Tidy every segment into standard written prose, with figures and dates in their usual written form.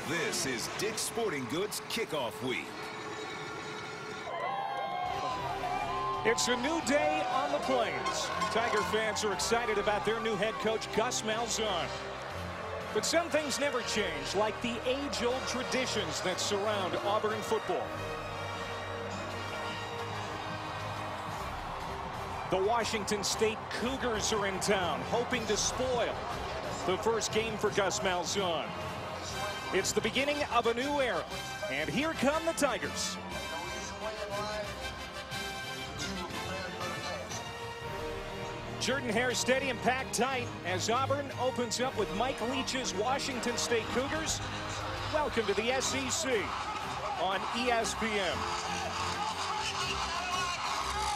This is Dick's Sporting Goods Kickoff Week. It's a new day on the Plains. Tiger fans are excited about their new head coach, Gus Malzahn. But some things never change, like the age-old traditions that surround Auburn football. The Washington State Cougars are in town, hoping to spoil the first game for Gus Malzahn. It's the beginning of a new era, and here come the Tigers. Jordan-Hare Stadium packed tight as Auburn opens up with Mike Leach's Washington State Cougars. Welcome to the SEC on ESPN.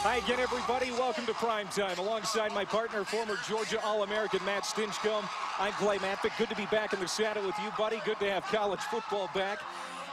Hi again, everybody. Welcome to Primetime. Alongside my partner, former Georgia All-American Matt Stinchcomb, I'm Clay Matvick. Good to be back in the saddle with you, buddy. Good to have college football back.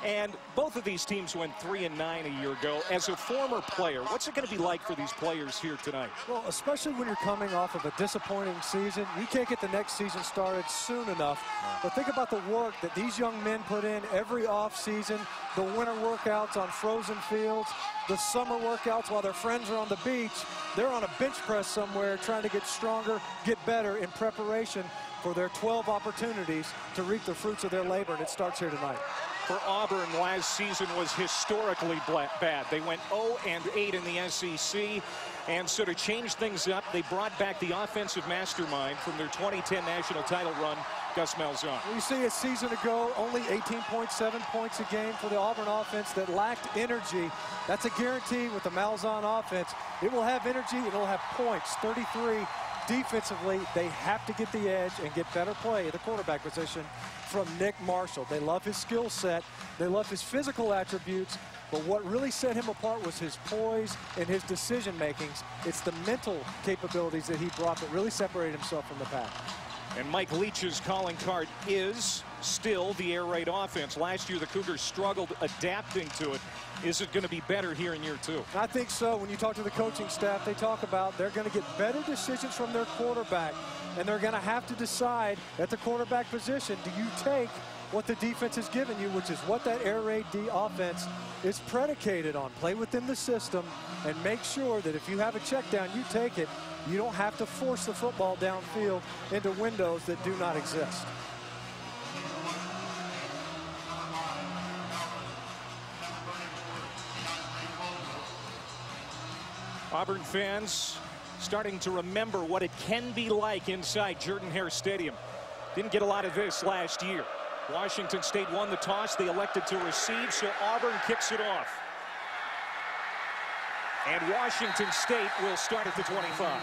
And both of these teams went 3-9 a year ago. As a former player, what's it going to be like for these players here tonight? Well, especially when you're coming off of a disappointing season. You can't get the next season started soon enough. But think about the work that these young men put in every offseason, the winter workouts on frozen fields, the summer workouts while their friends are on the beach. They're on a bench press somewhere trying to get stronger, get better in preparation for their 12 opportunities to reap the fruits of their labor, and it starts here tonight. For Auburn, last season was historically bad. They went 0-8 in the SEC, and so to change things up, they brought back the offensive mastermind from their 2010 national title run, Gus Malzahn. Well, you see, a season ago, only 18.7 points a game for the Auburn offense that lacked energy. That's a guarantee with the Malzahn offense. It will have energy, it will have points, 33. Defensively, they have to get the edge and get better play at the quarterback position from Nick Marshall. They love his skill set. They love his physical attributes. But what really set him apart was his poise and his decision makings. It's the mental capabilities that he brought that really separated himself from the pack. And Mike Leach's calling card is still the air raid offense. Last year, the Cougars struggled adapting to it. Is it going to be better here in year two? I think so. When you talk to the coaching staff, they talk about they're going to get better decisions from their quarterback, and they're going to have to decide at the quarterback position, do you take what the defense has given you, which is what that air raid D offense is predicated on. Play within the system and make sure that if you have a check down, you take it. You don't have to force the football downfield into windows that do not exist. Auburn fans starting to remember what it can be like inside Jordan-Hare Stadium. Didn't get a lot of this last year. Washington State won the toss. They elected to receive, so Auburn kicks it off. And Washington State will start at the 25.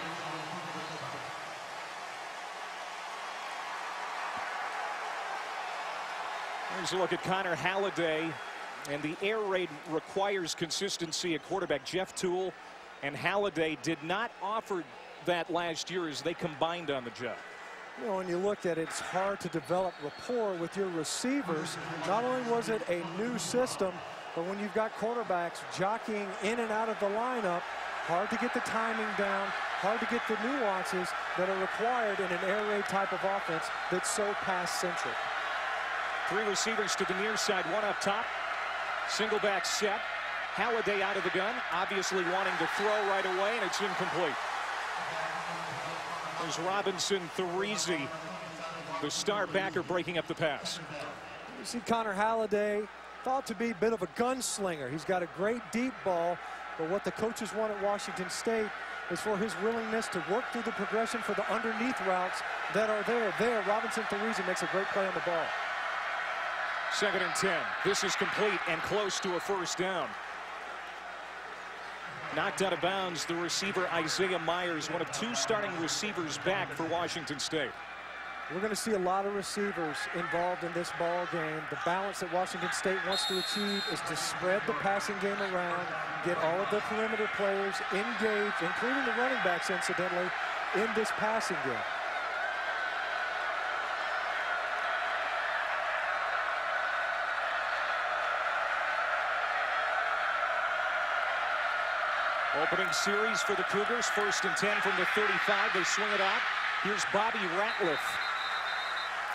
Here's a look at Connor Halliday. And the air raid requires consistency at quarterback. Jeff Toole and Halliday did not offer that last year as they combined on the job. You know, when you look at it, it's hard to develop rapport with your receivers. Not only was it a new system, but when you've got quarterbacks jockeying in and out of the lineup, hard to get the timing down, hard to get the nuances that are required in an air raid type of offense that's so pass-centric. Three receivers to the near side, one up top. Single back set. Halliday out of the gun, obviously wanting to throw right away, and it's incomplete. There's Robinson Therese, the star backer, breaking up the pass. You see Connor Halliday, thought to be a bit of a gunslinger. He's got a great deep ball, but what the coaches want at Washington State is for his willingness to work through the progression for the underneath routes that are there. Robinson Therese makes a great play on the ball. 2nd and 10. This is complete and close to a first down. Knocked out of bounds, the receiver Isaiah Myers, one of two starting receivers back for Washington State. We're going to see a lot of receivers involved in this ball game. The balance that Washington State wants to achieve is to spread the passing game around, get all of the perimeter players engaged, including the running backs, incidentally, in this passing game. Opening series for the Cougars, 1st and 10 from the 35. They swing it out. Here's Bobby Ratliff.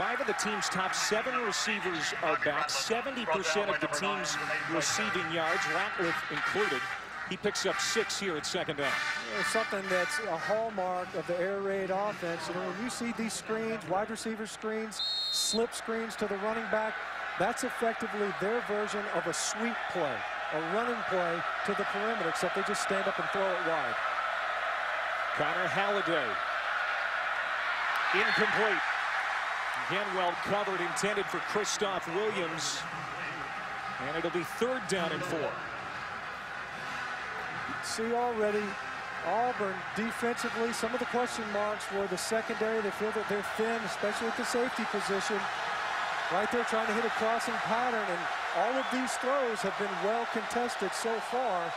5 of the team's top 7 receivers are back. 70% of the team's receiving yards, Ratliff included. He picks up 6 here at second down. Something that's a hallmark of the air raid offense. You know, when you see these screens, wide receiver screens, slip screens to the running back, that's effectively their version of a sweep play, a running play to the perimeter, except they just stand up and throw it wide. Connor Halliday. Incomplete. Again, well covered, intended for Christoph Williams. And it'll be 3rd down and 4. See already, Auburn defensively, some of the question marks were the secondary. They feel that they're thin, especially at the safety position. Right there trying to hit a crossing pattern, and all of these throws have been well contested so far.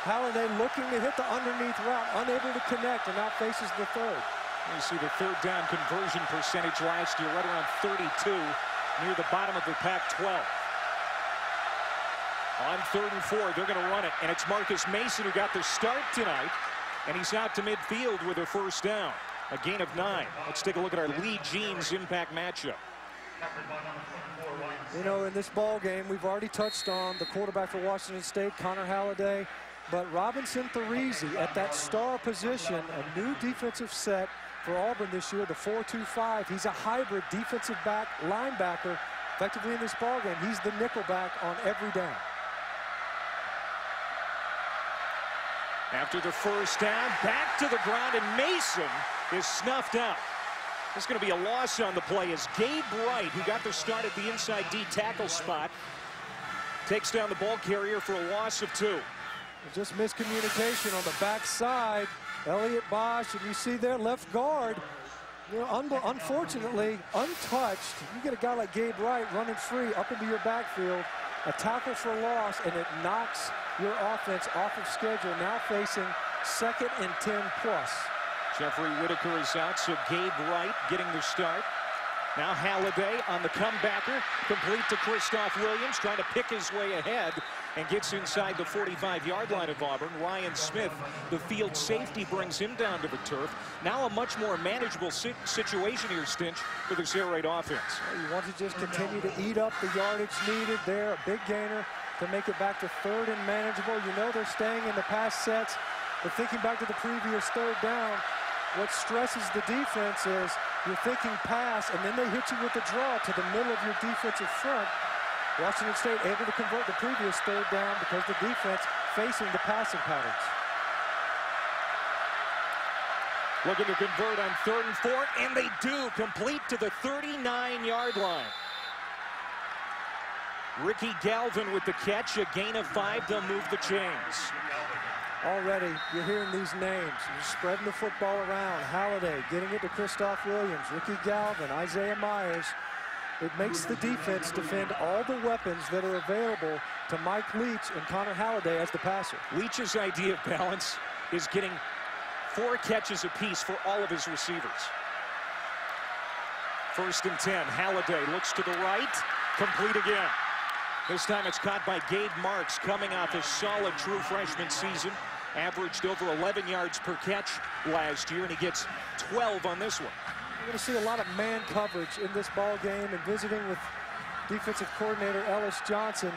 Halliday looking to hit the underneath route, unable to connect, and now faces the 3rd. You see the 3rd down conversion percentage last year, right around 32, near the bottom of the Pac-12. On 3rd and 4, they're going to run it, and it's Marcus Mason who got the start tonight, and he's out to midfield with a 1st down, a gain of 9. Let's take a look at our Lee Jeans impact matchup. You know, in this ball game, we've already touched on the quarterback for Washington State, Connor Halliday, but Robinson Therese at that star position, a new defensive set for Auburn this year, the 4-2-5. He's a hybrid defensive back linebacker, effectively in this ball game. He's the nickel back on every down. After the 1st down, back to the ground, and Mason is snuffed out. There's going to be a loss on the play as Gabe Wright, who got the start at the inside D tackle spot, takes down the ball carrier for a loss of 2. Just miscommunication on the backside. Elliott Bosch, and you see there, left guard, you know, unfortunately, untouched. You get a guy like Gabe Wright running free up into your backfield, a tackle for loss, and it knocks your offense off of schedule, now facing 2nd and 10 plus. Jeffrey Whitaker is out, so Gabe Wright getting the start. Now Halliday on the comebacker, complete to Christoph Williams, trying to pick his way ahead and gets inside the 45-yard line of Auburn. Ryan Smith, the field safety, brings him down to the turf. Now a much more manageable situation here, Stinch, for this air raid offense. You want to just continue to eat up the yardage needed there, a big gainer to make it back to 3rd and manageable. You know they're staying in the pass sets, but thinking back to the previous 3rd down, what stresses the defense is you're thinking pass, and then they hit you with the draw to the middle of your defensive front. Washington State able to convert the previous 3rd down because the defense facing the passing patterns. Looking to convert on 3rd and 4, and they do, complete to the 39-yard line. Ricky Galvin with the catch, a gain of 5. They'll move the chains. Already, you're hearing these names. You're spreading the football around. Halliday getting it to Christoph Williams, Ricky Galvin, Isaiah Myers. It makes the defense defend all the weapons that are available to Mike Leach and Connor Halliday as the passer. Leach's idea of balance is getting 4 catches apiece for all of his receivers. 1st and 10. Halliday looks to the right, complete again. This time it's caught by Gabe Marks, coming off a solid true freshman season. Averaged over 11 yards per catch last year, and he gets 12 on this one. We're going to see a lot of man coverage in this ball game, and visiting with defensive coordinator Ellis Johnson,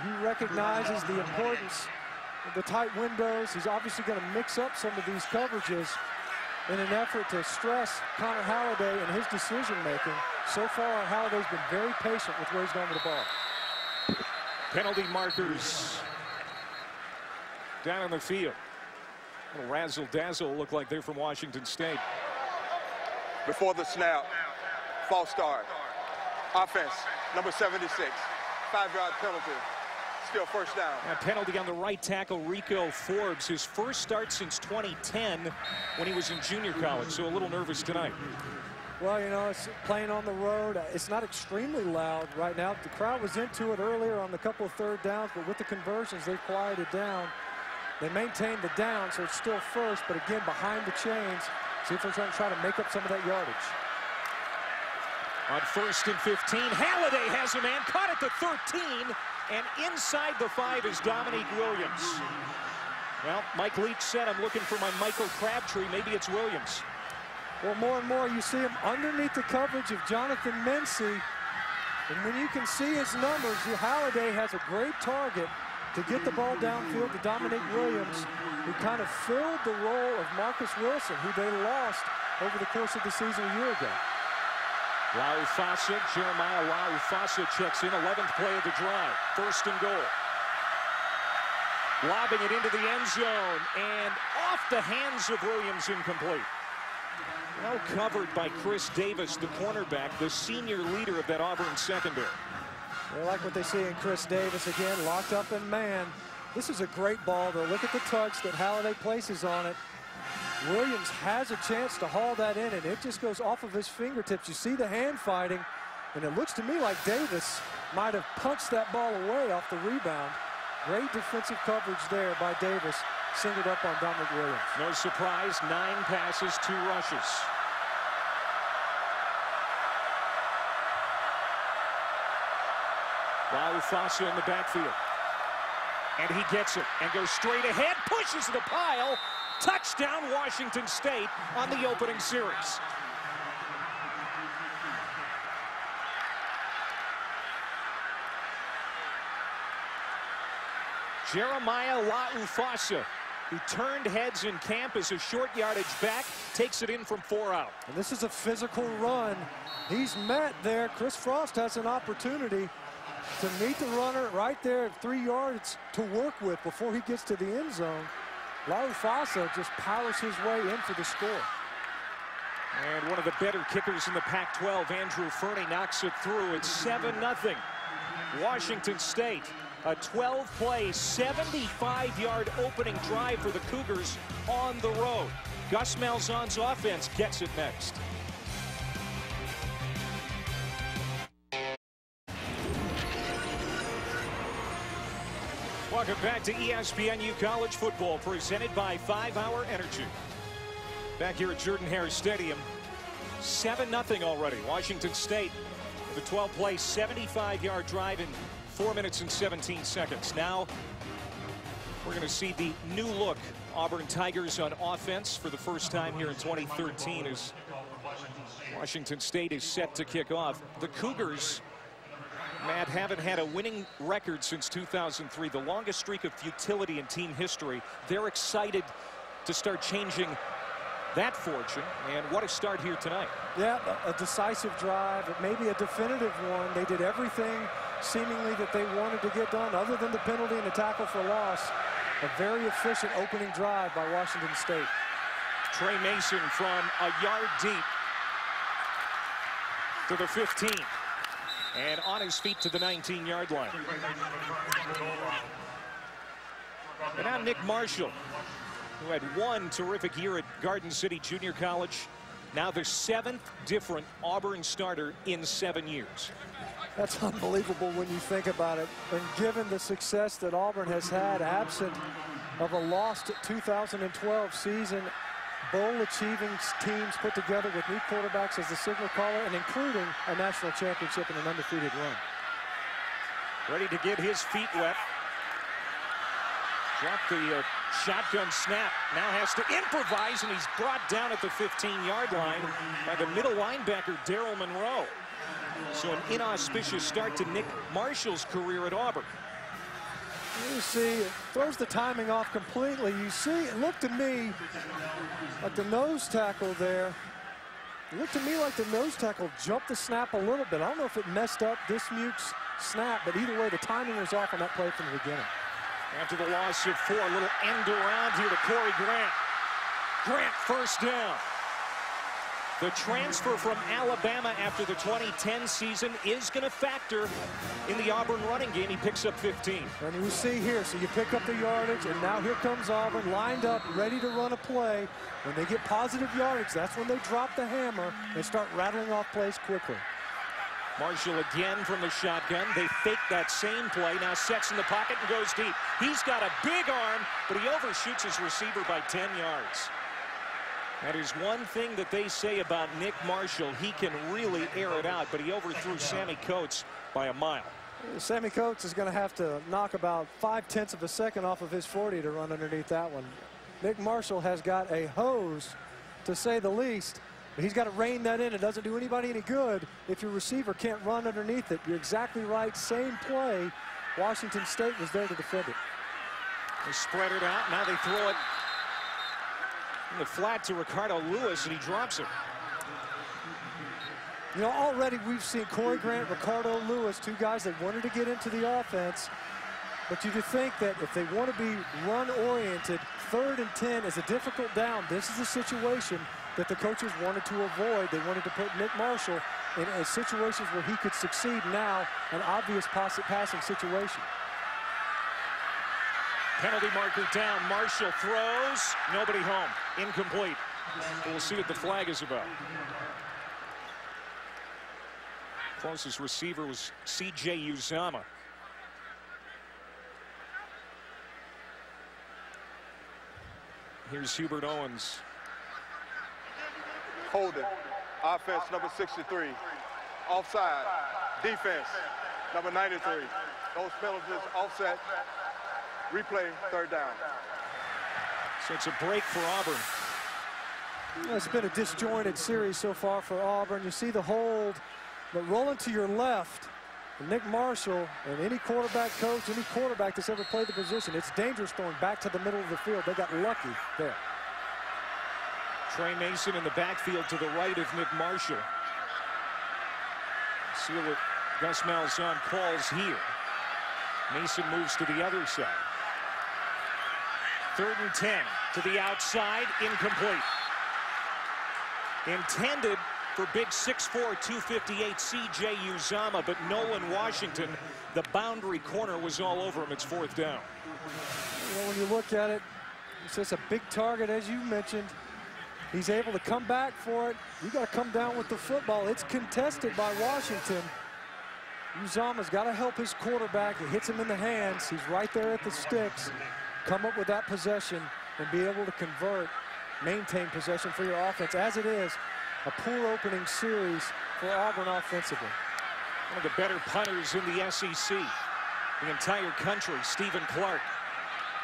he recognizes the importance of the tight windows. He's obviously going to mix up some of these coverages in an effort to stress Connor Halliday and his decision making. So far, Halliday's been very patient with where he's going with the ball. Penalty markers down on the field. A little razzle-dazzle look like they're from Washington State. Before the snap, false start. Offense, number 76, 5-yard penalty. Still 1st down. A penalty on the right tackle, Rico Forbes. His first start since 2010 when he was in junior college, so a little nervous tonight. Well, you know, it's playing on the road. It's not extremely loud right now. The crowd was into it earlier on the couple of 3rd downs, but with the conversions, they've quieted down. They maintained the down, so it's still 1st, but again, behind the chains. See if they're trying to make up some of that yardage. On 1st and 15, Halliday has a man, caught at the 13, and inside the 5 is Dominique Williams. Well, Mike Leach said, I'm looking for my Michael Crabtree. Maybe it's Williams. Well, more and more you see him underneath the coverage of Jonathan Mincy. And when you can see his numbers, Halliday has a great target to get the ball downfield to Dominic Williams, who kind of filled the role of Marcus Wilson, who they lost over the course of the season a year ago. Jeremiah Laufasa checks in, 11th play of the drive. 1st and goal. Lobbing it into the end zone, and off the hands of Williams, incomplete. Well covered by Chris Davis, the cornerback, the senior leader of that Auburn secondary. They like what they see in Chris Davis again, locked up in man. This is a great ball, though. Look at the touch that Halliday places on it. Williams has a chance to haul that in, and it just goes off of his fingertips. You see the hand fighting, and it looks to me like Davis might have punched that ball away off the rebound. Great defensive coverage there by Davis, singled up on Dominic Williams. No surprise, 9 passes, 2 rushes. Laufasa in the backfield. And he gets it and goes straight ahead, pushes the pile. Touchdown, Washington State on the opening series. Jeremiah Laufasa, who turned heads in camp as a short yardage back, takes it in from 4 out. And this is a physical run. He's met there. Chris Frost has an opportunity to meet the runner right there at 3 yards to work with before he gets to the end zone. Laufasa just powers his way in for the score. And one of the better kickers in the Pac-12, Andrew Fernie, knocks it through. It's 7-0. Washington State, a 12-play, 75-yard opening drive for the Cougars on the road. Gus Malzahn's offense gets it next. Welcome back to ESPNU College Football, presented by 5-Hour Energy. Back here at Jordan-Hare Stadium, 7-0 already. Washington State with a 12-play, 75-yard drive in 4 minutes and 17 seconds. Now we're going to see the new look Auburn Tigers on offense for the first time here in 2013 as Washington State is set to kick off. The Cougars, Matt, haven't had a winning record since 2003, the longest streak of futility in team history. They're excited to start changing that fortune, and what a start here tonight. Yeah, a decisive drive, maybe a definitive one. They did everything seemingly that they wanted to get done other than the penalty and the tackle for loss. A very efficient opening drive by Washington State. Trey Mason from a yard deep to the 15. And on his feet to the 19-yard line. And now Nick Marshall, who had one terrific year at Garden City Junior College, now the 7th different Auburn starter in 7 years. That's unbelievable when you think about it. And given the success that Auburn has had, absent of a lost 2012 season, bowl-achieving teams put together with new quarterbacks as the signal caller, and including a national championship and an undefeated run. Ready to get his feet wet. Dropped the shotgun snap. Now has to improvise, and he's brought down at the 15-yard line by the middle linebacker, Daryl Monroe. So an inauspicious start to Nick Marshall's career at Auburn. You see, it throws the timing off completely. You see, it looked to me like the nose tackle there. It looked to me like the nose tackle jumped the snap a little bit. I don't know if it messed up Dismuke's snap, but either way, the timing was off on that play from the beginning. After the loss of 4, a little end around here to Corey Grant. Grant first down. The transfer from Alabama after the 2010 season is going to factor in the Auburn running game. He picks up 15. And you see here, so you pick up the yardage, and now here comes Auburn, lined up, ready to run a play. When they get positive yardage, that's when they drop the hammer and start rattling off plays quickly. Marshall again from the shotgun. They fake that same play. Now sets in the pocket and goes deep. He's got a big arm, but he overshoots his receiver by 10 yards. That is one thing that they say about Nick Marshall. He can really air it out, but he overthrew Sammy Coates by a mile. Sammy Coates is going to have to knock about 0.5 of a second off of his 40 to run underneath that one. Nick Marshall has got a hose, to say the least. But he's got to rein that in. It doesn't do anybody any good if your receiver can't run underneath it. You're exactly right. Same play. Washington State was there to defend it. They spread it out. Now they throw it in the flat to Ricardo Lewis, and he drops it. You know, already we've seen Corey Grant, Ricardo Lewis, two guys that wanted to get into the offense. But you could think that if they want to be run-oriented, 3rd and 10 is a difficult down. This is a situation that the coaches wanted to avoid. They wanted to put Nick Marshall in situations where he could succeed. Now, an obvious passing situation. Penalty marker down. Marshall throws. Nobody home. Incomplete. We'll see what the flag is about. Closest receiver was C.J. Uzama. Here's Hubert Owens. Holding. Offense, number 63. Offside. Defense, number 93. Those penalties offset. Replay, 3rd down. So it's a break for Auburn. Well, it's been a disjointed series so far for Auburn. You see the hold, but rolling to your left, Nick Marshall and any quarterback coach, any quarterback that's ever played the position, it's dangerous throwing back to the middle of the field. They got lucky there. Trey Mason in the backfield to the right of Nick Marshall. See what Gus Malzahn calls here. Mason moves to the other side. 3rd and 10 to the outside, incomplete. Intended for big 6'4", 258 C.J. Uzama, but Nolan Washington, the boundary corner, was all over him. It's 4th down. Well, when you look at it, it's just a big target, as you mentioned. He's able to come back for it. You got to come down with the football. It's contested by Washington. Uzama's got to help his quarterback. It hits him in the hands. He's right there at the sticks. Come up with that possession and be able to convert, maintain possession for your offense. As it is, a poor opening series for Auburn offensively. One of the better punters in the SEC, the entire country, Stephen Clark.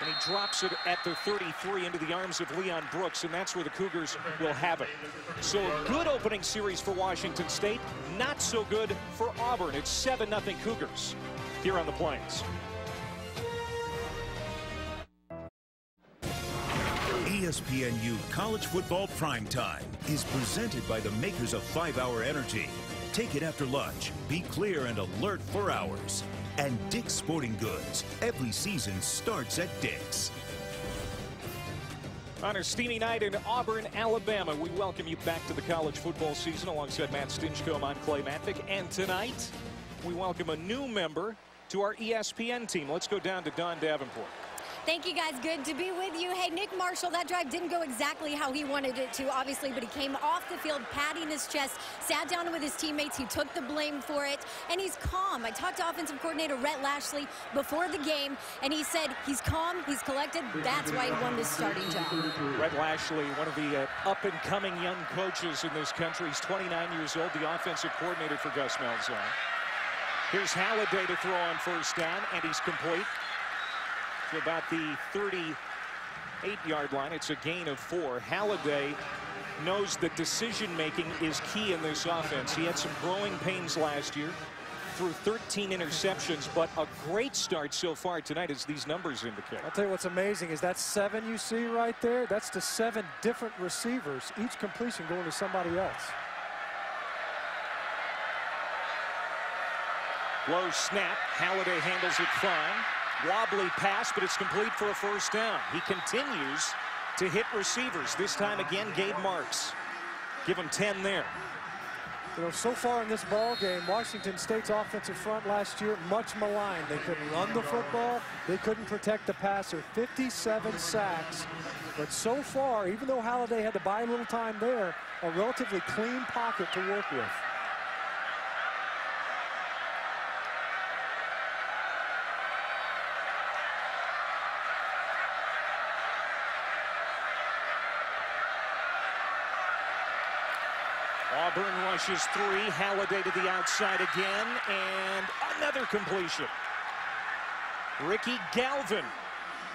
And he drops it at the 33 into the arms of Leon Brooks, and that's where the Cougars will have it. So a good opening series for Washington State, not so good for Auburn. It's 7-0 Cougars here on the Plains. ESPNU College Football Primetime is presented by the makers of 5-Hour Energy. Take it after lunch. Be clear and alert for hours. And Dick's Sporting Goods. Every season starts at Dick's. On a steamy night in Auburn, Alabama, we welcome you back to the college football season alongside Matt Stinchcomb. I'm Clay Matvick. And tonight, we welcome a new member to our ESPN team. Let's go down to Don Davenport. Thank you, guys. Good to be with you. Hey, Nick Marshall, that drive didn't go exactly how he wanted it to, obviously, but he came off the field, patting his chest, sat down with his teammates. He took the blame for it, and he's calm. I talked to offensive coordinator Rhett Lashley before the game, and he said he's calm, he's collected. That's why he won this starting job. Rhett Lashley, one of the up-and-coming young coaches in this country. He's 29 years old, the offensive coordinator for Gus Malzahn. Here's Halliday to throw on 1st down, and he's complete. To about the 38-yard line. It's a gain of 4. Halliday knows that decision-making is key in this offense. He had some growing pains last year, threw 13 interceptions, but a great start so far tonight, as these numbers indicate. I'll tell you what's amazing is that 7 you see right there, that's to 7 different receivers, each completion going to somebody else. Low snap. Halliday handles it fine. Wobbly pass, but it's complete for a 1st down. He continues to hit receivers. This time again, Gabe Marks. Give him 10 there. You know, so far in this ball game, Washington State's offensive front last year, much maligned. They couldn't run the football. They couldn't protect the passer. 57 sacks. But so far, even though Halliday had to buy a little time there, a relatively clean pocket to work with. Auburn rushes 3. Halliday to the outside again, and another completion. Ricky Galvin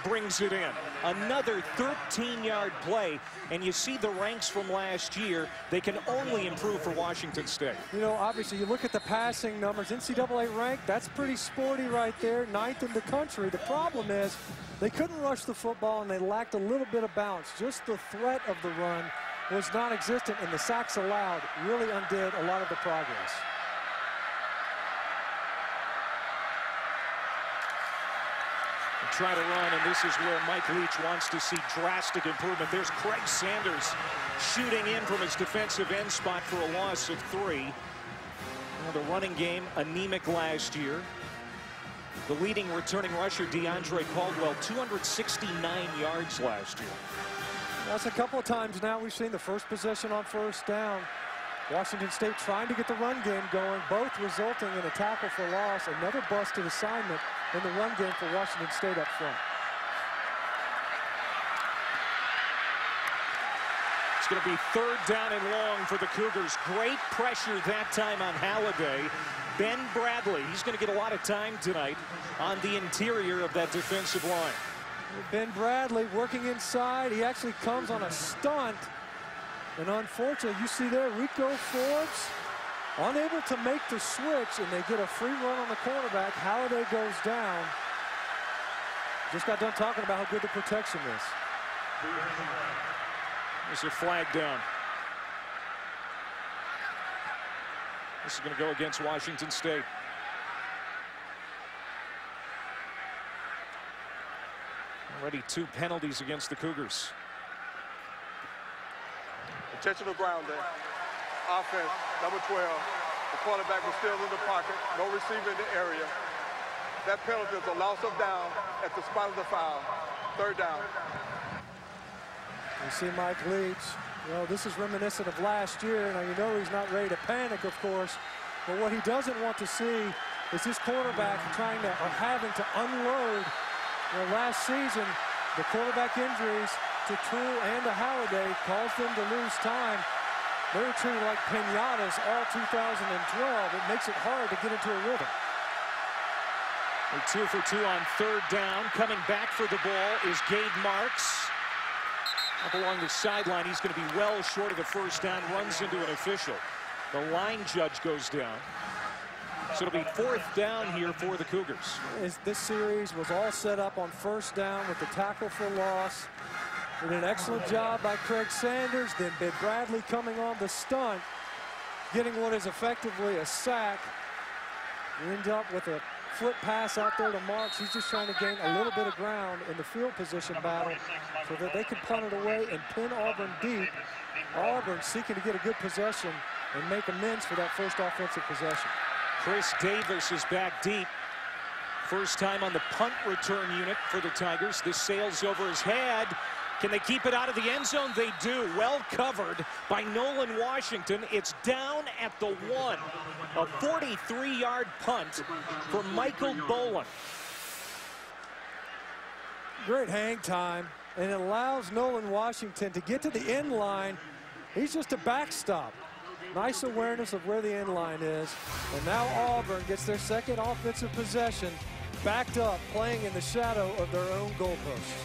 brings it in. Another 13-yard play, and you see the ranks from last year. They can only improve for Washington State. You know, obviously, you look at the passing numbers. NCAA ranked, that's pretty sporty right there, 9th in the country. The problem is they couldn't rush the football, and they lacked a little bit of balance. Just the threat of the run was non-existent, and the sacks allowed really undid a lot of the progress. Try to run, and this is where Mike Leach wants to see drastic improvement. There's Craig Sanders shooting in from his defensive end spot for a loss of 3. Now, the running game anemic last year. The leading returning rusher, DeAndre Caldwell, 269 yards last year. That's a couple of times now we've seen the first possession on first down. Washington State trying to get the run game going, both resulting in a tackle for loss. Another busted assignment in the run game for Washington State up front. It's going to be 3rd down and long for the Cougars. Great pressure that time on Halliday. Ben Bradley, he's going to get a lot of time tonight on the interior of that defensive line. Ben Bradley working inside. He actually comes on a stunt. And unfortunately, you see there, Rico Forbes unable to make the switch, and they get a free run on the quarterback. Halliday goes down. Just got done talking about how good the protection is. There's a flag down. This is going to go against Washington State. Already 2 penalties against the Cougars. Intentional grounding. Offense, number 12. The quarterback was still in the pocket. No receiver in the area. That penalty is a loss of down at the spot of the foul. 3rd down. You see Mike Leach. You know, this is reminiscent of last year. Now, you know he's not ready to panic, of course. But what he doesn't want to see is his quarterback trying to, or having to unload. You know, last season, the quarterback injuries to Toole and to Halliday caused them to lose time. They were treated like piñatas all 2012. It makes it hard to get into a rhythm. They're 2 for 2 on 3rd down. Coming back for the ball is Gabe Marks. Up along the sideline, he's going to be well short of the first down. Runs into an official. The line judge goes down. So it'll be 4th down here for the Cougars. This series was all set up on first down with the tackle for loss. Did an excellent job by Craig Sanders. Then Ben Bradley coming on the stunt, getting what is effectively a sack. We end up with a flip pass out there to Marks. He's just trying to gain a little bit of ground in the field position battle so that they can punt it away and pin Auburn deep. Auburn seeking to get a good possession and make amends for that first offensive possession. Chris Davis is back deep. First time on the punt return unit for the Tigers. This sails over his head. Can they keep it out of the end zone? They do. Well covered by Nolan Washington. It's down at the 1. A 43-yard punt for Michael Boland. Great hang time, and it allows Nolan Washington to get to the end line. He's just a backstop. Nice awareness of where the end line is. And now Auburn gets their 2nd offensive possession, backed up, playing in the shadow of their own goalposts.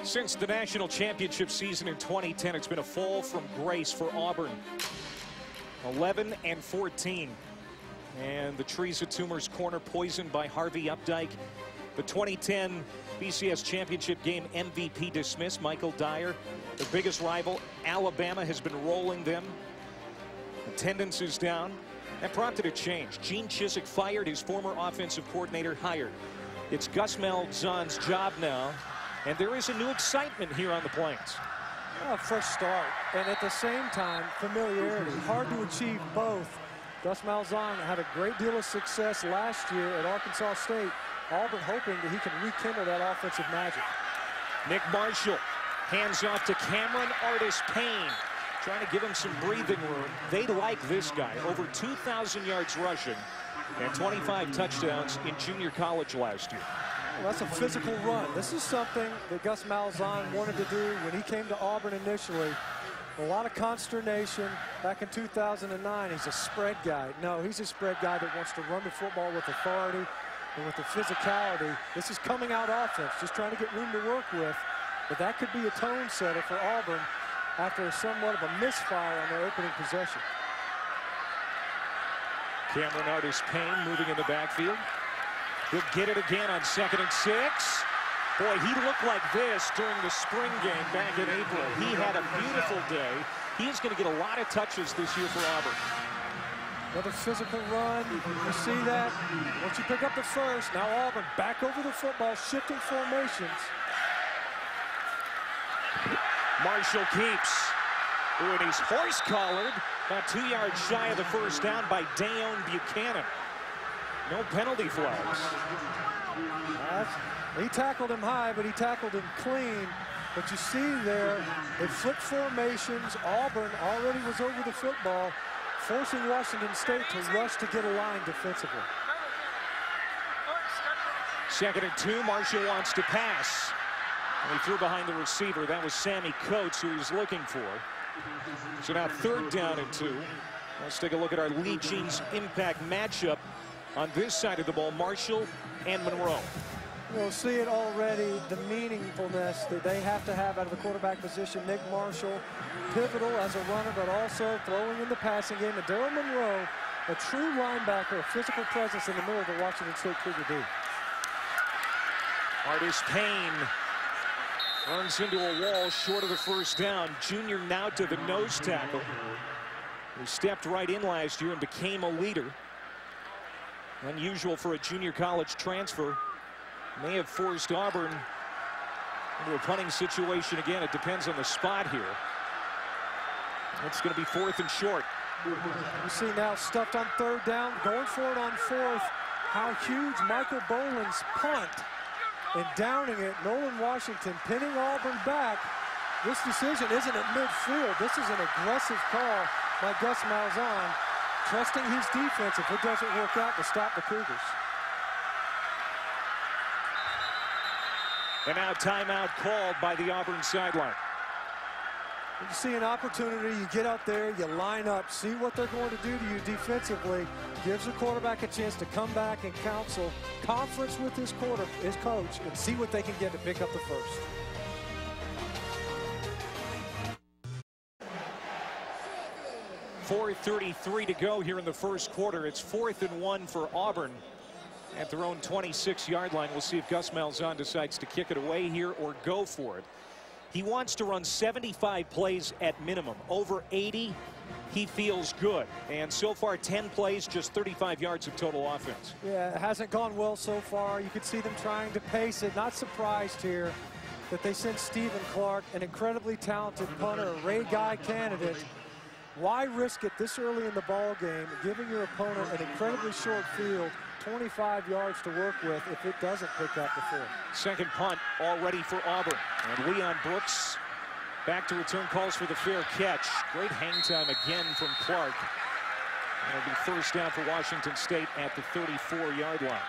Since the national championship season in 2010, it's been a fall from grace for Auburn. 11-14. And the Teresa Toomer's corner poisoned by Harvey Updike. The 2010 BCS championship game MVP dismissed. Michael Dyer, their biggest rival, Alabama, has been rolling them. Attendance is down. That prompted a change. Gene Chizik fired, his former offensive coordinator hired. It's Gus Malzahn's job now. And there is a new excitement here on the Plains. A fresh start, and at the same time, familiarity. Hard to achieve both. Gus Malzahn had a great deal of success last year at Arkansas State. Auburn hoping that he can rekindle that offensive magic. Nick Marshall hands off to Cameron Artis Payne, trying to give him some breathing room. They like this guy. Over 2,000 yards rushing and 25 touchdowns in junior college last year. Well, that's a physical run. This is something that Gus Malzahn wanted to do when he came to Auburn initially. A lot of consternation back in 2009. He's a spread guy. No, he's a spread guy that wants to run the football with authority. And with the physicality, this is coming out offense, just trying to get room to work with. But that could be a tone setter for Auburn after somewhat of a misfire on their opening possession. Cameron Artis-Payne moving in the backfield. He'll get it again on 2nd and 6. Boy, he looked like this during the spring game back in April. He had a beautiful day. He is going to get a lot of touches this year for Auburn. Another physical run. You see that? Once you pick up the first, now Auburn back over the football, shifting formations. Marshall keeps. Ooh, and he's horse-collared, about 2 yards shy of the first down by Dayon Buchanan. No penalty flags. He tackled him high, but he tackled him clean. But you see there, they flipped formations. Auburn already was over the football, forcing Washington State to rush to get a line defensively. 2nd and 2, Marshall wants to pass. And he threw behind the receiver. That was Sammy Coates, who he was looking for. So now 3rd down and 2. Let's take a look at our Lee Jeans impact matchup on this side of the ball, Marshall and Monroe. You'll see it already, the meaningfulness that they have to have out of the quarterback position. Nick Marshall, pivotal as a runner, but also throwing in the passing game. And Daryl Monroe, a true linebacker, a physical presence in the middle of the Washington State Cougar D. Artis-Payne runs into a wall short of the first down. Junior now to the nose tackle, who stepped right in last year and became a leader. Unusual for a junior college transfer. May have forced Auburn into a punting situation again. It depends on the spot here. It's going to be 4th and short. You see now stuffed on 3rd down, going for it on 4th. How huge Michael Boland's punt and downing it. Nolan Washington pinning Auburn back. This decision isn't at midfield. This is an aggressive call by Gus Malzahn, trusting his defense if it doesn't work out to stop the Cougars. And now timeout called by the Auburn sideline. You see an opportunity, you get out there, you line up, see what they're going to do to you defensively. Gives the quarterback a chance to come back and counsel, conference with his coach, and see what they can get to pick up the first. .433 to go here in the first quarter. It's 4th and 1 for Auburn at their own 26-yard line. We'll see if Gus Malzahn decides to kick it away here or go for it. He wants to run 75 plays at minimum. Over 80, he feels good. And so far, 10 plays, just 35 yards of total offense. Yeah, it hasn't gone well so far. You can see them trying to pace it. Not surprised here that they sent Stephen Clark, an incredibly talented punter, a Ray Guy candidate. Why risk it this early in the ball game, giving your opponent an incredibly short field, 25 yards to work with if it doesn't pick up the 4th. Second punt all ready for Auburn. And Leon Brooks back to return calls for the fair catch. Great hang time again from Clark. And it'll be 1st down for Washington State at the 34-yard line.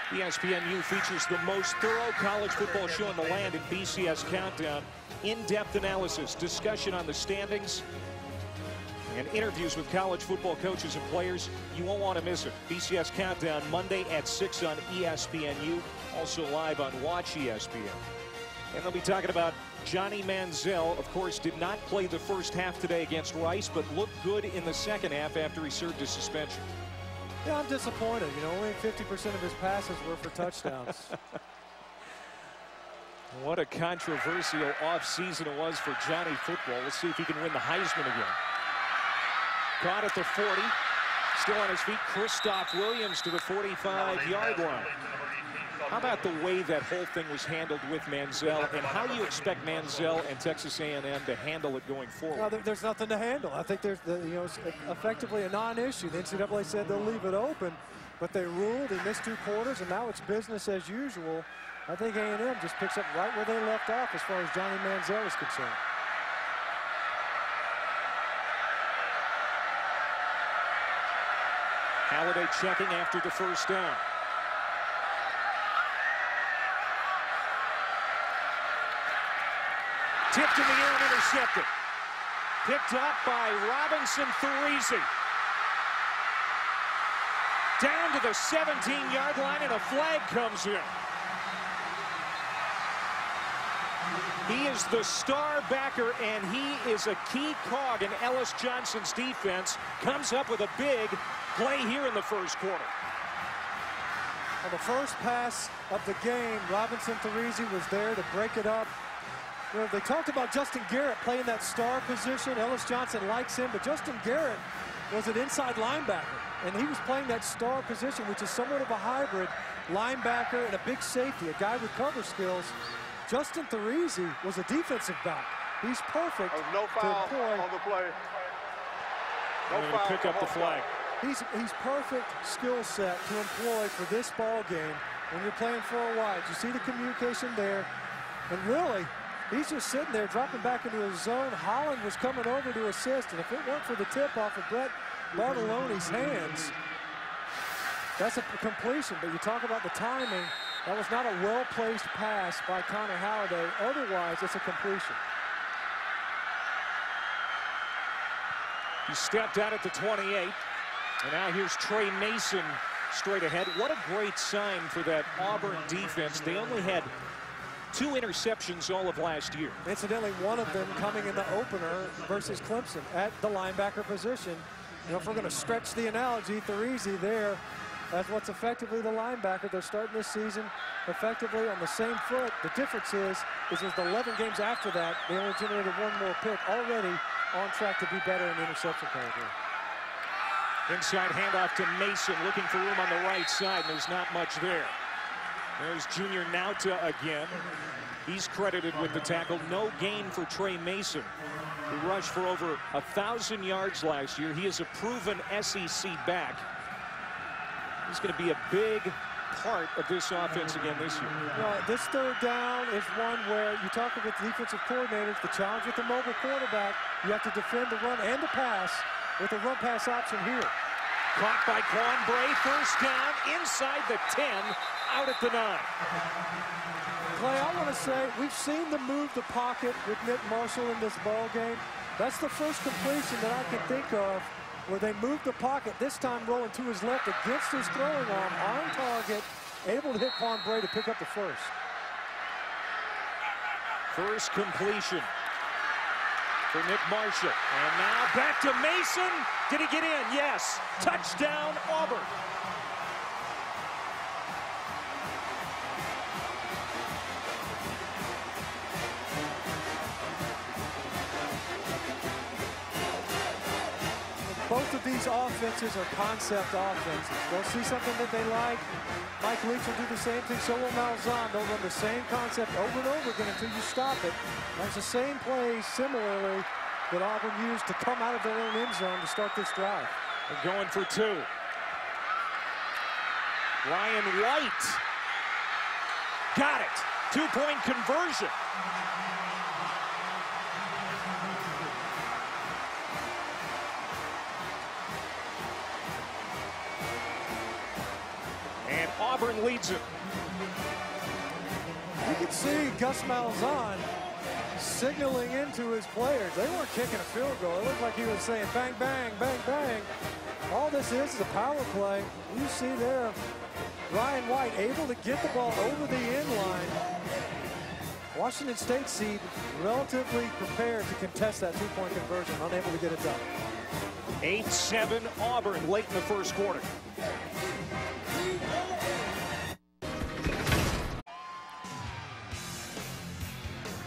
ESPNU features the most thorough college football show in the land in BCS Countdown. In-depth analysis, discussion on the standings, and interviews with college football coaches and players. You won't want to miss it. BCS Countdown Monday at 6 on ESPNU. Also live on Watch ESPN. And they'll be talking about Johnny Manziel. Of course, did not play the first half today against Rice, but looked good in the second half after he served his suspension. Yeah, I'm disappointed. You know, only 50% of his passes were for touchdowns. What a controversial offseason it was for Johnny football. We'll see if he can win the Heisman again. Caught at the 40. Still on his feet. Christoph Williams to the 45-yard line. How about the way that whole thing was handled with Manziel, and how you expect Manziel and Texas A&M to handle it going forward? Well, there's nothing to handle. I think there's, it's effectively a non-issue. The NCAA said they'll leave it open, but they ruled. He missed 2 quarters, and now it's business as usual. I think A&M just picks up right where they left off as far as Johnny Manziel is concerned. Halliday checking after the first down. Tipped in the air and intercepted. Picked up by Robinson Therese. down to the 17-yard line, and a flag comes in. He is the star backer, and he is a key cog in Ellis Johnson's defense. Comes up with a big play here in the first quarter. On the first pass of the game, Robinson Therese was there to break it up. You know, they talked about Justin Garrett playing that star position. Ellis Johnson likes him, but Justin Garrett was an inside linebacker, and he was playing that star position, which is somewhat of a hybrid linebacker and a big safety, a guy with cover skills. Justin Therese was a defensive back. He's perfect no foul to employ. On the play. No foul. Pick up the flag. He's perfect skill set to employ for this ball game when you're playing for a wide. You see the communication there, and really, he's just sitting there dropping back into his zone. Holland was coming over to assist, and if it weren't for the tip off of Brett Bartolone's hands, that's a completion. But you talk about the timing. That was not a well-placed pass by Connor Halliday. Otherwise, it's a completion. He stepped out at the 28. And now here's Trey Mason straight ahead. What a great sign for that Auburn defense. They only had 2 interceptions all of last year. Incidentally, one of them coming in the opener versus Clemson at the linebacker position. You know, if we're going to stretch the analogy, Therese there as what's effectively the linebacker. They're starting this season effectively on the same foot. The difference is it was the 11 games after that, they only generated 1 more pick. Already on track to be better in the interception category. Inside handoff to Mason, looking for room on the right side, and there's not much there. There's Junior Nauta again. He's credited with the tackle. No gain for Trey Mason, who rushed for over 1,000 yards last year. He is a proven SEC back. He's going to be a big part of this offense again this year. Well, this third down is one where you talk with defensive coordinators, the challenge with the mobile quarterback, you have to defend the run and the pass with a run-pass option here. Caught by Quan Bray, first down, inside the 10, out at the 9. Clay, I want to say, we've seen them move the pocket with Nick Marshall in this ball game. That's the first completion that I can think of where they moved the pocket, this time rolling to his left against his throwing arm, on target, able to hit Quan Bray to pick up the first. First completion for Nick Marshall. And now back to Mason. Did he get in? Yes. Touchdown, Auburn. Both of these offenses are concept offenses. They'll see something that they like. Mike Leach will do the same thing. So will Malzahn. They'll run the same concept over and over again until you stop it. That's the same play, similarly, that Auburn used to come out of their own end zone to start this drive. They're going for 2. Ryan White. Got it. 2-point conversion. And Auburn leads it. You can see Gus Malzahn signaling into his players. They weren't kicking a field goal. It looked like he was saying bang, bang, bang, bang. All this is a power play. You see there, Ryan White able to get the ball over the end line. Washington State seed relatively prepared to contest that 2-point conversion, unable to get it done. 8-7 Auburn late in the first quarter.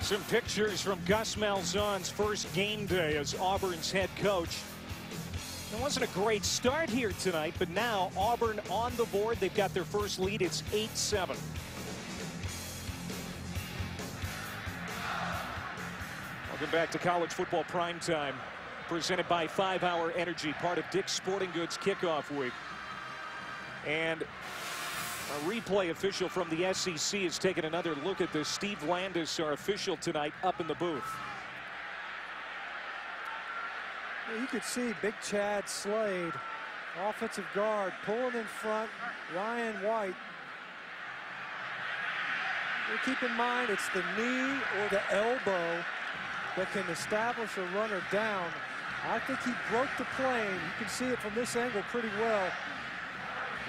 Some pictures from Gus Malzahn's first game day as Auburn's head coach. It wasn't a great start here tonight, but now Auburn on the board. They've got their first lead. It's 8-7. Welcome back to College Football Primetime, presented by 5 Hour Energy, part of Dick's Sporting Goods Kickoff Week. And a replay official from the SEC has taken another look at this. Steve Landis, our official tonight, up in the booth. You could see Big Chad Slade, offensive guard, pulling in front. Ryan White. Keep in mind, it's the knee or the elbow that can establish a runner down. I think he broke the plane. You can see it from this angle pretty well.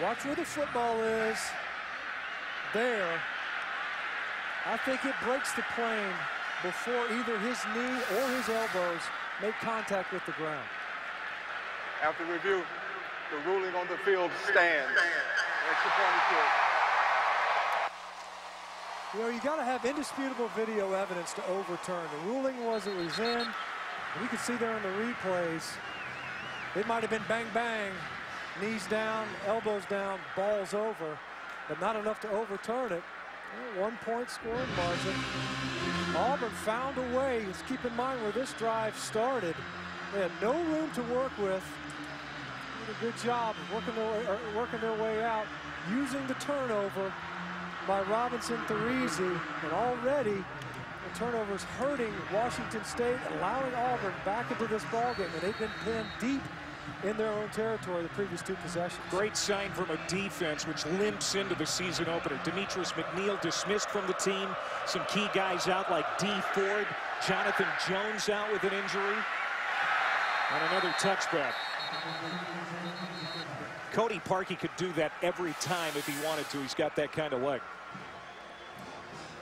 Watch where the football is. There. I think it breaks the plane before either his knee or his elbows make contact with the ground. After review, the ruling on the field stands. Extra point is good. You know, you got to have indisputable video evidence to overturn. The ruling was it was in. You can see there in the replays, it might have been bang, bang, knees down, elbows down, balls over, but not enough to overturn it. 1 point scoring margin. Auburn found a way. Let's keep in mind where this drive started. They had no room to work with. Did a good job of working their way out, using the turnover by Robinson Therese, and already the turnovers hurting Washington State, allowing Auburn back into this ballgame, and they've been pinned deep in their own territory the previous 2 possessions. Great sign from a defense which limps into the season opener. Demetrius McNeil dismissed from the team. Some key guys out like D. Ford. Jonathan Jones out with an injury. And another touchback. Cody Parkey could do that every time if he wanted to. He's got that kind of leg.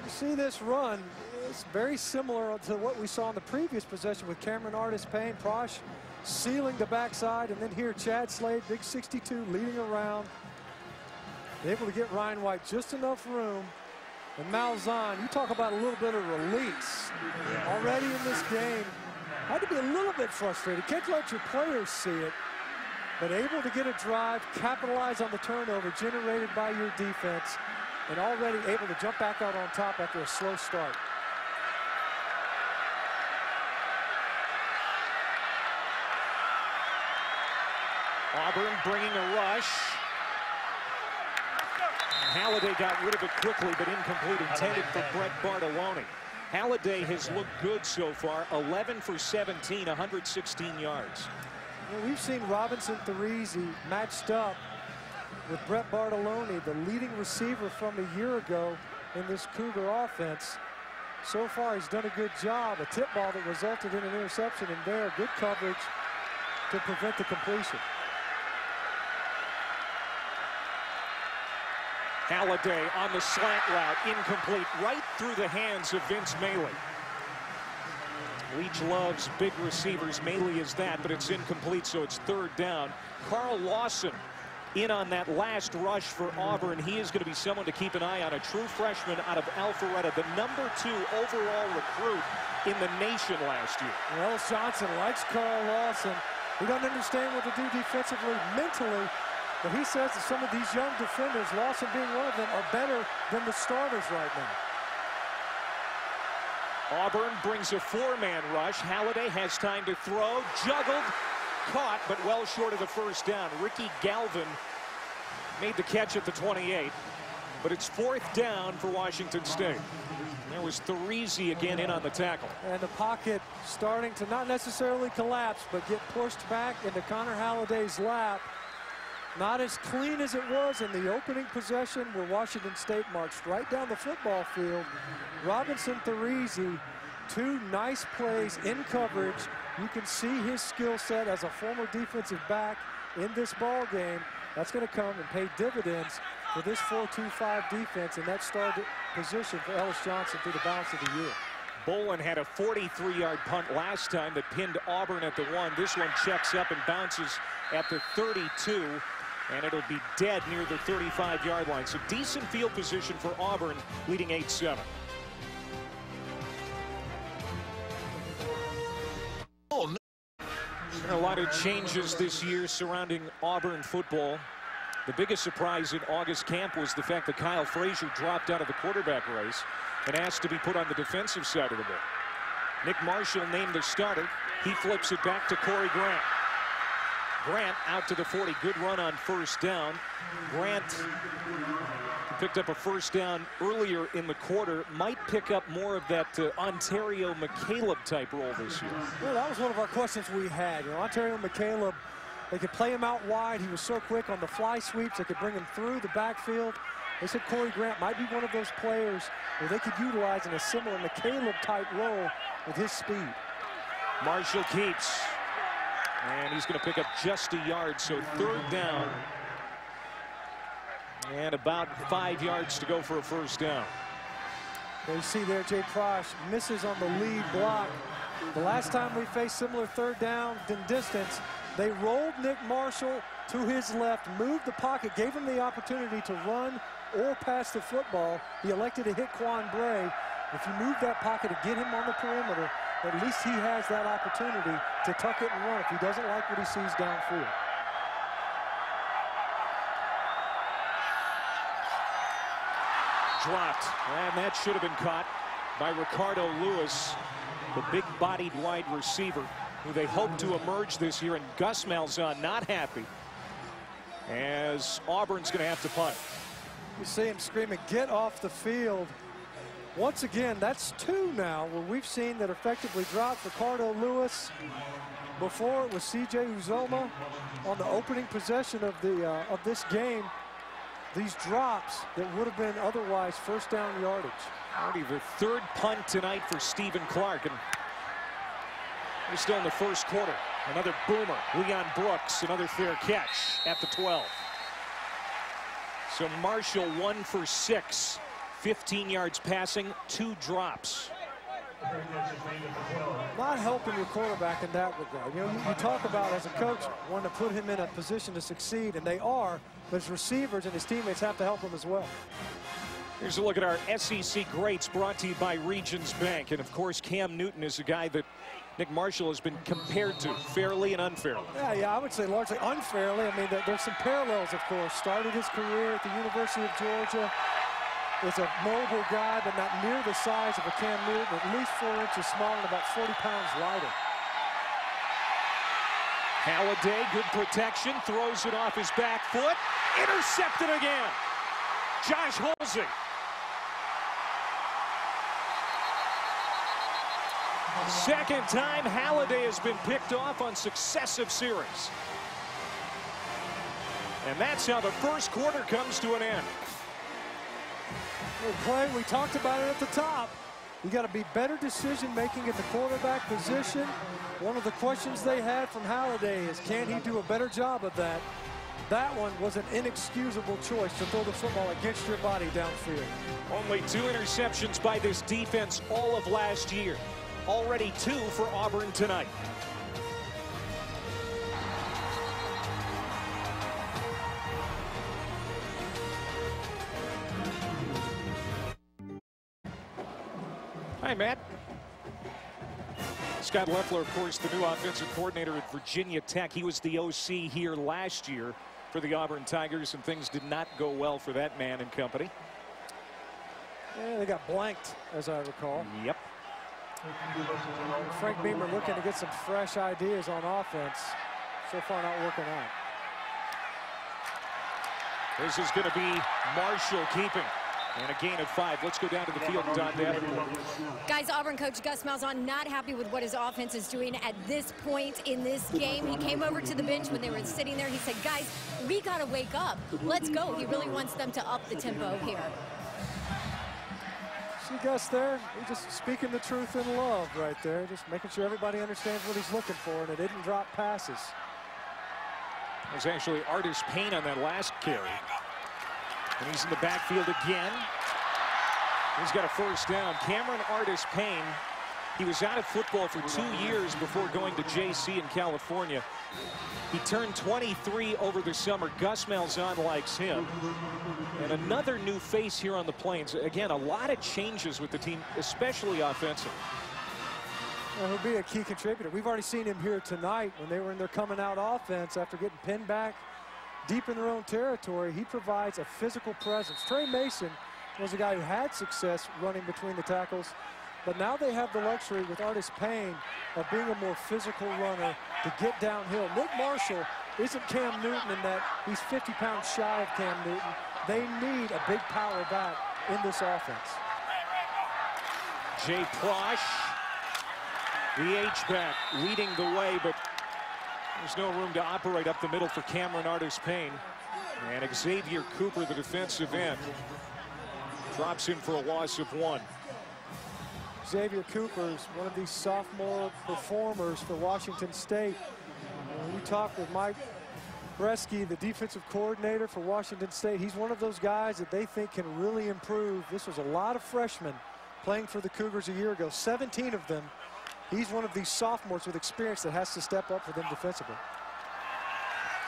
You see this run, it's very similar to what we saw in the previous possession with Cameron Artis-Payne. Prosh sealing the backside, and then here Chad Slade, big 62, leading around. Able to get Ryan White just enough room. And Malzahn, you talk about a little bit of release. Already in this game, had to be a little bit frustrated. Can't let your players see it, but able to get a drive, capitalize on the turnover generated by your defense, and already able to jump back out on top after a slow start. Auburn bringing a rush. Halliday got rid of it quickly, but incomplete, intended for Brett Bartolone. Halliday has looked good so far, 11 for 17, 116 yards. Well, we've seen Robinson Therese matched up with Brett Bartolone, the leading receiver from a year ago in this Cougar offense. So far, he's done a good job. A tip ball that resulted in an interception, and there, good coverage to prevent the completion. Halliday on the slant route, incomplete, right through the hands of Vince Maley. Leach loves big receivers. Maley is that, but it's incomplete, so it's 3rd down. Carl Lawson in on that last rush for Auburn. He is going to be someone to keep an eye on, a true freshman out of Alpharetta, the #2 overall recruit in the nation last year. Ellis Johnson likes Carl Lawson. He doesn't understand what to do defensively, mentally, but he says that some of these young defenders, Lawson being one of them, are better than the starters right now. Auburn brings a 4-man rush. Halliday has time to throw, juggled, caught, but well short of the 1st down. Ricky Galvin made the catch at the 28, but it's 4th down for Washington State. There was Therese again in on the tackle. And the pocket starting to not necessarily collapse, but get pushed back into Connor Halliday's lap. Not as clean as it was in the opening possession where Washington State marched right down the football field. Robinson Therese, 2 nice plays in coverage. You can see his skill set as a former defensive back in this ball game. That's going to come and pay dividends for this 4-2-5 defense, and that started position for Ellis Johnson through the balance of the year. Bolin had a 43-yard punt last time that pinned Auburn at the 1. This one checks up and bounces at the 32, and it'll be dead near the 35-yard line. So decent field position for Auburn, leading 8-7. A lot of changes this year surrounding Auburn football. The biggest surprise in August camp was the fact that Kyle Frazier dropped out of the quarterback race and asked to be put on the defensive side of the ball. Nick Marshall named the starter. He flips it back to Corey Grant. Grant out to the 40. Good run on 1st down. Grant picked up a 1st down earlier in the quarter. Might pick up more of that Ontario McCaleb type role this year. Well, that was one of our questions we had. You know, Ontario McCaleb, they could play him out wide. He was so quick on the fly sweeps. They could bring him through the backfield. They said Corey Grant might be one of those players where they could utilize in a similar McCaleb type role with his speed. Marshall keeps. And he's going to pick up just a yard, so 3rd down And about 5 yards to go for a first down. You see there, Jay Prosh misses on the lead block. The last time we faced similar third down in distance, they rolled Nick Marshall to his left, moved the pocket, gave him the opportunity to run or pass the football. He elected to hit Quan Bray. If you move that pocket to get him on the perimeter, at least he has that opportunity to tuck it and run if he doesn't like what he sees downfield. Dropped, and that should have been caught by Ricardo Lewis, the big-bodied wide receiver who they hope to emerge this year. And Gus Malzahn not happy as Auburn's going to have to punt. You see him screaming, "Get off the field." Once again, that's 2 now where we've seen that effectively dropped. Ricardo Lewis. Before it was C.J. Uzoma on the opening possession of this game. These drops that would have been otherwise first down yardage. Already the 3rd punt tonight for Stephen Clark, and we're still in the first quarter. Another boomer, Leon Brooks, another fair catch at the 12. So Marshall 1 for 6, 15 yards passing, 2 drops. Not helping your quarterback in that regard. You know, you talk about as a coach wanting to put him in a position to succeed, and they are, but his receivers and his teammates have to help him as well. Here's a look at our SEC greats brought to you by Regions Bank. And of course, Cam Newton is a guy that Nick Marshall has been compared to fairly and unfairly. Yeah, I would say largely unfairly. I mean, there's some parallels, of course. Started his career at the University of Georgia. Is a mobile guy, but not near the size of a Cam Newton, at least 4 inches smaller and about 40 pounds lighter. Halliday, good protection, throws it off his back foot, intercepted again. Josh Holsey. Second time Halliday has been picked off on successive series. And that's how the first quarter comes to an end. Well, Clay, we talked about it at the top. You got to be better decision making at the quarterback position. One of the questions they had from Halliday is, can he do a better job of that? That one was an inexcusable choice to throw the football against your body downfield. Only 2 interceptions by this defense all of last year. Already 2 for Auburn tonight. Hi, Matt. Scott Loeffler, of course, the new offensive coordinator at Virginia Tech. He was the OC here last year for the Auburn Tigers, and things did not go well for that man and company. Yeah, they got blanked, as I recall. Yep. Frank Beamer looking to get some fresh ideas on offense. So far not working out. This is going to be Marshall keeping. And a gain of 5. Let's go down to the field and Don Davenport. Guys, Auburn coach Gus Malzahn not happy with what his offense is doing at this point in this game. He came over to the bench when they were sitting there. He said, guys, we got to wake up. Let's go. He really wants them to up the tempo here. See Gus there? He's just speaking the truth in love right there. Just making sure everybody understands what he's looking for, and it didn't drop passes. It was actually Artis Payne on that last carry. And he's in the backfield again. He's got a first down. Cameron Artis Payne, he was out of football for 2 years before going to JC in California. He turned 23 over the summer. Gus Malzahn likes him. And another new face here on the Plains. Again, a lot of changes with the team, especially offensively. Well, he'll be a key contributor. We've already seen him here tonight when they were in their coming out offense after getting pinned back deep in their own territory. He provides a physical presence. Trey Mason was a guy who had success running between the tackles, but now they have the luxury with Artis Payne of being a more physical runner to get downhill. Nick Marshall isn't Cam Newton in that he's 50 pounds shy of Cam Newton. They need a big power back in this offense. Jay Prosh, the H-back, leading the way, but there's no room to operate up the middle for Cameron Artis Payne. And Xavier Cooper, the defensive end, drops in for a loss of 1. Xavier Cooper is one of these sophomore performers for Washington State. When we talked with Mike Bresky, the defensive coordinator for Washington State, he's one of those guys that they think can really improve. This was a lot of freshmen playing for the Cougars a year ago, 17 of them. He's one of these sophomores with experience that has to step up for them defensively.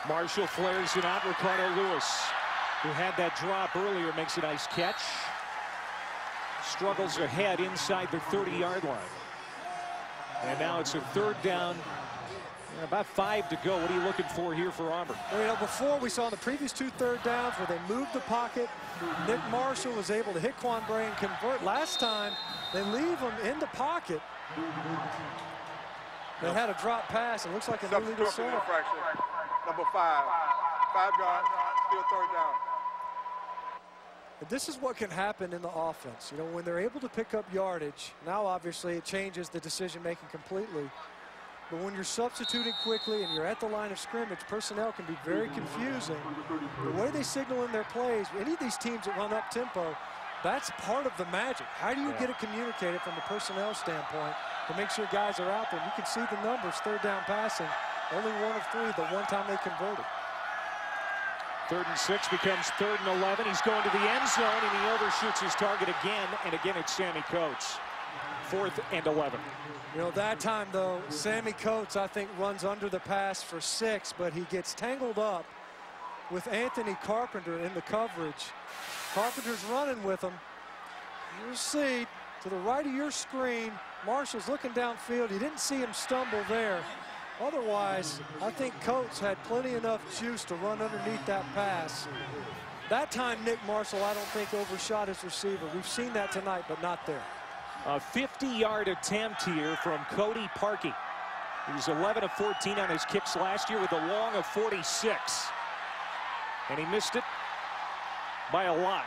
Marshall flares it out. Ricardo Lewis, who had that drop earlier, makes a nice catch. Struggles ahead inside the 30-yard line. And now it's a 3rd down. About 5 to go. What are you looking for here for Auburn? Well, you know, before we saw the previous 2 third downs where they moved the pocket. Nick Marshall was able to hit Quan Bray and convert. Last time, they leave him in the pocket. They had a drop pass. It looks like an illegal zone. Number 5. 5 yards, still 3rd down. This is what can happen in the offense. You know, when they're able to pick up yardage, now obviously it changes the decision-making completely. But when you're substituting quickly and you're at the line of scrimmage, personnel can be very confusing. The way they signal in their plays, any of these teams that run up tempo, that's part of the magic. How do you get it communicated from a personnel standpoint to make sure guys are out there? You can see the numbers, 3rd down passing, only 1 of 3 the one time they converted. 3rd and 6 becomes 3rd and 11. He's going to the end zone, and he overshoots his target again, and again it's Sammy Coates. 4th and 11. You know, that time, though, Sammy Coates, I think, runs under the pass for 6, but he gets tangled up with Anthony Carpenter in the coverage. Carpenter's running with him. You'll see, to the right of your screen, Marshall's looking downfield. You didn't see him stumble there. Otherwise, I think Coates had plenty enough juice to run underneath that pass. That time, Nick Marshall, I don't think, overshot his receiver. We've seen that tonight, but not there. A 50-yard attempt here from Cody Parkey. He was 11 of 14 on his kicks last year with a long of 46. And he missed it by a lot.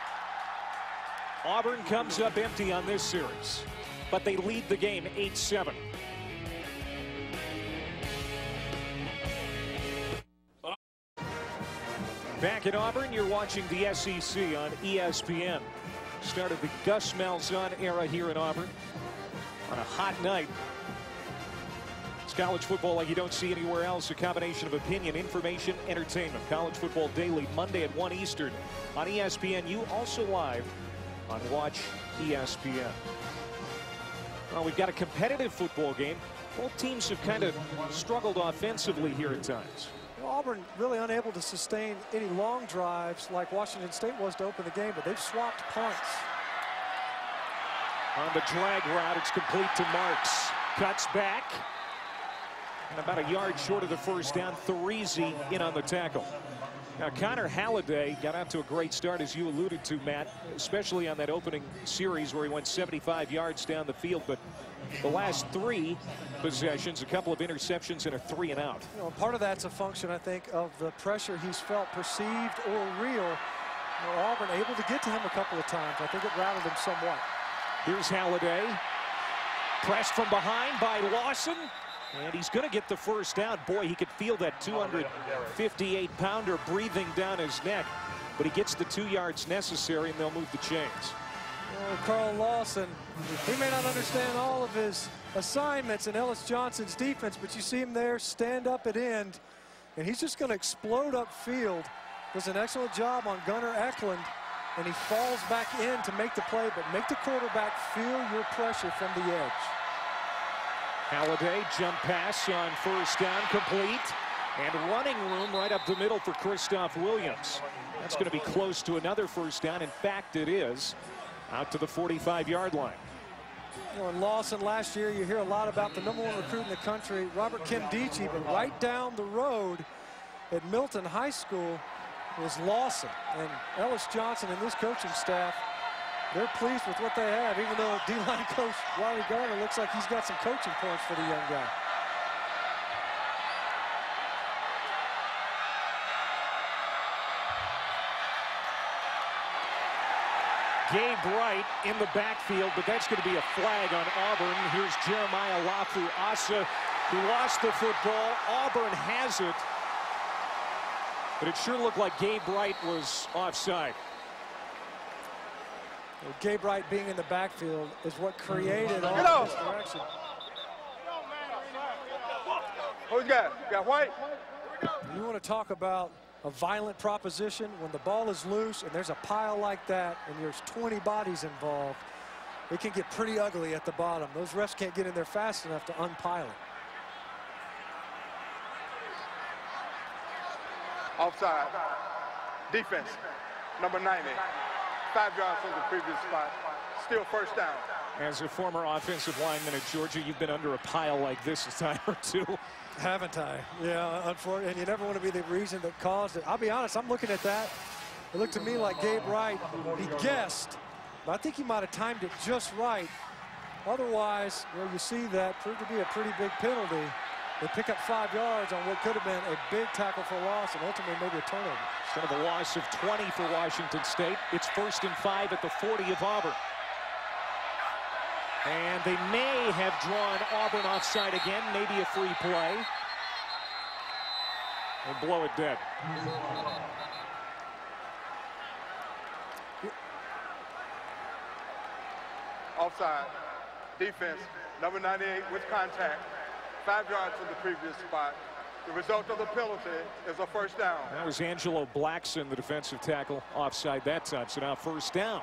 Auburn comes up empty on this series, but they lead the game 8-7. Back at Auburn, you're watching the SEC on ESPN. Start of the Gus Malzahn era here in Auburn on a hot night. It's college football like you don't see anywhere else. A combination of opinion, information, entertainment. College Football Daily, Monday at 1 Eastern on ESPN. Also live on Watch ESPN. Well, we've got a competitive football game. Both teams have kind of struggled offensively here at times. Auburn really unable to sustain any long drives like Washington State was to open the game, but they've swapped punts. On the drag route, it's complete to Marks. Cuts back. And about a yard short of the 1st down. Threezy in on the tackle. Now, Connor Halliday got out to a great start, as you alluded to, Matt, especially on that opening series where he went 75 yards down the field. But the last 3 possessions, a couple of interceptions and a 3 and out. You know, part of that's a function, I think, of the pressure he's felt, perceived or real. You know, Auburn able to get to him a couple of times. I think it rattled him somewhat. Here's Halliday. Pressed from behind by Lawson. And he's going to get the 1st down. Boy, he could feel that 258-pounder breathing down his neck. But he gets the 2 yards necessary, and they'll move the chains. Oh, Carl Lawson, he may not understand all of his assignments in Ellis Johnson's defense, but you see him there stand up at end, and he's just going to explode upfield. Does an excellent job on Gunnar Eklund, and he falls back in to make the play, but make the quarterback feel your pressure from the edge. Halliday, jump pass on 1st down, complete. And running room right up the middle for Christoph Williams. That's going to be close to another 1st down. In fact, it is. Out to the 45-yard line. You know, in Lawson last year, you hear a lot about the #1 recruit in the country, Robert Kimdichie, but right down the road at Milton High School was Lawson. And Ellis Johnson and this coaching staff, they're pleased with what they have, even though D-line coach Riley Garner looks like he's got some coaching points for the young guy. Gabe Wright in the backfield, but that's going to be a flag on Auburn. Here's Jeremiah Lafu-Asa, who lost the football. Auburn has it, but it sure looked like Gabe Wright was offside. Well, Gabe Wright being in the backfield is what created all this direction. Who you got? You got White? You want to talk about a violent proposition when the ball is loose and there's a pile like that and there's 20 bodies involved. It can get pretty ugly at the bottom. Those refs can't get in there fast enough to unpile it. Offside. Defense. Number 90. 5 yards from the previous spot. Still first down. As a former offensive lineman at Georgia, you've been under a pile like this a time or two. Haven't I? Yeah, unfortunately. And you never want to be the reason that caused it. I'll be honest, I'm looking at that. It looked to me like Gabe Wright, he guessed, but I think he might have timed it just right. Otherwise, well, you see that proved to be a pretty big penalty. They pick up 5 yards on what could have been a big tackle for loss and ultimately maybe a turnover. Instead of a loss of 20 for Washington State, it's 1st and 5 at the 40 of Auburn. And they may have drawn Auburn offside again, maybe a free play. And blow it dead. Offside. Defense. Number 98 with contact. 5 yards from the previous spot. The result of the penalty is a first down. That was Angelo Blackson, the defensive tackle, offside that time. So now first down.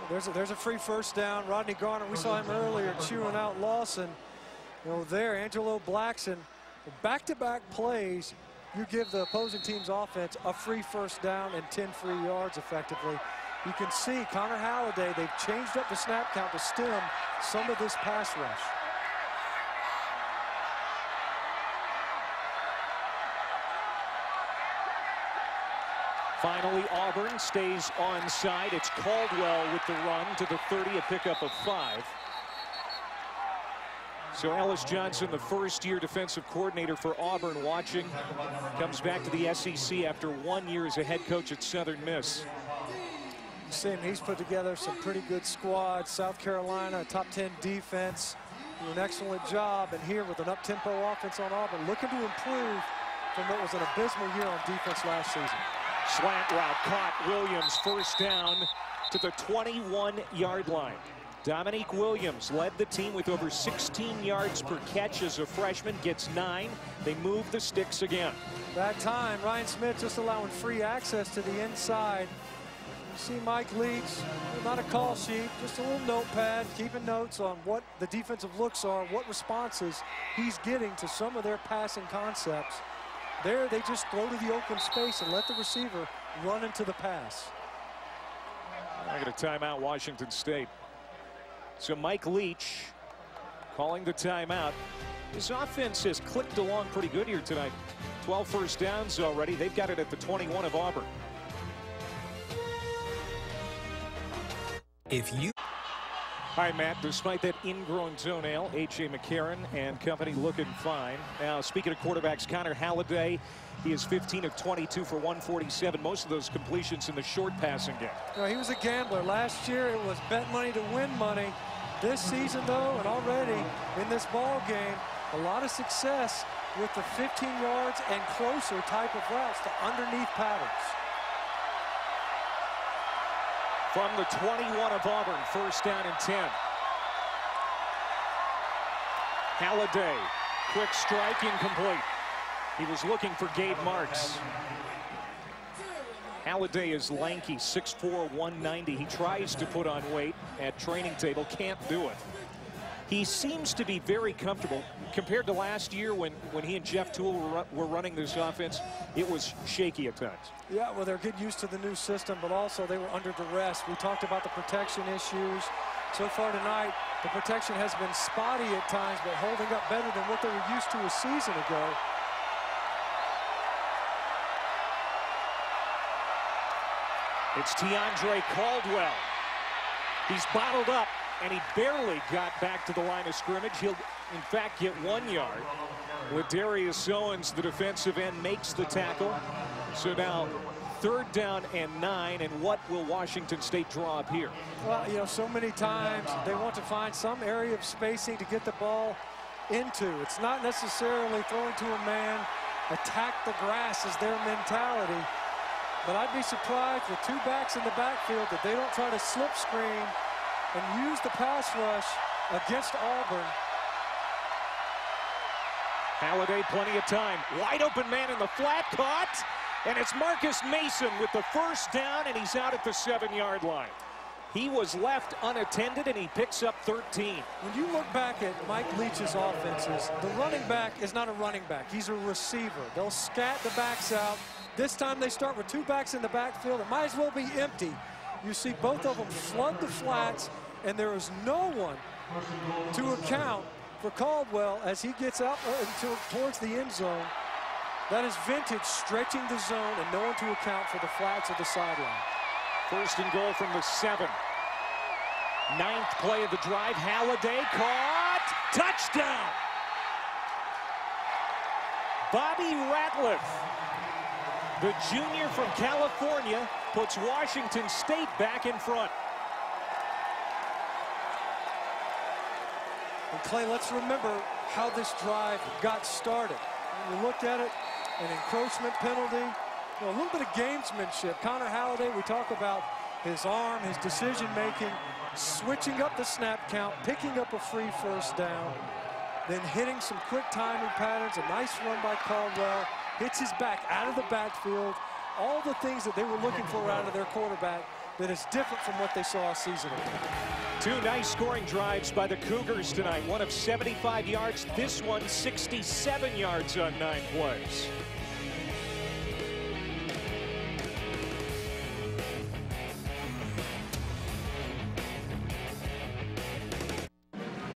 There's a free first down. Rodney Garner, we saw him earlier chewing out Lawson. You know, there, Angelo Blackson, back-to-back plays, you give the opposing team's offense a free first down and 10 free yards effectively. You can see Connor Halliday, they've changed up the snap count to stem some of this pass rush. Finally, Auburn stays onside. It's Caldwell with the run to the 30, a pickup of 5. So Ellis Johnson, the first-year defensive coordinator for Auburn, watching, comes back to the SEC after 1 year as a head coach at Southern Miss. Same, he's put together some pretty good squads. South Carolina, top 10 defense, do an excellent job. And here with an up-tempo offense on Auburn, looking to improve from what was an abysmal year on defense last season. Slant route caught. Williams first down to the 21-yard line. Dominique Williams led the team with over 16 yards per catch as a freshman, gets 9. They move the sticks again. That time, Ryan Smith just allowing free access to the inside. You see Mike Leach, not a call sheet, just a little notepad, keeping notes on what the defensive looks are, what responses he's getting to some of their passing concepts. There, they just throw to the open space and let the receiver run into the pass. I got a timeout, Washington State. So Mike Leach calling the timeout. His offense has clicked along pretty good here tonight. 12 first downs already. They've got it at the 21 of Auburn. All right, Matt, despite that ingrown toenail, A.J. McCarron and company looking fine. Now, speaking of quarterbacks, Connor Halliday, he is 15 of 22 for 147. Most of those completions in the short passing game. You know, he was a gambler. Last year, it was bet money to win money. This season, though, and already in this ball game, a lot of success with the 15 yards and closer type of routes to underneath patterns. From the 21 of Auburn, first down and 10. Halliday, quick strike, incomplete. He was looking for Gabe Marks. Halliday is lanky, 6'4", 190. He tries to put on weight at training table, can't do it. He seems to be very comfortable. Compared to last year when he and Jeff Toole were running this offense, it was shaky at times. Yeah, well, they're getting used to the new system, but also they were under duress. We talked about the protection issues. So far tonight, the protection has been spotty at times, but holding up better than what they were used to a season ago. It's Teandre Caldwell. He's bottled up, and he barely got back to the line of scrimmage. He'll, in fact, get 1 yard. Ladarius Owens, the defensive end, makes the tackle. So now, 3rd down and 9, and what will Washington State draw up here? Well, you know, so many times they want to find some area of spacing to get the ball into. It's not necessarily throwing to a man, attack the grass is their mentality. But I'd be surprised with 2 backs in the backfield that they don't try to slip screen and use the pass rush against Auburn. Halliday, plenty of time. Wide open man in the flat, caught. And it's Marcus Mason with the first down, and he's out at the 7-yard line. He was left unattended, and he picks up 13. When you look back at Mike Leach's offenses, the running back is not a running back. He's a receiver. They'll scat the backs out. This time they start with 2 backs in the backfield. It might as well be empty. You see both of them flood the flats, and there is no one to account for Caldwell as he gets out towards the end zone. That is vintage, stretching the zone, and no one to account for the flats of the sideline. First and goal from the 7. 9th play of the drive. Halliday caught. Touchdown! Bobby Ratliff, the junior from California, puts Washington State back in front. And Clay, let's remember how this drive got started. When we looked at it, an encroachment penalty, a little bit of gamesmanship. Connor Halliday, we talk about his arm, his decision-making, switching up the snap count, picking up a free first down, then hitting some quick timing patterns, a nice run by Caldwell, hits his back out of the backfield, all the things that they were looking for out of their quarterback that is different from what they saw a season ago. 2 nice scoring drives by the Cougars tonight. One of 75 yards, this one 67 yards on 9 plays.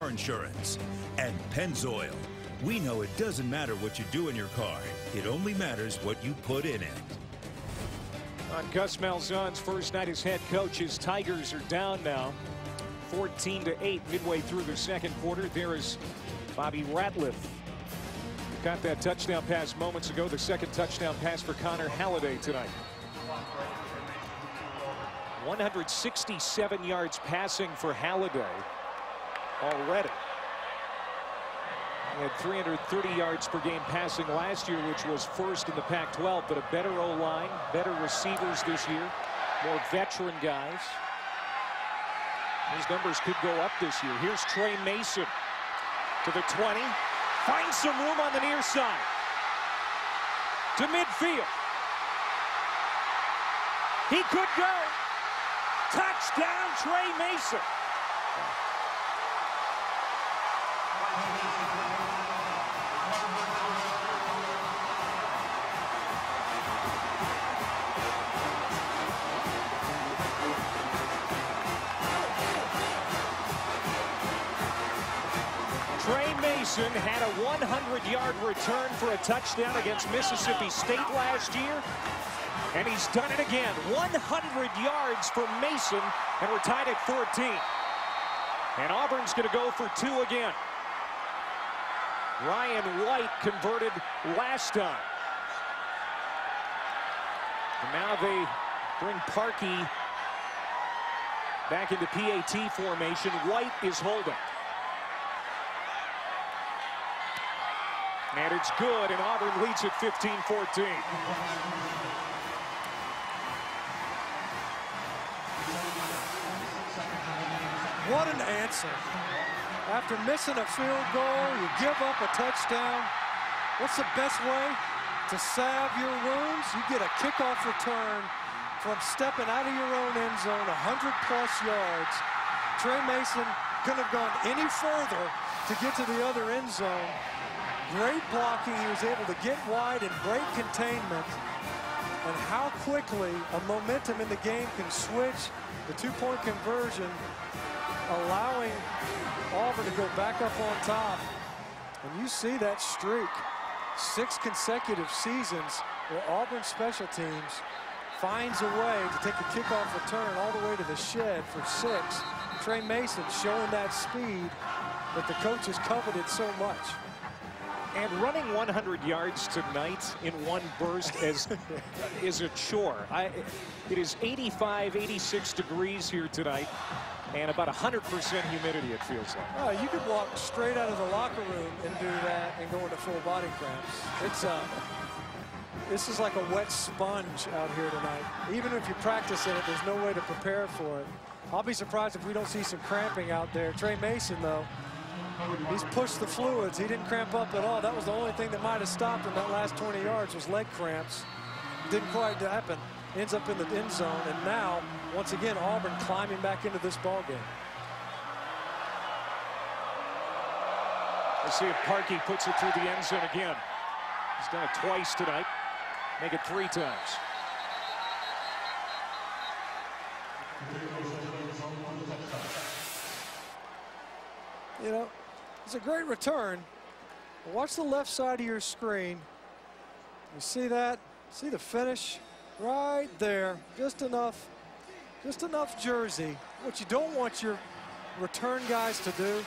Insurance and Pennzoil. We know it doesn't matter what you do in your car. It only matters what you put in it. On Gus Malzahn's first night as head coach, his Tigers are down now 14-8 midway through the second quarter. There is Bobby Ratliff. Got that touchdown pass moments ago. The second touchdown pass for Connor Halliday tonight. 167 yards passing for Halliday already. He had 330 yards per game passing last year, which was first in the Pac-12, but a better O-line, better receivers this year, more veteran guys. These numbers could go up this year. Here's Trey Mason to the 20. Finds some room on the near side. To midfield. He could go. Touchdown, Trey Mason. Trey Mason had a 100-yard return for a touchdown against Mississippi State last year. And he's done it again. 100 yards for Mason, and we're tied at 14. And Auburn's going to go for 2 again. Ryan White converted last time. And now they bring Parkey back into PAT formation. White is holding. And it's good, and Auburn leads at 15-14. What an answer. After missing a field goal, you give up a touchdown. What's the best way to salve your wounds? You get a kickoff return from stepping out of your own end zone, 100-plus yards. Trey Mason couldn't have gone any further to get to the other end zone. Great blocking. He was able to get wide and break containment. And how quickly a momentum in the game can switch. The 2-point conversion allowing Auburn to go back up on top. And you see that streak. 6 consecutive seasons where Auburn special teams finds a way to take a kickoff return all the way to the shed for 6. Trey Mason showing that speed that the coaches coveted so much. And running 100 yards tonight in one burst is a chore. It is 85, 86 degrees here tonight, and about 100% humidity, it feels like. You could walk straight out of the locker room and do that and go into full body cramps. This is like a wet sponge out here tonight. Even if you practice in it, there's no way to prepare for it. I'll be surprised if we don't see some cramping out there. Trey Mason, though, He's pushed the fluids. He didn't cramp up at all. That was the only thing that might have stopped him that last 20 yards was leg cramps. Didn't quite happen. Ends up in the end zone, and now, once again, Auburn climbing back into this ball game. Let's see if Parkey puts it through the end zone again. He's done it twice tonight. Make it 3 times. You know, it's a great return. Watch the left side of your screen. You see that? See the finish right there. Just enough jersey. What you don't want your return guys to do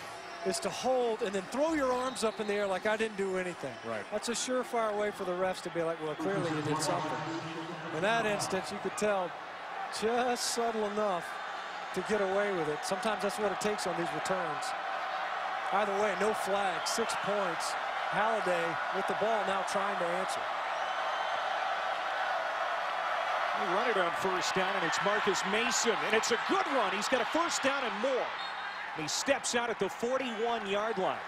is to hold and then throw your arms up in the air like I didn't do anything. Right. That's a surefire way for the refs to be like, well, clearly you did something. In that instance, you could tell just subtle enough to get away with it. Sometimes that's what it takes on these returns. Either way, no flag, 6 points. Halliday with the ball now trying to answer. They run it on first down, and it's Marcus Mason, and it's a good run. He's got a first down and more. And he steps out at the 41-yard line.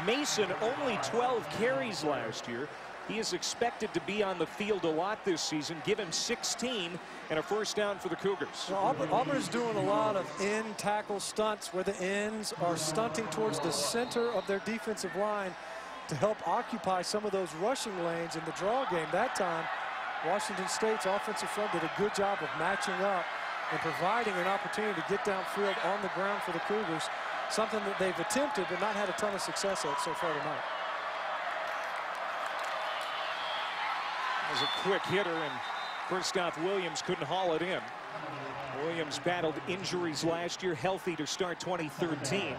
Mason only 12 carries last year. He is expected to be on the field a lot this season. Give him 16 and a first down for the Cougars. Well, Auburn is doing a lot of end tackle stunts where the ends are stunting towards the center of their defensive line to help occupy some of those rushing lanes in the draw game. That time, Washington State's offensive front did a good job of matching up and providing an opportunity to get downfield on the ground for the Cougars, something that they've attempted but not had a ton of success at so far tonight. As a quick hitter, and Christoph Williams couldn't haul it in. Williams battled injuries last year, healthy to start 2013.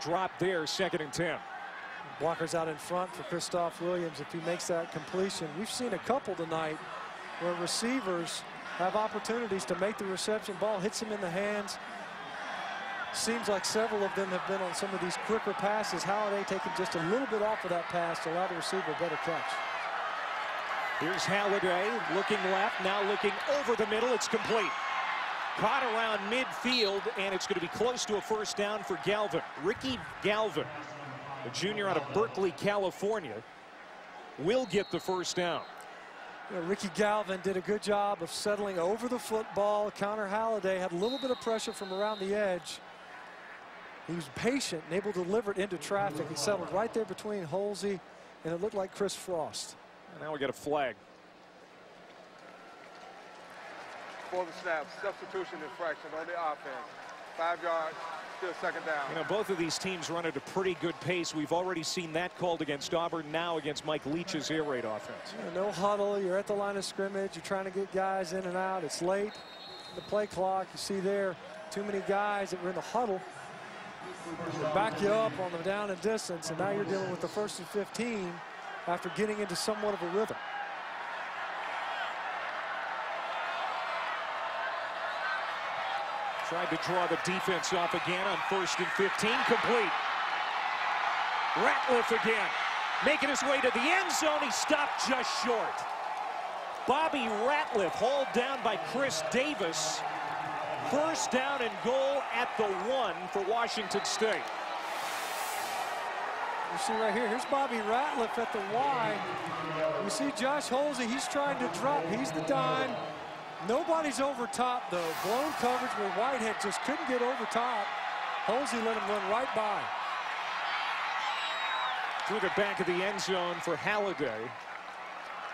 Dropped there, 2nd and 10. Blockers out in front for Christoph Williams if he makes that completion. We've seen a couple tonight where receivers have opportunities to make the reception. Ball hits him in the hands. Seems like several of them have been on some of these quicker passes. Halliday taking just a little bit off of that pass to allow the receiver a better catch. Here's Halliday looking left, now looking over the middle. It's complete. Caught around midfield, and it's going to be close to a first down for Galvin. Ricky Galvin, a junior out of Berkeley, California, will get the first down. You know, Ricky Galvin did a good job of settling over the football. Counter Halliday had a little bit of pressure from around the edge. He was patient and able to deliver it into traffic. He settled right there between Holsey and it looked like Chris Frost. And now we got a flag. For the snap, substitution infraction on the offense. 5 yards, still 2nd down. You know, both of these teams run at a pretty good pace. We've already seen that called against Auburn, now against Mike Leach's air raid offense. You know, no huddle, you're at the line of scrimmage, you're trying to get guys in and out. It's late, the play clock, you see there, too many guys that were in the huddle. Back you up on the down and distance, and now you're dealing with the 1st and 15 after getting into somewhat of a rhythm. Tried to draw the defense off again on 1st and 15. Complete. Ratliff again. Making his way to the end zone. He stopped just short. Bobby Ratliff hauled down by Chris Davis. First down and goal at the 1 for Washington State. You see right here, here's Bobby Ratliff at the Y. You see Josh Holsey, he's trying to drop. He's the dime. Nobody's over top, though. Blown coverage where Whitehead just couldn't get over top. Holsey let him run right by. Through the back of the end zone for Halliday.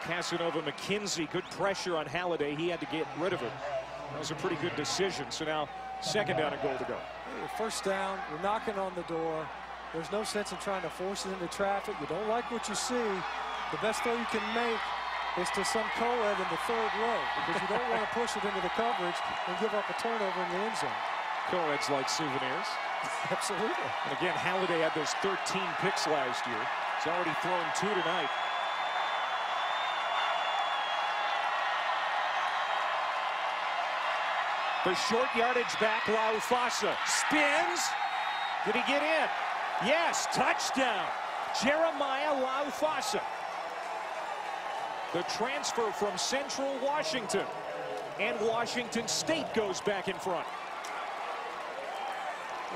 Casanova McKenzie, good pressure on Halliday. He had to get rid of it. That was a pretty good decision. So now 2nd down and goal to go. First down, you're knocking on the door. There's no sense in trying to force it into traffic. You don't like what you see. The best throw you can make is to some co-ed in the 3rd row because you don't want to push it into the coverage and give up a turnover in the end zone. Co-eds like souvenirs. Absolutely. And again, Halliday had those 13 picks last year. He's already thrown 2 tonight. The short yardage back, Laufasa spins. Did he get in? Yes, touchdown. Jeremiah Laufasa. The transfer from Central Washington. And Washington State goes back in front.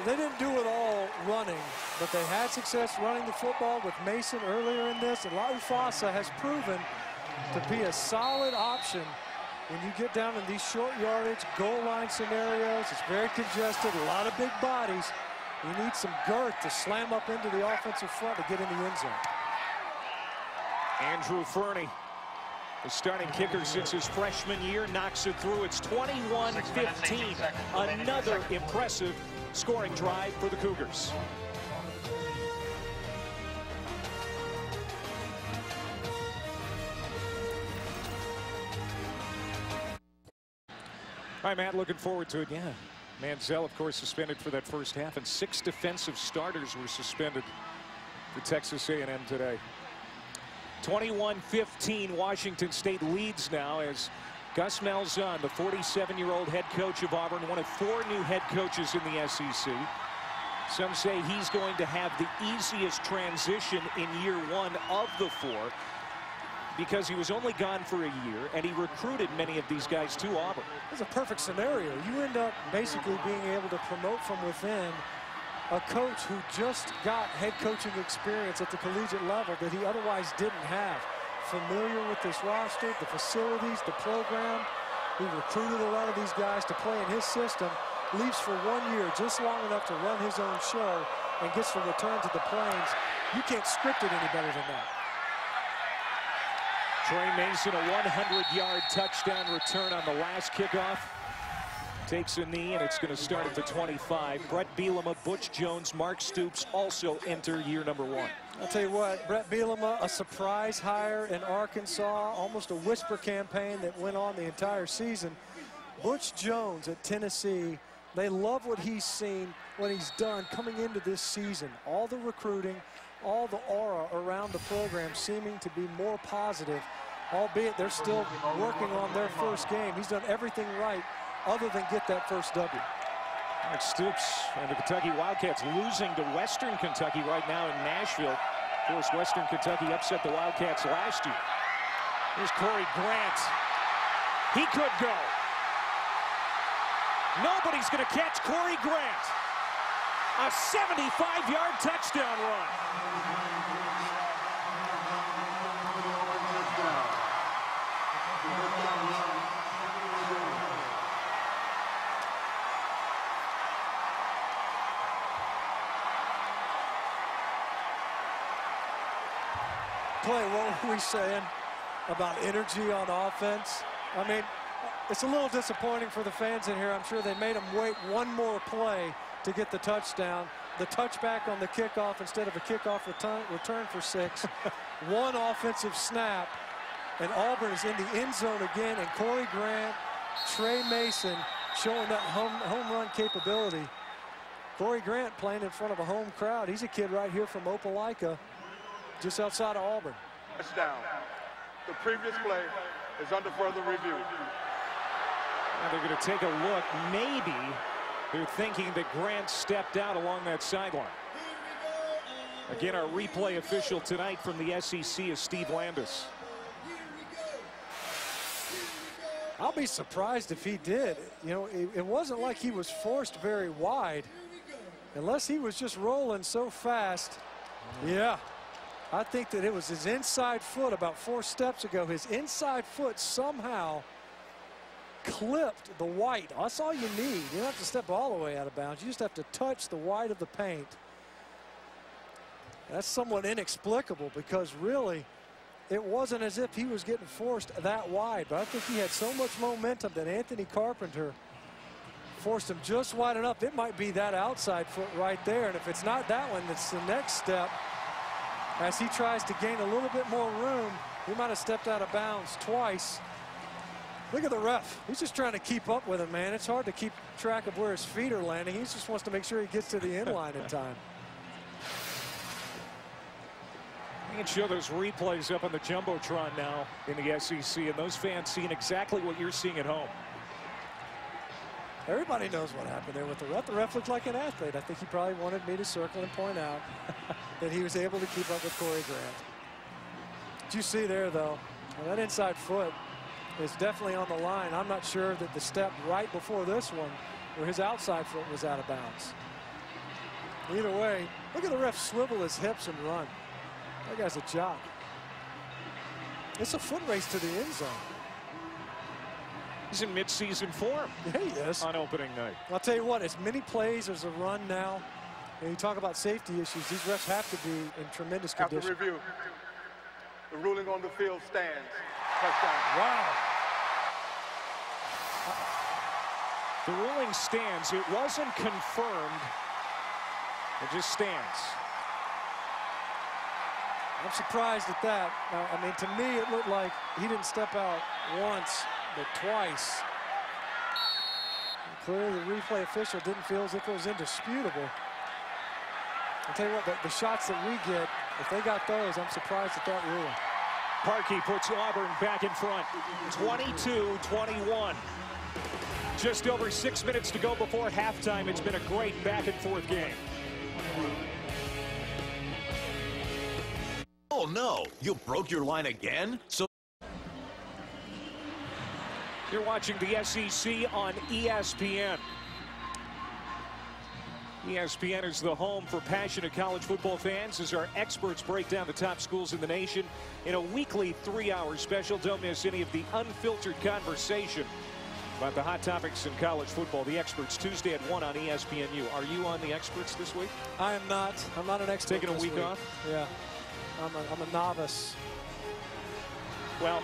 They didn't do it all running, but they had success running the football with Mason earlier in this. And Laufasa has proven to be a solid option when you get down in these short yardage, goal line scenarios. It's very congested, a lot of big bodies. You need some girth to slam up into the offensive front to get in the end zone. Andrew Fernie, the starting kicker since his freshman year, knocks it through. It's 21-15. Another impressive scoring drive for the Cougars. All right, Matt, looking forward to it. Yeah, Manziel, of course, suspended for that first half, and 6 defensive starters were suspended for Texas A&M today. 21-15, Washington State leads now as Gus Malzahn, the 47-year-old head coach of Auburn, one of 4 new head coaches in the SEC. Some say he's going to have the easiest transition in year 1 of the 4 because he was only gone for a year, and he recruited many of these guys to Auburn. It's a perfect scenario. You end up basically being able to promote from within a coach who just got head coaching experience at the collegiate level that he otherwise didn't have. Familiar with this roster, the facilities, the program. He recruited a lot of these guys to play in his system. Leaves for 1 year, just long enough to run his own show, and gets to return to the Plains. You can't script it any better than that. Trey Mason, a 100-yard touchdown return on the last kickoff. Takes a knee, and it's going to start at the 25. Brett Bielema, Butch Jones, Mark Stoops also enter year number 1. I'll tell you what, Brett Bielema, a surprise hire in Arkansas, almost a whisper campaign that went on the entire season. Butch Jones at Tennessee, they love what he's seen, what he's done coming into this season. All the recruiting, all the aura around the program seeming to be more positive, albeit they're still working on their first game. He's done everything right other than get that first W. Mark Stoops and the Kentucky Wildcats losing to Western Kentucky right now in Nashville. Of course, Western Kentucky upset the Wildcats last year. Here's Corey Grant. He could go. Nobody's going to catch Corey Grant. A 75-yard touchdown run. Clay, what were we saying about energy on offense? I mean, it's a little disappointing for the fans in here. I'm sure they made them wait one more play to get the touchdown. The touchback on the kickoff instead of a kickoff return for 6. One offensive snap, and Auburn is in the end zone again, and Corey Grant, Trey Mason showing that home run capability. Corey Grant playing in front of a home crowd. He's a kid right here from Opelika, just outside of Auburn. Touchdown. The previous play is under further review. And they're going to take a look. Maybe they're thinking that Grant stepped out along that sideline. Again, our replay official tonight from the SEC is Steve Landis. I'll be surprised if he did. You know, it wasn't like he was forced very wide, unless he was just rolling so fast. Yeah. I think that it was his inside foot about 4 steps ago. His inside foot somehow clipped the white. That's all you need. You don't have to step all the way out of bounds. You just have to touch the white of the paint. That's somewhat inexplicable because really it wasn't as if he was getting forced that wide. But I think he had so much momentum that Anthony Carpenter forced him just wide enough. It might be that outside foot right there. And if it's not that one, it's the next step. As he tries to gain a little bit more room, he might have stepped out of bounds twice. Look at the ref. He's just trying to keep up with him, man. It's hard to keep track of where his feet are landing. He just wants to make sure he gets to the end line in time. You can show those replays up on the Jumbotron now in the SEC, and those fans seeing exactly what you're seeing at home. Everybody knows what happened there with the ref. The ref looked like an athlete. I think he probably wanted me to circle and point out that he was able to keep up with Corey Grant. Did you see there, though? That inside foot is definitely on the line. I'm not sure that the step right before this one, where his outside foot was out of bounds. Either way, look at the ref swivel his hips and run. That guy's a jock. It's a foot race to the end zone. He's in mid-season form. Yeah, he is. On opening night. I'll tell you what, as many plays as a run now, and you talk about safety issues, these refs have to be in tremendous condition. After review, the ruling on the field stands. Touchdown. Wow. The ruling stands. It wasn't confirmed. It just stands. I'm surprised at that. I mean, to me, it looked like he didn't step out once, but twice. And clearly, the replay official didn't feel as if it was indisputable. I'll tell you what, the shots that we get, if they got those, I'm surprised at that ruling. Parkey puts Auburn back in front, 22-21. Just over 6 minutes to go before halftime. It's been a great back-and-forth game. Oh no, you broke your line again? So you're watching the SEC on ESPN. ESPN is the home for passionate college football fans as our experts break down the top schools in the nation in a weekly 3-hour special. Don't miss any of the unfiltered conversation about the hot topics in college football. The Experts Tuesday at 1 on ESPNU. Are you on the Experts this week? I am not. I'm not an expert. Taking a week off? Yeah. I'm a novice. Well,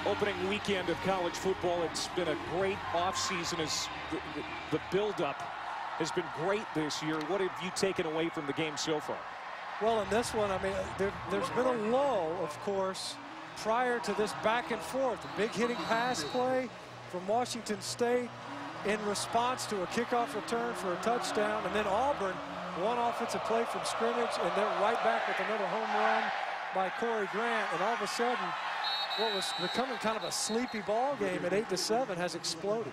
opening weekend of college football, it's been a great offseason as the build-up has been great this year. What have you taken away from the game so far? Well, in this one, I mean, there's been a lull, of course, prior to this back and forth. A big hitting pass play from Washington State in response to a kickoff return for a touchdown. And then Auburn, one offensive play from scrimmage, and they're right back with another home run by Corey Grant. And all of a sudden, what was becoming kind of a sleepy ball game at 8-7 has exploded.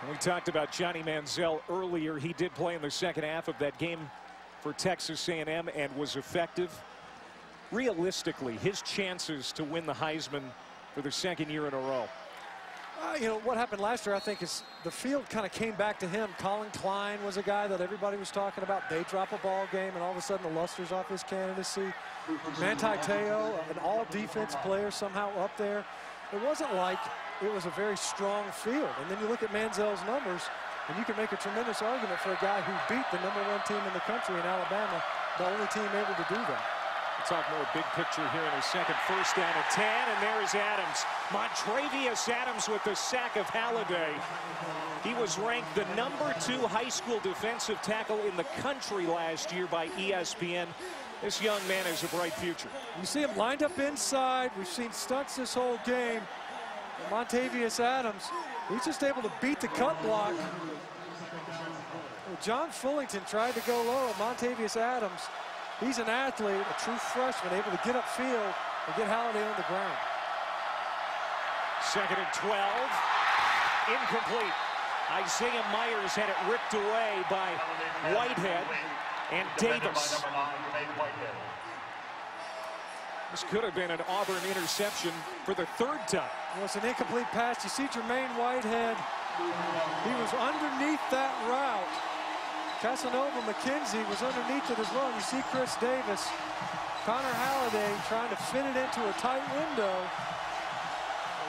We talked about Johnny Manziel earlier. He did play in the second half of that game for Texas A&M and was effective. Realistically, his chances to win the Heisman for the second year in a row. You know, what happened last year, I think, is the field kind of came back to him. Colin Klein was a guy that everybody was talking about. They drop a ball game, and all of a sudden the luster's off his candidacy. Manti Te'o, an all-defense player, somehow up there. It wasn't like it was a very strong field. And then you look at Manziel's numbers, and you can make a tremendous argument for a guy who beat the #1 team in the country in Alabama, the only team able to do that. We'll talk more big picture here in a second. First down at 10, and there is Adams. Montravius Adams with the sack of Halliday. He was ranked the #2 high school defensive tackle in the country last year by ESPN. This young man has a bright future. You see him lined up inside. We've seen stunts this whole game. Montravius Adams, he's just able to beat the cut block. John Fullington tried to go low. Montravius Adams, he's an athlete, a true freshman, able to get upfield and get Halliday on the ground. 2nd and 12. Incomplete. Isaiah Myers had it ripped away by Whitehead and Davis. This could have been an Auburn interception for the 3rd time. Well, it's an incomplete pass. You see Jermaine Whitehead. He was underneath that route. Casanova McKenzie was underneath it as well. You see Chris Davis, Connor Halliday trying to fit it into a tight window.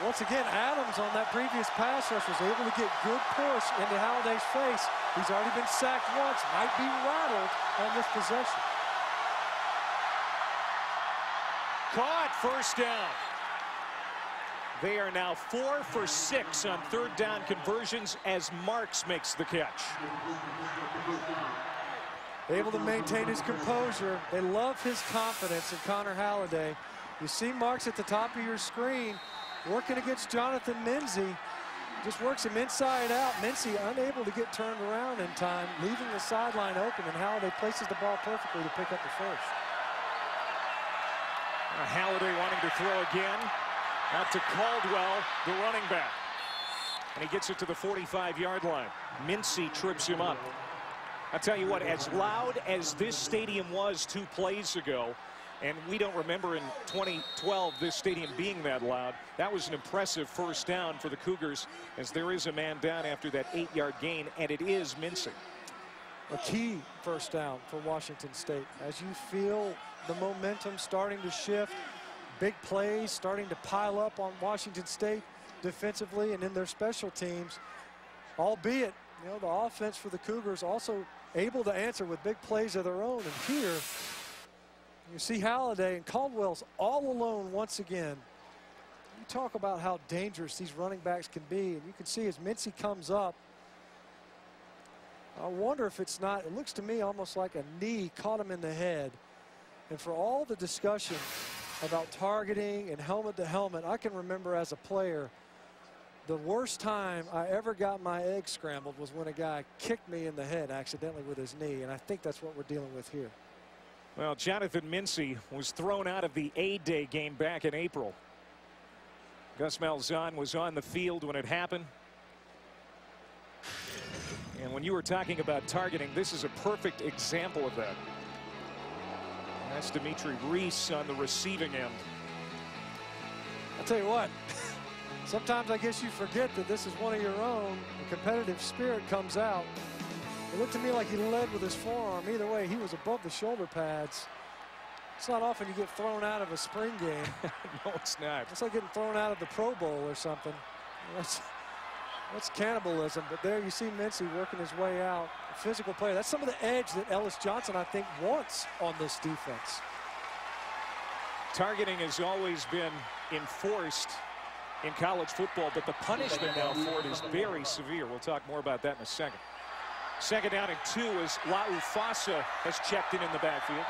Once again, Adams on that previous pass rush was able to get good push into Halliday's face. He's already been sacked once, might be rattled on this possession. Caught, first down. They are now 4 for 6 on 3rd down conversions as Marks makes the catch. Able to maintain his composure. They love his confidence in Connor Halliday. You see Marks at the top of your screen working against Jonathan Mincy. Just works him inside out. Mincy unable to get turned around in time, leaving the sideline open, and Halliday places the ball perfectly to pick up the first. Halliday wanting to throw again. Out to Caldwell, the running back. And he gets it to the 45-yard line. Mincy trips him up. I'll tell you what, as loud as this stadium was 2 plays ago, And we don't remember in 2012 this stadium being that loud. That was an impressive first down for the Cougars, as there is a man down after that 8-yard gain, and it is Mincy. A key first down for Washington State. As you feel the momentum starting to shift, big plays starting to pile up on Washington State defensively and in their special teams, albeit, you know, the offense for the Cougars also able to answer with big plays of their own. And here, you see Halliday and Caldwell's all alone once again. You talk about how dangerous these running backs can be, and you can see as Mincy comes up, I wonder if it's not, it looks to me almost like a knee caught him in the head. And for all the discussion about targeting and helmet to helmet, I can remember as a player, the worst time I ever got my egg scrambled was when a guy kicked me in the head accidentally with his knee, and I think that's what we're dealing with here. Well, Jonathan Mincy was thrown out of the A-Day game back in April. Gus Malzahn was on the field when it happened. And when you were talking about targeting, this is a perfect example of that. That's Dimitri Reese on the receiving end. I'll tell you what, sometimes I guess you forget that this is one of your own. The competitive spirit comes out. It looked to me like he led with his forearm. Either way, he was above the shoulder pads. It's not often you get thrown out of a spring game. No, it's not. It's like getting thrown out of the Pro Bowl or something. That's cannibalism. But there you see Mincy working his way out. A physical player. That's some of the edge that Ellis Johnson, I think, wants on this defense. Targeting has always been enforced in college football, but the punishment now for it is very severe. We'll talk more about that in a second. Second down and 2 as Laufasa has checked in the backfield.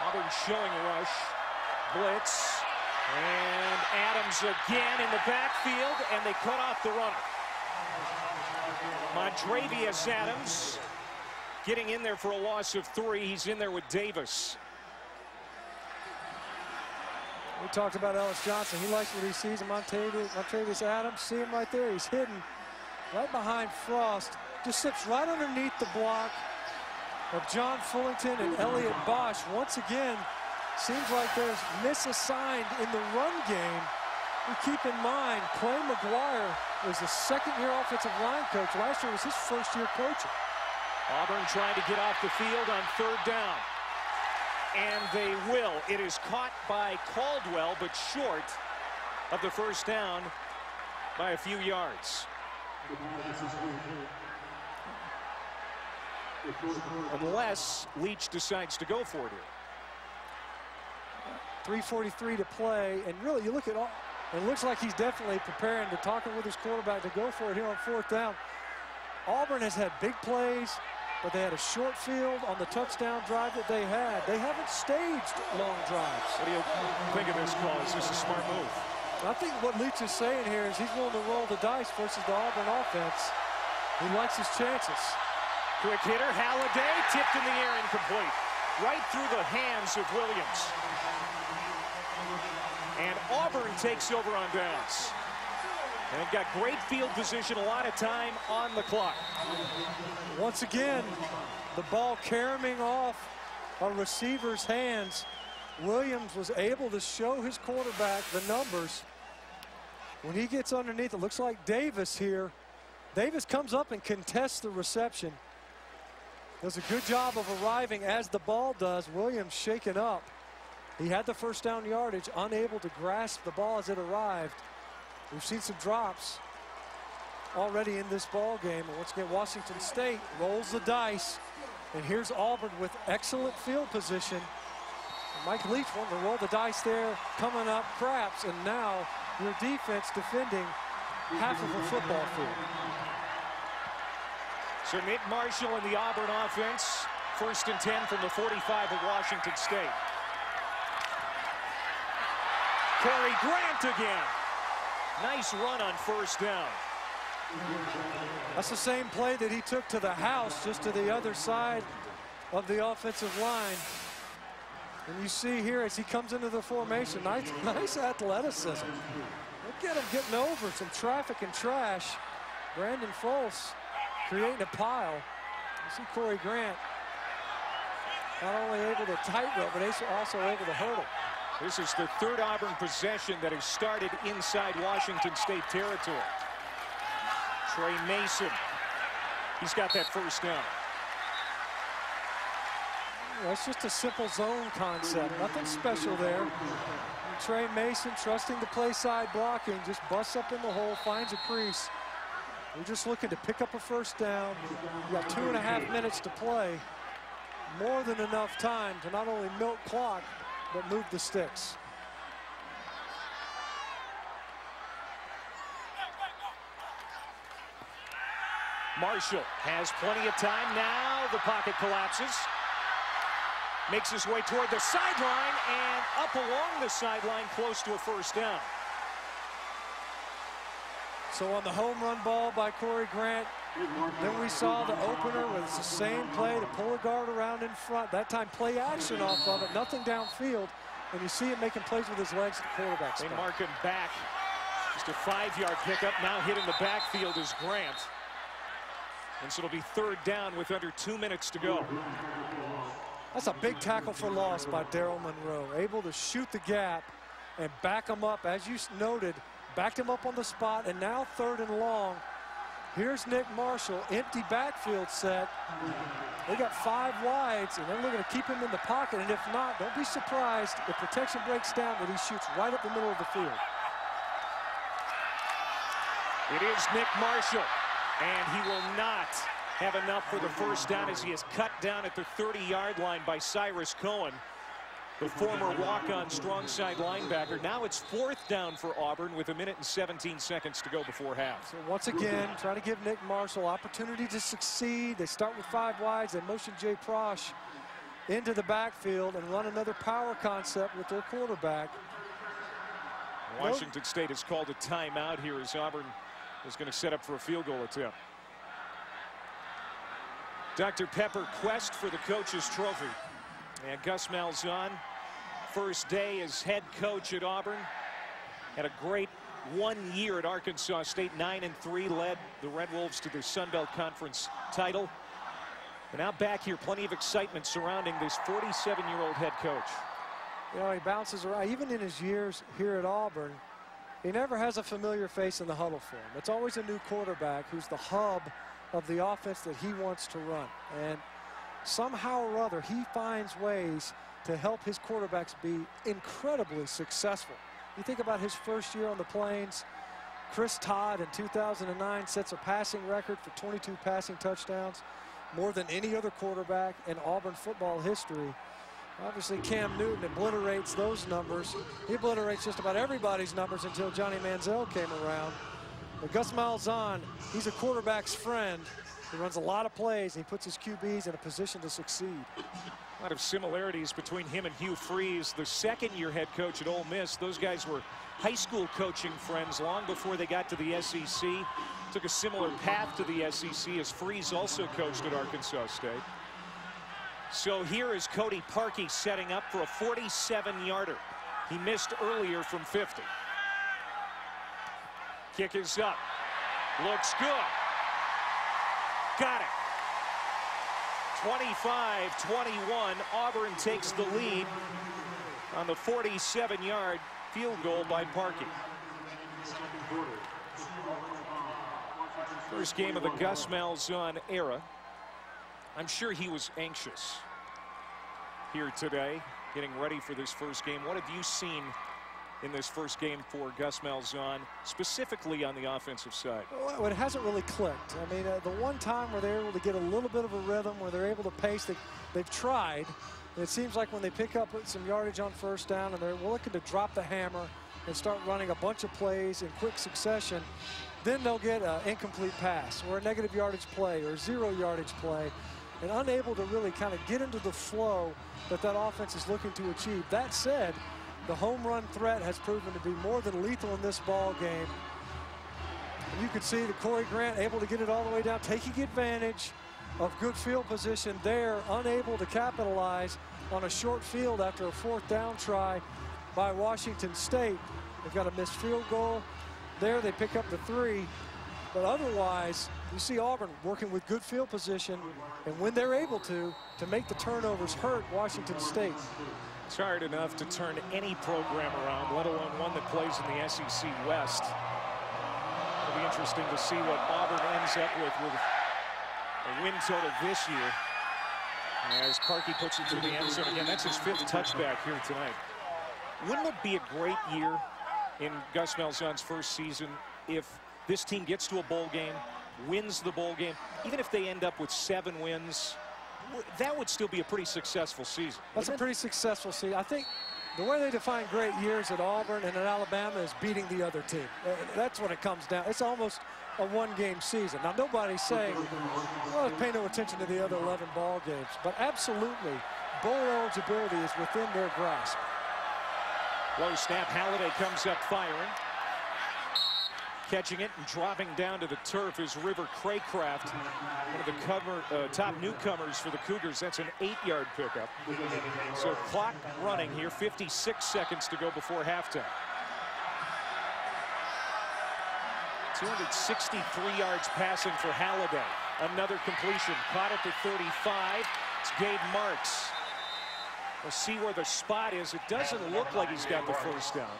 Auburn showing rush. Blitz. And Adams again in the backfield, and they cut off the runner. Montravius Adams getting in there for a loss of 3. He's in there with Davis. We talked about Ellis Johnson. He likes what he sees in Montravius Adams. See him right there. He's hidden right behind Frost. Just sits right underneath the block of John Fullington and Elliott Bosch. Once again, seems like there's misassigned in the run game. We keep in mind, Clay McGuire was the second-year offensive line coach. Last year was his first-year coaching. Auburn trying to get off the field on third down. And they will. It is caught by Caldwell, but short of the first down by a few yards. Unless Leach decides to go for it here. 3:43 to play, and really you look at all, it looks like he's definitely preparing to talking with his quarterback to go for it here on fourth down. Auburn has had big plays, but they had a short field on the touchdown drive that they had. They haven't staged long drives. What do you think of this call? Is this a smart move? I think what Leach is saying here is he's willing to roll the dice versus the Auburn offense. He likes his chances. Quick hitter, Halliday, tipped in the air, incomplete. Right through the hands of Williams. And Auburn takes over on downs. And they've got great field position, a lot of time on the clock. Once again, the ball caroming off a receiver's hands. Williams was able to show his quarterback the numbers. When he gets underneath, it looks like Davis here. Davis comes up and contests the reception. Does a good job of arriving as the ball does. Williams shaken up. He had the first down yardage, unable to grasp the ball as it arrived. We've seen some drops already in this ball game. And once again, Washington State rolls the dice. And here's Auburn with excellent field position. Mike Leach wanting to roll the dice there, coming up craps, and now your defense defending half of a football field. So Nick Marshall in the Auburn offense, 1st and 10 from the 45 of Washington State. Corey Grant again. Nice run on first down. That's the same play that he took to the house, just to the other side of the offensive line. And you see here as he comes into the formation, nice athleticism. Look at him getting over some traffic and trash. Brandon Folse creating a pile. You see Corey Grant Not only able to tightrope, but he's also able to hurdle. This is the third Auburn possession that has started inside Washington State territory. Trey Mason, he's got that first down. That's just a simple zone concept. Nothing special there. And Trey Mason, trusting the play side blocking, just busts up in the hole, finds a crease. We're just looking to pick up a first down. We've got 2.5 minutes to play. More than enough time to not only milk clock, but move the sticks. Marshall has plenty of time. Now the pocket collapses. Makes his way toward the sideline and up along the sideline close to a first down. So on the home run ball by Corey Grant, then we saw the opener with the same play to pull a guard around in front. That time play action off of it, nothing downfield. And you see him making plays with his legs at the quarterback spot. They mark him back. Just a 5-yard pickup. Now hitting the backfield is Grant. And so it'll be third down with under 2 minutes to go. That's a big tackle for loss by Daryl Monroe. Able to shoot the gap and back him up, as you noted, backed him up on the spot, and now third and long. Here's Nick Marshall, empty backfield set. They got 5 wides, and they're looking to keep him in the pocket, and if not, don't be surprised if protection breaks down when he shoots right up the middle of the field. It is Nick Marshall, and he will not have enough for the first down as he is cut down at the 30-yard line by Cyrus Cohen, the former walk-on strong side linebacker. Now it's fourth down for Auburn with 1 minute and 17 seconds to go before half. So once again, try to give Nick Marshall opportunity to succeed. They start with 5 wides. They motion Jay Prosh into the backfield and run another power concept with their quarterback. Washington State has called a timeout here as Auburn is going to set up for a field goal attempt. Dr. Pepper quest for the coach's trophy. And Gus Malzahn, first day as head coach at Auburn, had a great 1 year at Arkansas State, 9-3, led the Red Wolves to the Sun Belt Conference title. And now back here, plenty of excitement surrounding this 47-year-old head coach. You know, he bounces around. Even in his years here at Auburn, he never has a familiar face in the huddle for him. It's always a new quarterback who's the hub of the offense that he wants to run. And somehow or other, he finds ways to help his quarterbacks be incredibly successful. You think about his first year on the Plains. Chris Todd in 2009 sets a passing record for 22 passing touchdowns, more than any other quarterback in Auburn football history. Obviously, Cam Newton obliterates those numbers. He obliterates just about everybody's numbers until Johnny Manziel came around. But Gus Malzahn, he's a quarterback's friend. He runs a lot of plays. And he puts his QBs in a position to succeed. A lot of similarities between him and Hugh Freeze, the second-year head coach at Ole Miss. Those guys were high school coaching friends long before they got to the SEC. Took a similar path to the SEC as Freeze also coached at Arkansas State. So here is Cody Parkey setting up for a 47-yarder. He missed earlier from 50. Kick is up. Looks good. Got it. 25-21. Auburn takes the lead on the 47-yard field goal by Parkey. First game of the Gus Malzahn era. I'm sure he was anxious here today, getting ready for this first game. What have you seen in this first game for Gus Malzahn, specifically on the offensive side? Well, it hasn't really clicked. I mean, the one time where they're able to get a little bit of a rhythm, where they're able to pace, they've tried. And it seems like when they pick up some yardage on first down and they're looking to drop the hammer and start running a bunch of plays in quick succession, then they'll get an incomplete pass or a negative yardage play or a 0 yardage play, and unable to really kind of get into the flow that that offense is looking to achieve. That said, the home run threat has proven to be more than lethal in this ball game. And you can see that Corey Grant able to get it all the way down, taking advantage of good field position there, unable to capitalize on a short field after a 4th down try by Washington State. They've got a missed field goal. There they pick up the 3. But otherwise, you see Auburn working with good field position, and when they're able to make the turnovers hurt Washington State. It's hard enough to turn any program around, let alone one that plays in the SEC West. It'll be interesting to see what Auburn ends up with a win total this year. As Parkey puts it through the end zone again. That's his 5th touchback here tonight. Wouldn't it be a great year in Gus Malzahn's first season if this team gets to a bowl game, wins the bowl game, even if they end up with 7 wins? That would still be a pretty successful season. That's a pretty successful season. I think the way they define great years at Auburn and at Alabama is beating the other team. That's what it comes down. It's almost a one-game season. Now, nobody's saying, well, pay no attention to the other 11 ball games. But absolutely, bowl eligibility is within their grasp. Low snap. Halliday comes up firing. Catching it and dropping down to the turf is River Craycraft, one of the top newcomers for the Cougars. That's an 8-yard pickup. So clock running here, 56 seconds to go before halftime. 263 yards passing for Halliday. Another completion, caught at the 35. It's Gabe Marks. We'll see where the spot is. It doesn't look like he's got the first down.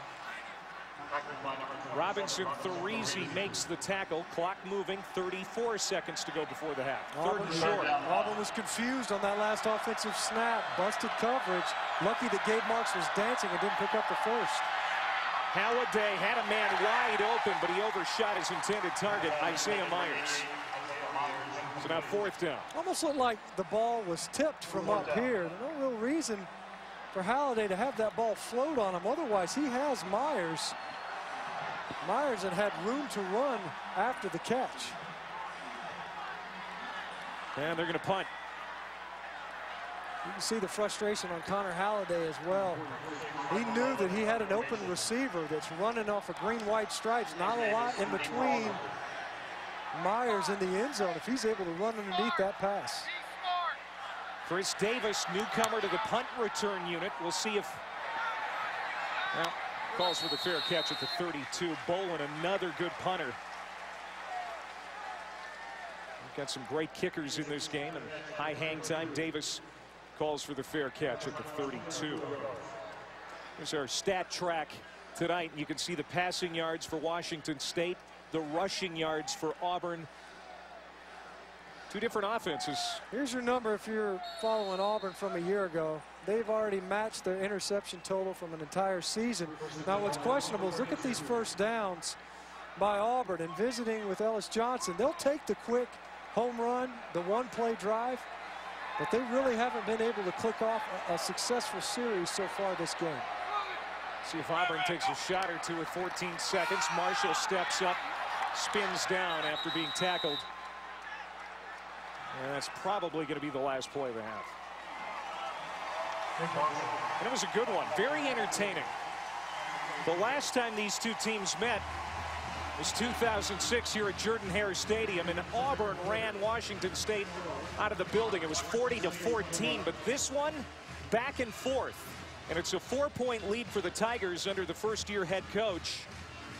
Robinson Therese makes the tackle. Clock moving, 34 seconds to go before the half. Third and short. Auburn was confused on that last offensive snap. Busted coverage. Lucky that Gabe Marks was dancing and didn't pick up the first. Halliday had a man wide open, but he overshot his intended target, Isaiah Myers. So now 4th down. Almost looked like the ball was tipped from up here. No real reason for Halliday to have that ball float on him. Otherwise, he has Myers. Myers had room to run after the catch. And they're going to punt. You can see the frustration on Connor Halliday as well. He knew that he had an open receiver that's running off of green-white stripes. Not a lot in between Myers in the end zone if he's able to run underneath that pass. Chris Davis, newcomer to the punt return unit. We'll see if... Well, calls for the fair catch at the 32. Bolin, another good punter. We've got some great kickers in this game, and high hang time. Davis calls for the fair catch at the 32. Here's our stat track tonight. You can see the passing yards for Washington State, the rushing yards for Auburn. Two different offenses. Here's your number if you're following Auburn from a year ago. They've already matched their interception total from an entire season. Now what's questionable is look at these first downs by Auburn and visiting with Ellis Johnson. They'll take the quick home run, the one-play drive, but they really haven't been able to click off a successful series so far this game. See if Auburn takes a shot or two with 14 seconds. Marshall steps up, spins down after being tackled. And that's probably going to be the last play of the half. And it was a good one, very entertaining. The last time these two teams met was 2006 here at Jordan-Hare Stadium, and Auburn ran Washington State out of the building. It was 40-14, but this one, back and forth. And it's a 4-point lead for the Tigers under the first-year head coach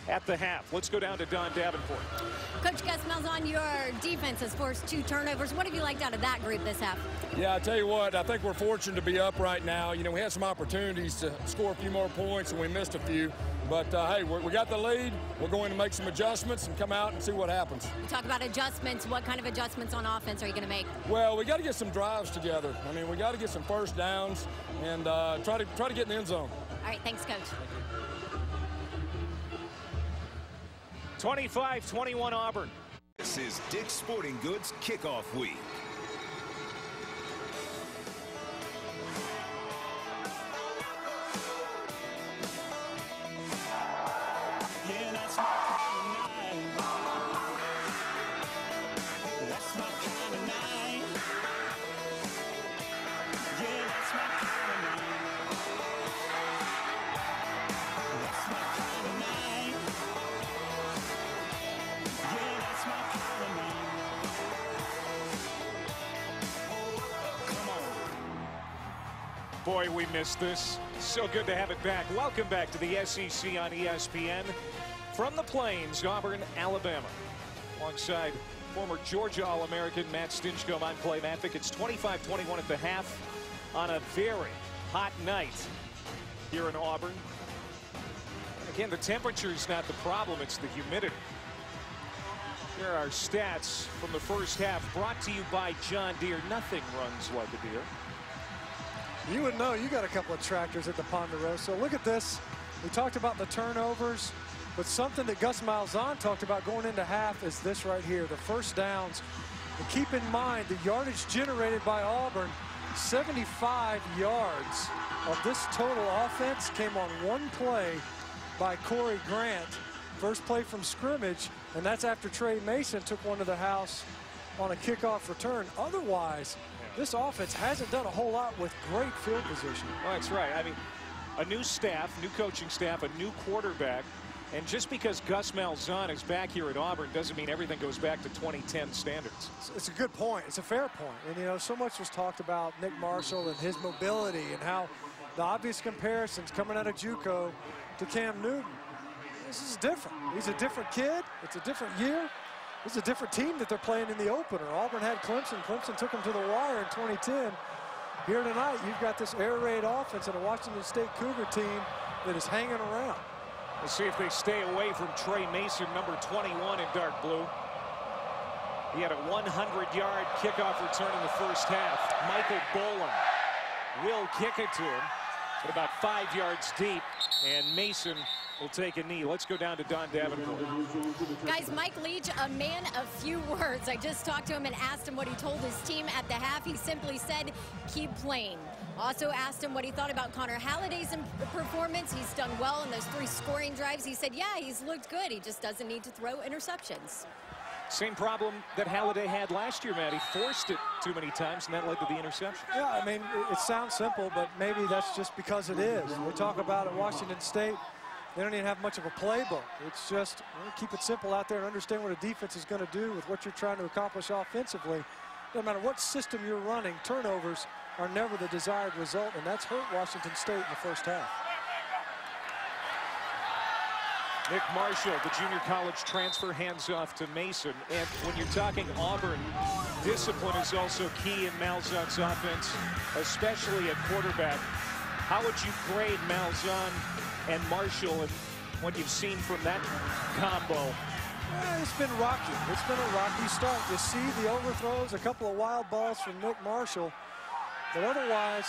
at the half. Let's go down to Don Davenport. Coach Gus Malzahn, your defense has forced 2 turnovers. What have you liked out of that group this half? Yeah, I tell you what, I think we're fortunate to be up right now. You know, we had some opportunities to score a few more points, and we missed a few. But, hey, we got the lead. We're going to make some adjustments and come out and see what happens. You talk about adjustments. What kind of adjustments on offense are you going to make? Well, we got to get some drives together. I mean, we got to get some first downs and try to get in the end zone. All right, thanks, Coach. 25-21 Auburn. This is Dick's Sporting Goods Kickoff Week. Yeah, that's my kind of night. That's my kind of night. Yeah, that's my kind of night. That's my kind of night. Yeah, that's my kind of night. Come on. Boy, we missed this. So good to have it back. Welcome back to the SEC on ESPN. From the Plains, Auburn, Alabama. Alongside former Georgia All-American Matt Stinchcomb, I'm Clay Matvick. It's 25-21 at the half on a very hot night here in Auburn. Again, the temperature is not the problem, it's the humidity. Here are our stats from the first half, brought to you by John Deere. Nothing runs like a deer. You would know, you got a couple of tractors at the Ponderosa. Look at this. We talked about the turnovers, but something that Gus Malzahn talked about going into half is this right here, the first downs. And keep in mind, the yardage generated by Auburn, 75 yards of this total offense came on one play by Corey Grant. First play from scrimmage, and that's after Trey Mason took one to the house on a kickoff return. Otherwise, this offense hasn't done a whole lot with great field position. Well, that's right. I mean, a new staff, new coaching staff, a new quarterback. And just because Gus Malzahn is back here at Auburn doesn't mean everything goes back to 2010 standards. It's a good point. It's a fair point. And, you know, so much was talked about Nick Marshall and his mobility and how the obvious comparisons coming out of JUCO to Cam Newton. This is different. He's a different kid. It's a different year. It's a different team that they're playing in the opener. Auburn had Clemson. Clemson took them to the wire in 2010. Here tonight, you've got this air raid offense and a Washington State Cougar team that is hanging around. We'll see if they stay away from Trey Mason, number 21 in dark blue. He had a 100-yard kickoff return in the first half. Michael Boland will kick it to him, but about 5 yards deep, and Mason will take a knee. Let's go down to Don Davenport. Guys, Mike Leach, a man of few words. I just talked to him and asked him what he told his team at the half. He simply said, keep playing. Also asked him what he thought about Connor Halliday's performance. He's done well in those 3 scoring drives. He said, yeah, he's looked good. He just doesn't need to throw interceptions. Same problem that Halliday had last year, Matt. He forced it too many times, and that led to the interception. Yeah, I mean, it sounds simple, but maybe that's just because it is. We talk about at Washington State, they don't even have much of a playbook. It's just keep it simple out there and understand what a defense is going to do with what you're trying to accomplish offensively. No matter what system you're running, turnovers are never the desired result, and that's hurt Washington State in the first half. Nick Marshall, the junior college transfer, hands off to Mason. And when you're talking Auburn, discipline is also key in Malzahn's offense, especially at quarterback. How would you grade Malzahn and Marshall and what you've seen from that combo? It's been rocky. It's been a rocky start. You see the overthrows, a couple of wild balls from Nick Marshall, but otherwise,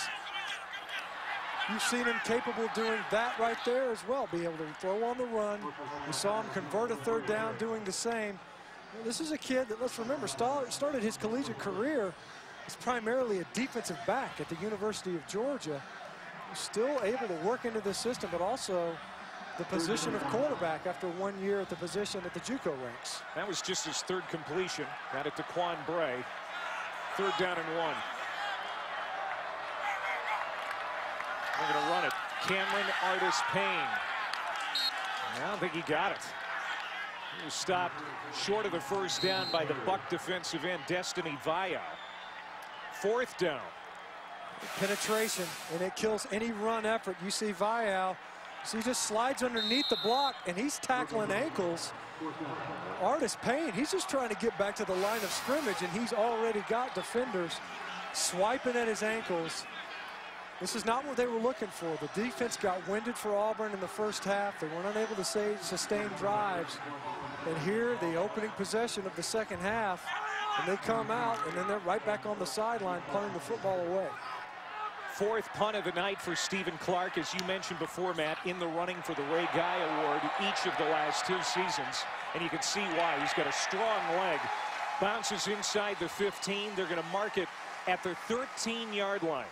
you've seen him capable of doing that right there as well, be able to throw on the run. We saw him convert a third down doing the same. This is a kid that, let's remember, started his collegiate career as primarily a defensive back at the University of Georgia. He's still able to work into the system, but also the position of quarterback after 1 year at the position at the JUCO ranks. That was just his 3rd completion. Got it to Quan Bray. 3rd down and 1. They're going to run it. Cameron Artis Payne. I don't think he got it. He was stopped short of the first down by the Buck defensive end, Destiny Vaya. 4th down. Penetration, and it kills any run effort. You see Vial, so he just slides underneath the block, and he's tackling ankles. Artis Payne, he's just trying to get back to the line of scrimmage, and he's already got defenders swiping at his ankles. This is not what they were looking for. The defense got winded for Auburn in the first half. They weren't unable to sustain drives. And here, the opening possession of the second half, and they come out, and then they're right back on the sideline punting the football away. 4th punt of the night for Stephen Clark, as you mentioned before, Matt, in the running for the Ray Guy Award each of the last 2 seasons. And you can see why. He's got a strong leg. Bounces inside the 15. They're going to mark it at the 13-yard line.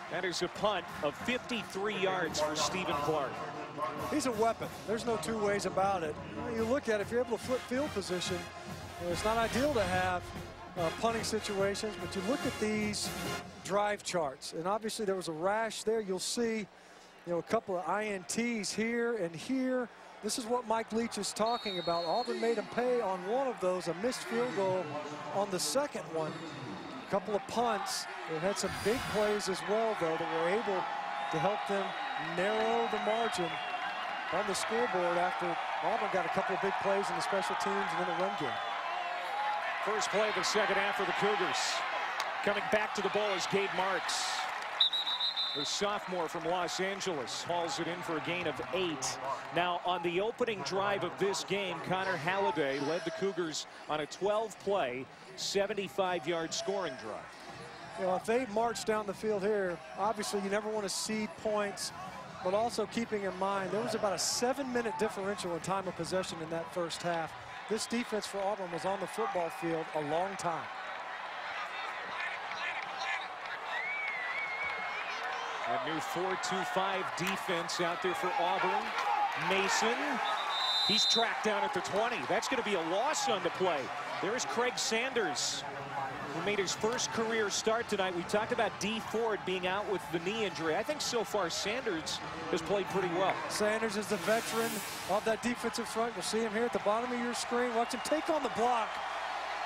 That is a punt of 53 yards for Stephen Clark. He's a weapon. There's no 2 ways about it. You look at it, if you're able to flip field position, it's not ideal to have punting situations, but you look at these drive charts, and obviously there was a rash there. You'll see, a couple of INTs here and here. This is what Mike Leach is talking about. Auburn made him pay on one of those, a missed field goal on the second one. A couple of punts. They've had some big plays as well, though, that were able to help them narrow the margin on the scoreboard after Auburn got a couple of big plays in the special teams and in the run game. First play of the second half for the Cougars. Coming back to the ball is Gabe Marks. The sophomore from Los Angeles hauls it in for a gain of 8. Now, on the opening drive of this game, Connor Halliday led the Cougars on a 12-play, 75-yard scoring drive. Well, if they march down the field here, obviously you never want to cede points, but also keeping in mind there was about a 7-minute differential in time of possession in that first half. This defense for Auburn was on the football field a long time. A new 4-2-5 defense out there for Auburn. Mason, he's tracked down at the 20. That's going to be a loss on the play. There's Craig Sanders, who made his first career start tonight. We talked about D. Ford being out with the knee injury. I think so far Sanders has played pretty well. Sanders is the veteran of that defensive front. You'll see him here at the bottom of your screen. Watch him take on the block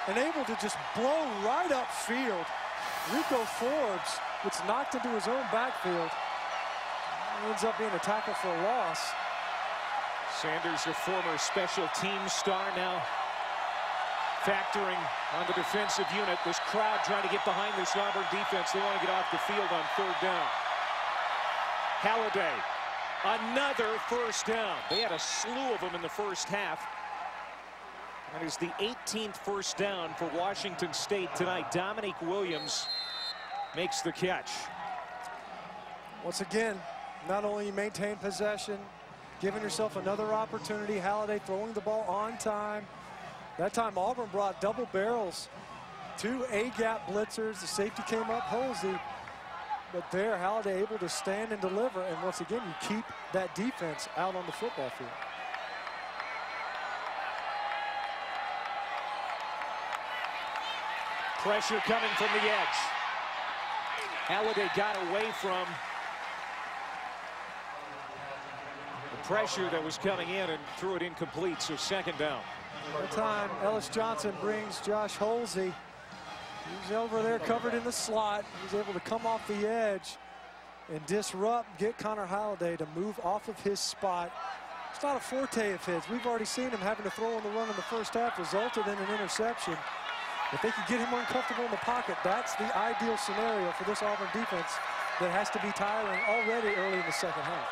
and able to just blow right upfield. Rico Forbes gets knocked into his own backfield. Ends up being a tackle for a loss. Sanders, a former special teams star, now factoring on the defensive unit. This crowd trying to get behind this Auburn defense. They want to get off the field on third down. Halliday, another first down. They had a slew of them in the first half. That is the 18th first down for Washington State tonight. Dominique Williams makes the catch. Once again, not only you maintain possession, giving yourself another opportunity. Halliday throwing the ball on time. That time Auburn brought double barrels. 2 A-gap blitzers. The safety came up, Holsey. But there, Halliday able to stand and deliver. And once again, you keep that defense out on the football field. Pressure coming from the edge. Halliday got away from the pressure that was coming in and threw it incomplete, so second down. That time, Ellis Johnson brings Josh Holsey. He's over there covered in the slot. He's able to come off the edge and disrupt, get Connor Halliday to move off of his spot. It's not a forte of his. We've already seen him having to throw on the run in the first half, resulted in an interception. If they can get him uncomfortable in the pocket, that's the ideal scenario for this Auburn defense that has to be tiring already early in the second half.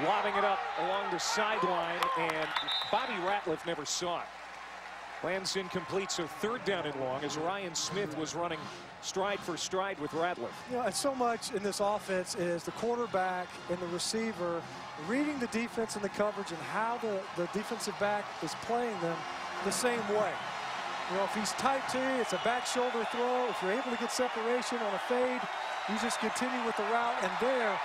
Lobbing it up along the sideline, and Bobby Ratliff never saw it. Lands incomplete, so third down and long as Ryan Smith was running stride for stride with Ratliff. You know, and so much in this offense is the quarterback and the receiver reading the defense and the coverage and how the defensive back is playing them the same way. You know, if he's tight to you, it's a back shoulder throw. If you're able to get separation on a fade, you just continue with the route. And there,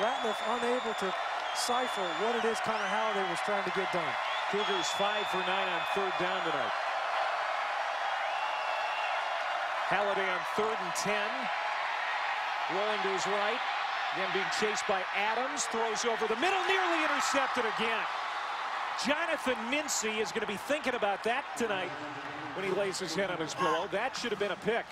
Ratliff unable to cipher what it is Connor Halliday was trying to get done. Cougars 5 for 9 on third down tonight. Halliday on 3rd and 10. Rolling to his right. Again being chased by Adams. Throws over the middle. Nearly intercepted again. Jonathan Mincy is going to be thinking about that tonight when he lays his head on his pillow. That should have been a pick.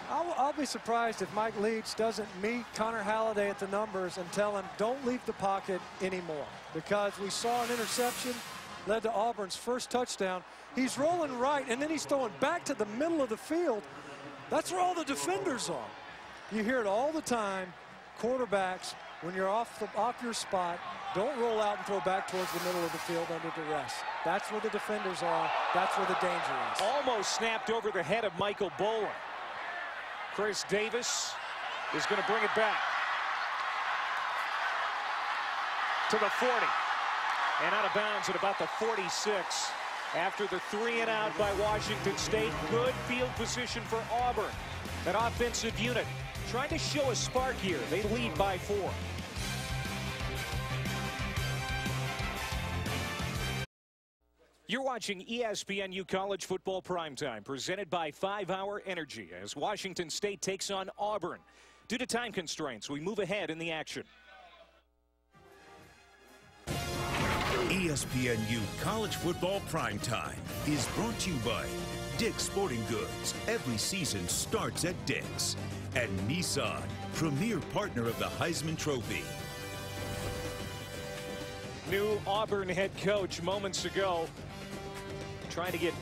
I'll be surprised if Mike Leach doesn't meet Connor Halliday at the numbers and tell him, don't leave the pocket anymore. Because we saw an interception, led to Auburn's first touchdown. He's rolling right, and then he's throwing back to the middle of the field. That's where all the defenders are. You hear it all the time. Quarterbacks, when you're off your spot, don't roll out and throw back towards the middle of the field under duress. That's where the defenders are. That's where the danger is. Almost snapped over the head of Michael Boland. Chris Davis is going to bring it back to the 40 and out of bounds at about the 46 after the 3 and out by Washington State. Good field position for Auburn. That offensive unit trying to show a spark here. They lead by 4. You're watching ESPNU College Football Primetime, presented by 5 Hour Energy as Washington State takes on Auburn. Due to time constraints, we move ahead in the action. ESPNU College Football Primetime is brought to you by Dick's Sporting Goods. Every season starts at Dick's. And Nissan, premier partner of the Heisman Trophy. New Auburn head coach moments ago trying to get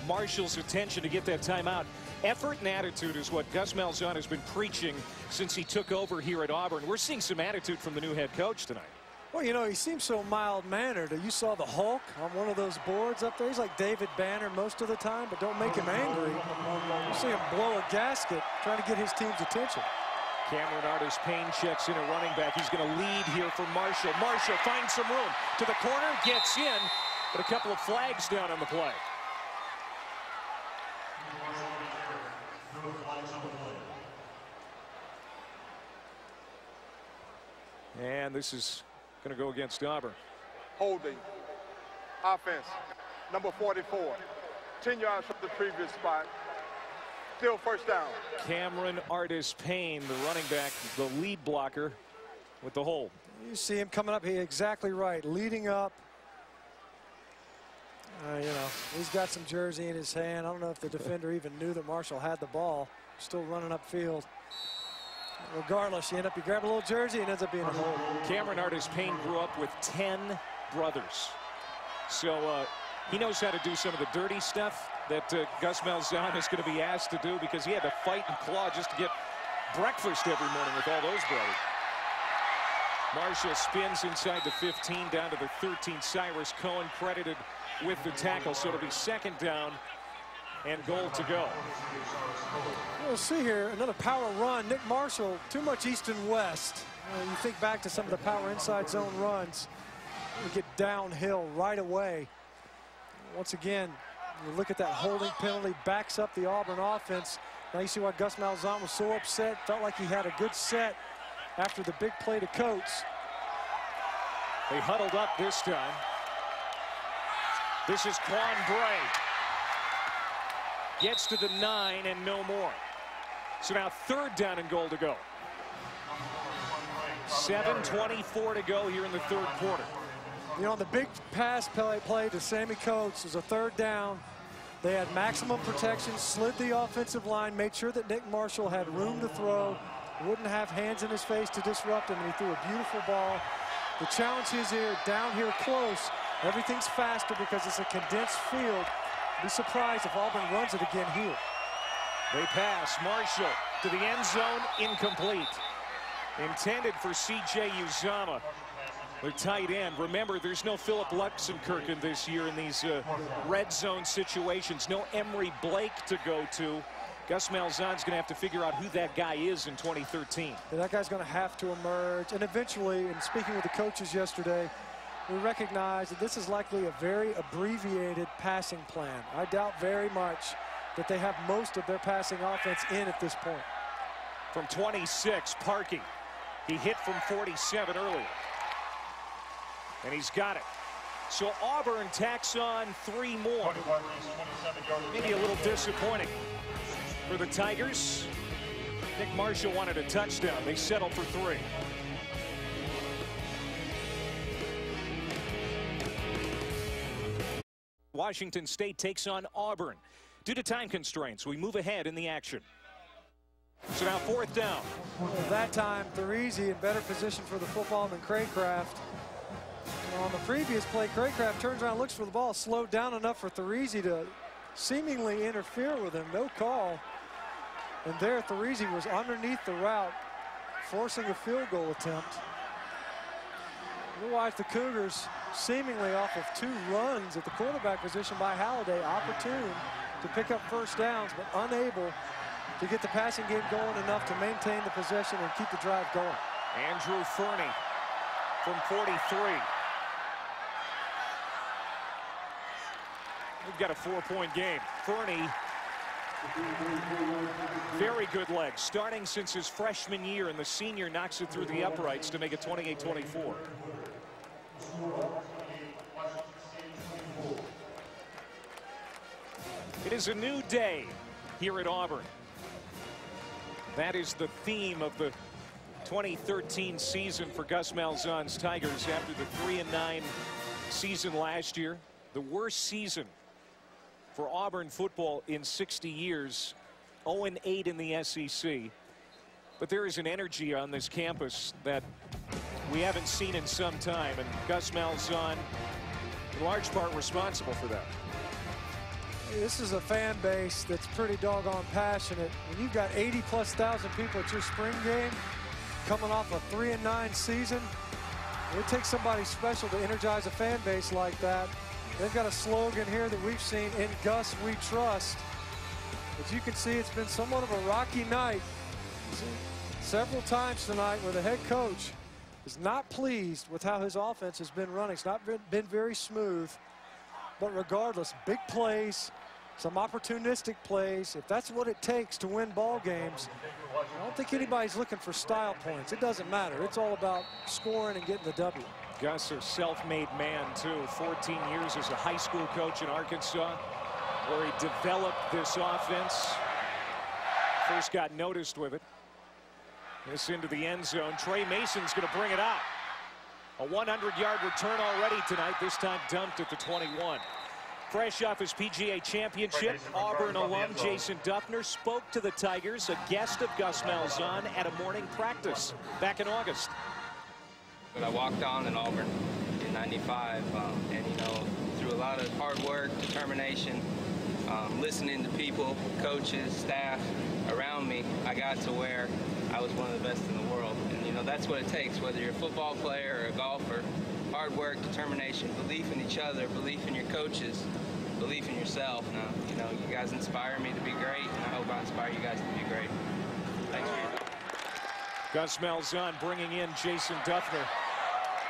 Marshall's attention to get that timeout. Effort and attitude is what Gus Malzahn has been preaching since he took over here at Auburn. We're seeing some attitude from the new head coach tonight. Well, you know, he seems so mild-mannered. You saw the Hulk on one of those boards up there. He's like David Banner most of the time, but don't make him angry. You see him blow a gasket trying to get his team's attention. Cameron Artis-Payne checks in a running back. He's going to lead here for Marshall. Marshall finds some room to the corner, gets in, but a couple of flags down on the play. And this is going to go against Auburn. Holding. Offense. Number 44. 10 yards from the previous spot. Still first down. Cameron Artis-Payne, the running back, the lead blocker with the hold. You see him coming up here, exactly right, leading up. You know, he's got some jersey in his hand. I don't know if the defender even knew that Marshall had the ball. Still running upfield. Regardless, you grab a little jersey and ends up being a hold. Cameron Artis-Payne grew up with 10 brothers. So he knows how to do some of the dirty stuff that Gus Malzahn is going to be asked to do, because he had to fight and claw just to get breakfast every morning with all those brothers. Marshall spins inside the 15 down to the 13. Cyrus Cohen credited with the tackle, so it'll be second down and goal to go. We'll see here another power run. Nick Marshall, too much east and west. You think back to some of the power inside zone runs. You get downhill right away. Once again, you look at that holding penalty, backs up the Auburn offense. Now you see why Gus Malzahn was so upset. Felt like he had a good set after the big play to Coates. They huddled up this time. This is Quan Bray. Gets to the 9 and no more. So now third down and goal to go. 7:24 to go here in the third quarter. You know, the big pass play to Sammy Coates was a third down. They had maximum protection, slid the offensive line, made sure that Nick Marshall had room to throw, wouldn't have hands in his face to disrupt him, and he threw a beautiful ball. The challenge is here, down here close. Everything's faster because it's a condensed field. Be surprised if Auburn runs it again here. They pass. Marshall to the end zone, incomplete. Intended for C.J. Uzama, the tight end. Remember, there's no Philip Luxenkirchen this year in these red zone situations. No Emory Blake to go to. Gus Malzahn's going to have to figure out who that guy is in 2013. Yeah, that guy's going to have to emerge. And eventually, and speaking with the coaches yesterday, we recognize that this is likely a very abbreviated passing plan. I doubt very much that they have most of their passing offense in at this point. From 26, Parkey. He hit from 47 earlier. And he's got it. So Auburn tacks on 3 more. Maybe a little disappointing for the Tigers. Nick Marshall wanted a touchdown. They settled for 3. Washington State takes on Auburn. Due to time constraints, we move ahead in the action. So now fourth down. Well, that time, Therese in better position for the football than Craycraft. On the previous play, Craycraft turns around, looks for the ball, slowed down enough for Therese to seemingly interfere with him. No call. And there, Therese was underneath the route, forcing a field goal attempt. We'll watch the Cougars seemingly off of 2 runs at the quarterback position by Halliday, opportune to pick up first downs, but unable to get the passing game going enough to maintain the possession and keep the drive going. Andrew Fernie from 43. We've got a 4-point game. Fernie, very good legs, starting since his freshman year, and the senior knocks it through the uprights to make it 28-24. It is a new day here at Auburn. That is the theme of the 2013 season for Gus Malzahn's Tigers after the 3-9 season last year. The worst season for Auburn football in 60 years, 0-8 in the SEC. But there is an energy on this campus that we haven't seen in some time, and Gus Malzahn in large part responsible for that. This is a fan base that's pretty doggone passionate. When you've got 80,000+ people at your spring game, coming off a 3-9 season, it takes somebody special to energize a fan base like that. They've got a slogan here that we've seen, "In Gus We Trust." As you can see, it's been somewhat of a rocky night. Several times tonight where the head coach is not pleased with how his offense has been running. It's not been very smooth. But regardless, big plays, some opportunistic plays. If that's what it takes to win ball games, I don't think anybody's looking for style points. It doesn't matter. It's all about scoring and getting the W. Gus, a self-made man, too. 14 years as a high school coach in Arkansas, where he developed this offense. First got noticed with it. This into the end zone. Trey Mason's going to bring it out. A 100-yard return already tonight, this time dumped at the 21. Fresh off his PGA championship, Auburn alum Jason Duffner spoke to the Tigers, a guest of Gus Malzahn at a morning practice back in August. I walked on in Auburn in '95, and you know, through a lot of hard work, determination, listening to people, coaches, staff around me, I got to where I was one of the best in the world. And you know, that's what it takes, whether you're a football player or a golfer. Hard work, determination, belief in each other, belief in your coaches, belief in yourself. Now, you know, you guys inspire me to be great, and I hope I inspire you guys to be great. Thanks for your time. Gus Malzahn bringing in Jason Duffner,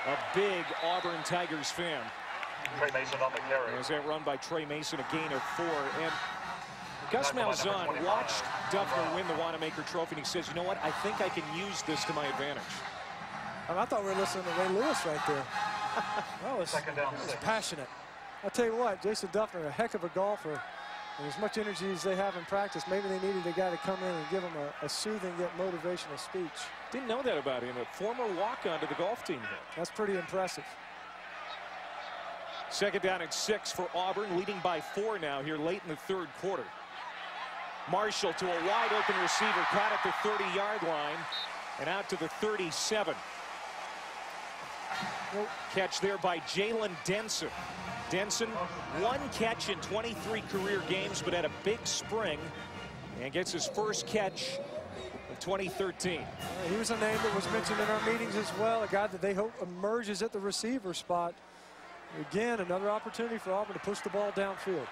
a big Auburn Tigers fan. Trey Mason on the carry. As that run by Trey Mason, a gain of 4. And Gus Malzahn watched Duffner win the Wanamaker Trophy, and he says, you know what, I think I can use this to my advantage. I thought we were listening to Ray Lewis right there. That was passionate. I'll tell you what, Jason Duffner, a heck of a golfer. And as much energy as they have in practice, maybe they needed a guy to come in and give them a soothing yet motivational speech. Didn't know that about him. A former walk-on to the golf team here. That's pretty impressive. Second down and 6 for Auburn, leading by 4 now here late in the third quarter. Marshall to a wide open receiver, caught at the 30-yard line and out to the 37. Catch there by Jalen Denson. Denson, 1 catch in 23 career games, but had a big spring and gets his first catch in 2013. He was a name that was mentioned in our meetings as well, a guy that they hope emerges at the receiver spot. Again, another opportunity for Auburn to push the ball downfield.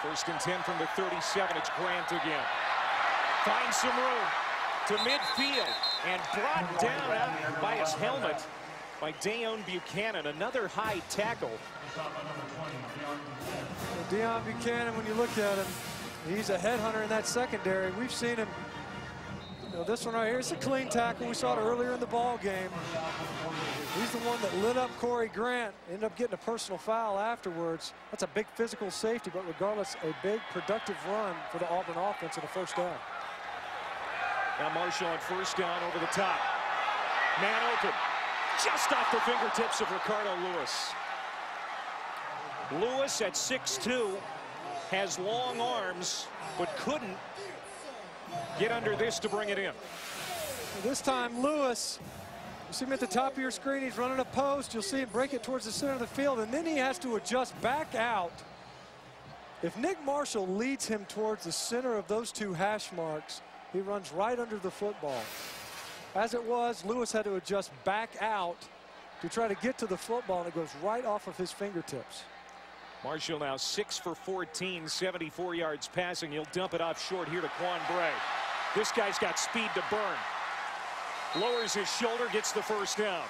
First and 10 from the 37. It's Grant again. Finds some room to midfield and brought down out by his helmet by Deion Buchanan. Another high tackle. Deion Buchanan, when you look at him, he's a headhunter in that secondary. We've seen him. You know, this one right here is a clean tackle. We saw it earlier in the ball game. He's the one that lit up Corey Grant. Ended up getting a personal foul afterwards. That's a big physical safety, but regardless, a big productive run for the Auburn offense in the first down. Now Marshall on first down over the top. Man open. Just off the fingertips of Ricardo Lewis. Lewis at 6'2", has long arms, but couldn't get under this to bring it in. This time Lewis, you see him at the top of your screen, he's running a post. You'll see him break it towards the center of the field, and then he has to adjust back out. If Nick Marshall leads him towards the center of those 2 hash marks, he runs right under the football. As it was, Lewis had to adjust back out to try to get to the football, and it goes right off of his fingertips. Marshall now 6 for 14, 74 yards passing. He'll dump it off short here to Quan Bray. This guy's got speed to burn. Lowers his shoulder, gets the first down.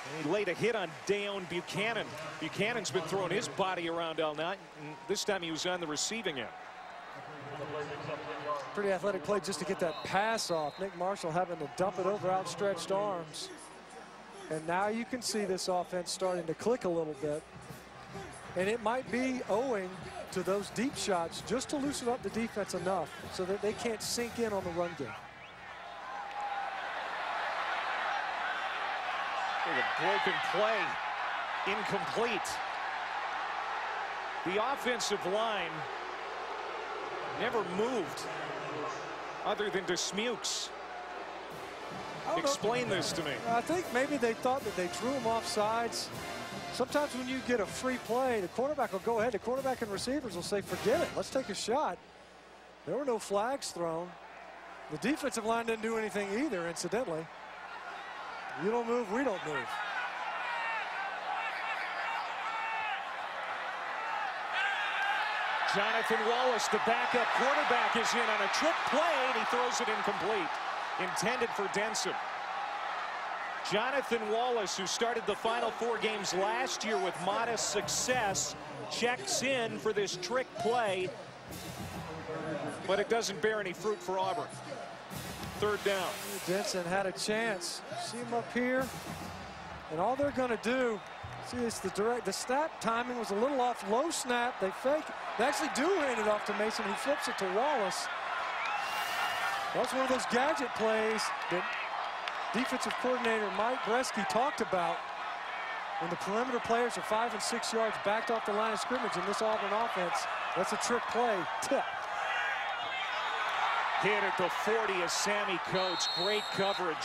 And he laid a hit on Deion Buchanan. Buchanan's been throwing his body around all night, and this time he was on the receiving end. Pretty athletic play just to get that pass off. Nick Marshall having to dump it over outstretched arms. And now you can see this offense starting to click a little bit. And it might be owing to those deep shots just to loosen up the defense enough so that they can't sink in on the run game. A broken play, incomplete. The offensive line never moved other than to Smukes. Explain this to me. I think maybe they thought that they drew him off sides. Sometimes when you get a free play, the quarterback will go ahead. The quarterback and receivers will say, forget it, let's take a shot. There were no flags thrown. The defensive line didn't do anything either, incidentally. You don't move, we don't move. Jonathan Wallace, the backup quarterback, is in on a trick play, and he throws it incomplete. Intended for Denson. Jonathan Wallace, who started the final 4 games last year with modest success, checks in for this trick play, but it doesn't bear any fruit for Auburn. 3rd down. Denson had a chance. See him up here, and all they're going to do, see, it's the snap timing was a little off. Low snap, they fake. They actually do hand it off to Mason, who flips it to Wallace. That's one of those gadget plays that defensive coordinator Mike Bresky talked about when the perimeter players are 5 and 6 yards backed off the line of scrimmage in this Auburn offense. That's a trick play. Tip. Hit at the 40 is Sammy Coates. Great coverage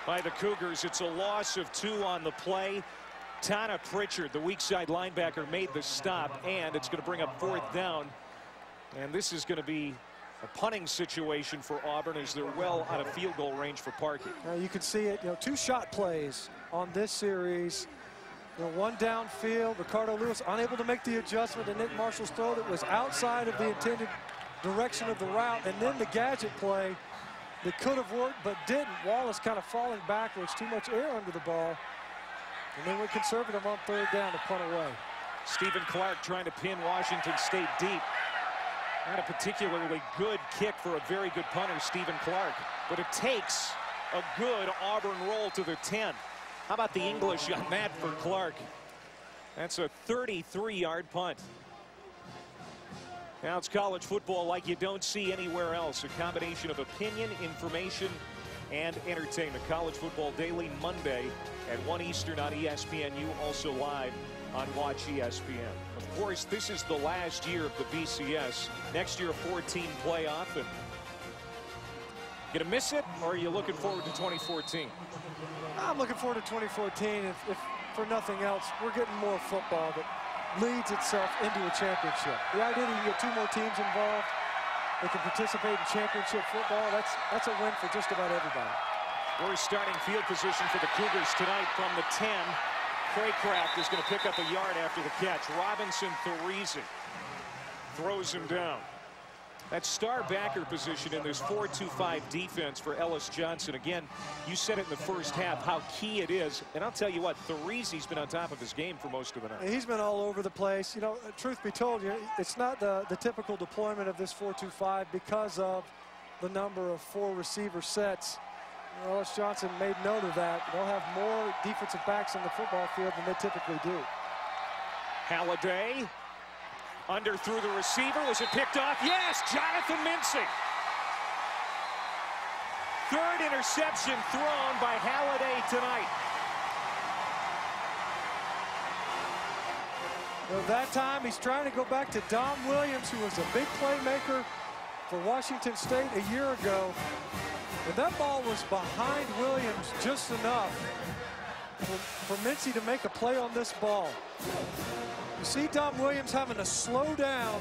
by the Cougars. It's a loss of 2 on the play. Tana Pritchard, the weak side linebacker, made the stop, and it's going to bring up 4th down. And this is going to be a punting situation for Auburn as they're well out of field goal range for Parkey. You can see it, 2 shot plays on this series. One downfield, Ricardo Lewis unable to make the adjustment to Nick Marshall's throw that was outside of the intended direction of the route, and then the gadget play that could have worked but didn't. Wallace kind of falling backwards, too much air under the ball, and then went conservative on 3rd down to punt away. Stephen Clark trying to pin Washington State deep. Not a particularly good kick for a very good punter, Stephen Clark, but it takes a good Auburn roll to the 10. How about the English on that for Clark? That's a 33-yard punt. Now it's college football like you don't see anywhere else. A combination of opinion, information, and entertainment. College Football Daily, Monday at 1 Eastern on ESPNU, also live on Watch ESPN. Of course, this is the last year of the BCS. Next year, a 4-team playoff. And gonna miss it, or are you looking forward to 2014? I'm looking forward to 2014. If for nothing else, we're getting more football that leads itself into a championship. The idea that you get 2 more teams involved that can participate in championship football, that's a win for just about everybody. Worst starting field position for the Cougars tonight from the 10. Craycraft is going to pick up a yard after the catch. Robinson Therese throws him down. That star backer position in this 4-2-5 defense for Ellis Johnson. Again, you said it in the first half, how key it is. And I'll tell you what, Therese's been on top of his game for most of the night. He's been all over the place. Truth be told, it's not the typical deployment of this 4-2-5 because of the number of 4 receiver sets. Ellis Johnson made note of that. They'll have more defensive backs on the football field than they typically do. Halliday. Under through the receiver. Was it picked off? Yes, Jonathan Mincy. 3rd interception thrown by Halliday tonight. Well, that time he's trying to go back to Dom Williams, who was a big playmaker for Washington State a year ago. And that ball was behind Williams just enough for Mincy to make a play on this ball. You see Dom Williams having to slow down.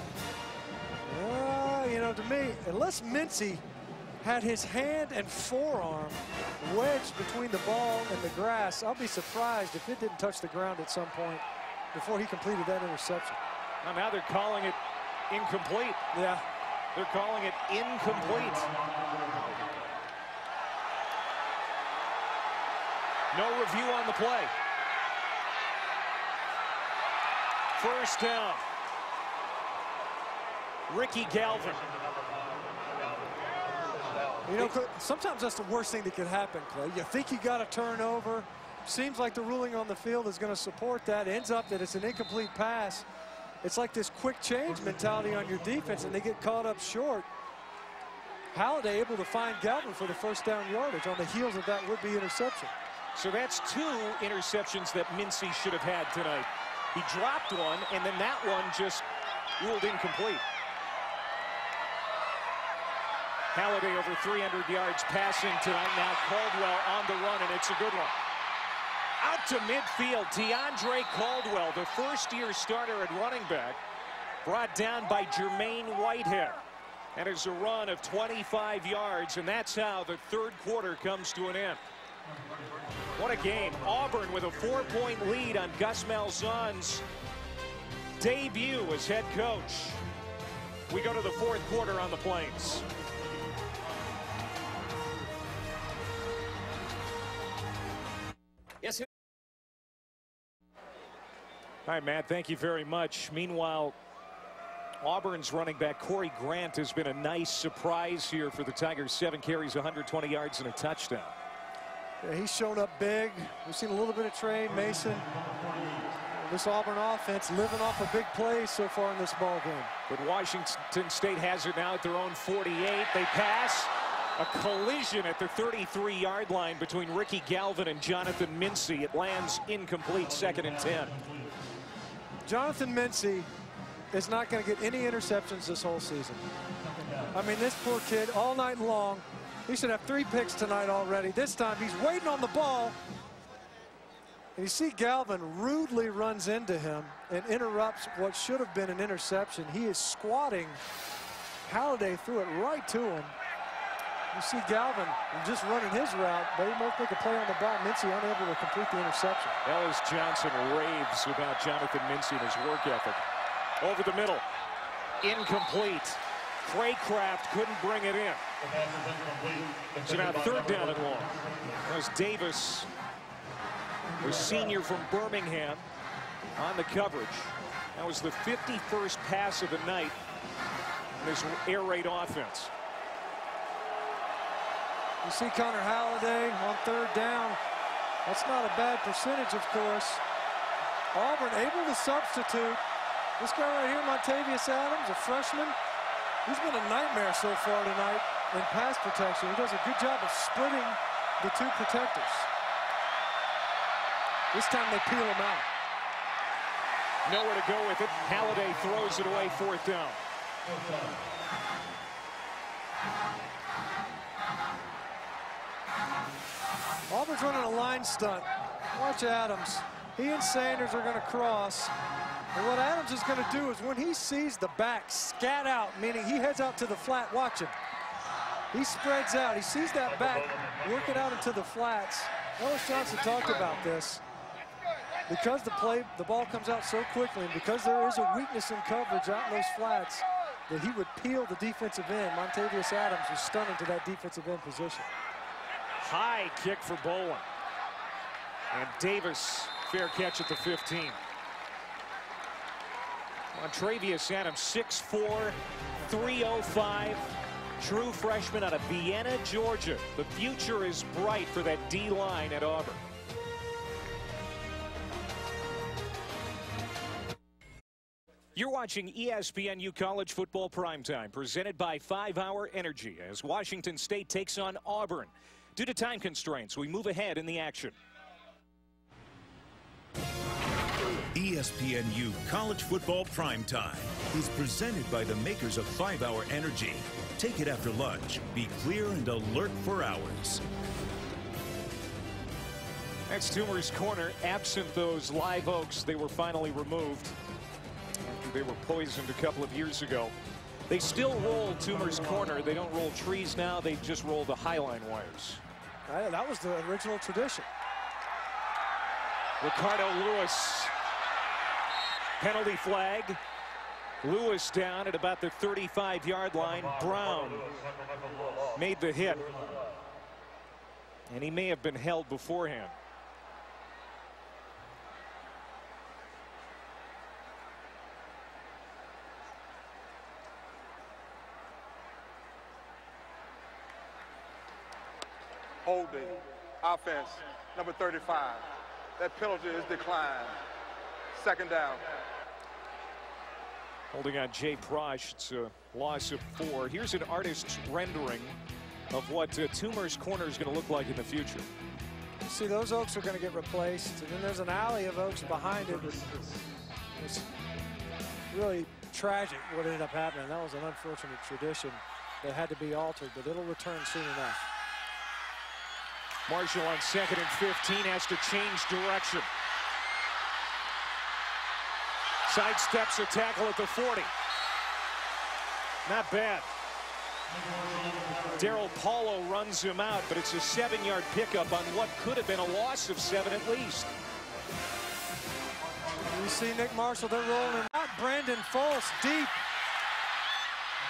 To me, unless Mincy had his hand and forearm wedged between the ball and the grass, I'll be surprised if it didn't touch the ground at some point before he completed that interception. Now they're calling it incomplete. Yeah. They're calling it incomplete. No review on the play. 1st down. Ricky Galvin. Sometimes that's the worst thing that could happen, Clay. You think you got a turnover. Seems like the ruling on the field is going to support that. Ends up that it's an incomplete pass. It's like this quick change mentality on your defense, and they get caught up short. Halliday able to find Galvin for the 1st down yardage on the heels of that would-be interception. So that's 2 interceptions that Mincy should have had tonight. He dropped one, and then that one just ruled incomplete. Halliday over 300 yards passing tonight. Now Caldwell on the run, and it's a good one. Out to midfield, DeAndre Caldwell, the first-year starter at running back, brought down by Jermaine Whitehead. And it's a run of 25 yards, and that's how the third quarter comes to an end. What a game. Auburn with a 4-point lead on Gus Malzahn's debut as head coach. We go to the fourth quarter on the Plains. Yes. All right, Matt, thank you very much. Meanwhile, Auburn's running back Corey Grant has been a nice surprise here for the Tigers. 7 carries, 120 yards, and a touchdown. Yeah, he's shown up big. We've seen a little bit of Trey Mason. This Auburn offense living off a big play so far in this ball game. But Washington State has it now at their own 48. They pass. A collision at the 33-yard line between Ricky Galvin and Jonathan Mincy. It lands incomplete, 2nd and 10. Jonathan Mincy is not going to get any interceptions this whole season. I mean, this poor kid all night long. He should have 3 picks tonight already. This time he's waiting on the ball. And you see Galvin rudely runs into him and interrupts what should have been an interception. He is squatting. Halliday threw it right to him. You see Galvin just running his route, but he won't make a play on the ball. Mincy unable to complete the interception. Ellis Johnson raves about Jonathan Mincy and his work ethic. Over the middle. Incomplete. Craycraft couldn't bring it in. So now 3rd down and long. As Davis, the senior from Birmingham, on the coverage. That was the 51st pass of the night in this air raid offense. You see Connor Halliday on 3rd down. That's not a bad percentage, of course. Auburn able to substitute. This guy right here, Montavious Adams, a freshman, he's been a nightmare so far tonight in pass protection. He does a good job of splitting the 2 protectors. This time they peel him out. Nowhere to go with it. Halliday throws it away, 4th down. Auburn's running a line stunt. Watch Adams. He and Sanders are going to cross. And what Adams is going to do is when he sees the back scat out, meaning he heads out to the flat, watch him. He spreads out. He sees that back, work it out into the flats. Ellis Johnson talked about this. Because the ball comes out so quickly, and because there is a weakness in coverage out in those flats, that he would peel the defensive end. Montavious Adams was stunning to that defensive end position. High kick for Bolin. And Davis, fair catch at the 15. Montravius Adams, 6'4", 305, true freshman out of Vienna, Georgia. The future is bright for that D-line at Auburn. You're watching ESPNU College Football Primetime, presented by 5 Hour Energy, as Washington State takes on Auburn. Due to time constraints, we move ahead in the action. ESPNU College Football Primetime is presented by the makers of 5 Hour Energy. Take it after lunch. Be clear and alert for hours. That's Toomer's Corner. Absent those live oaks, they were finally removed after they were poisoned a couple of years ago. They still roll Toomer's Corner. They don't roll trees now. They just roll the Highline wires. That was the original tradition. Ricardo Lewis. Penalty flag. Lewis down at about the 35-yard line. Brown made the hit. And he may have been held beforehand. Holding, offense, number 35. That penalty is declined. 2nd down. Holding on Jay Prosh. It's a loss of 4. Here's an artist's rendering of what Toomer's Corner is going to look like in the future. You see, those oaks are going to get replaced, and then there's an alley of oaks behind it. It's really tragic what ended up happening. That was an unfortunate tradition. that had to be altered, but it'll return soon enough. Marshall on 2nd and 15 has to change direction. Sidesteps a tackle at the 40. Not bad. Daryl Paulo runs him out, but it's a 7-yard pickup on what could have been a loss of 7 at least. You see Nick Marshall, they're rolling him out. Brandon Fultz deep.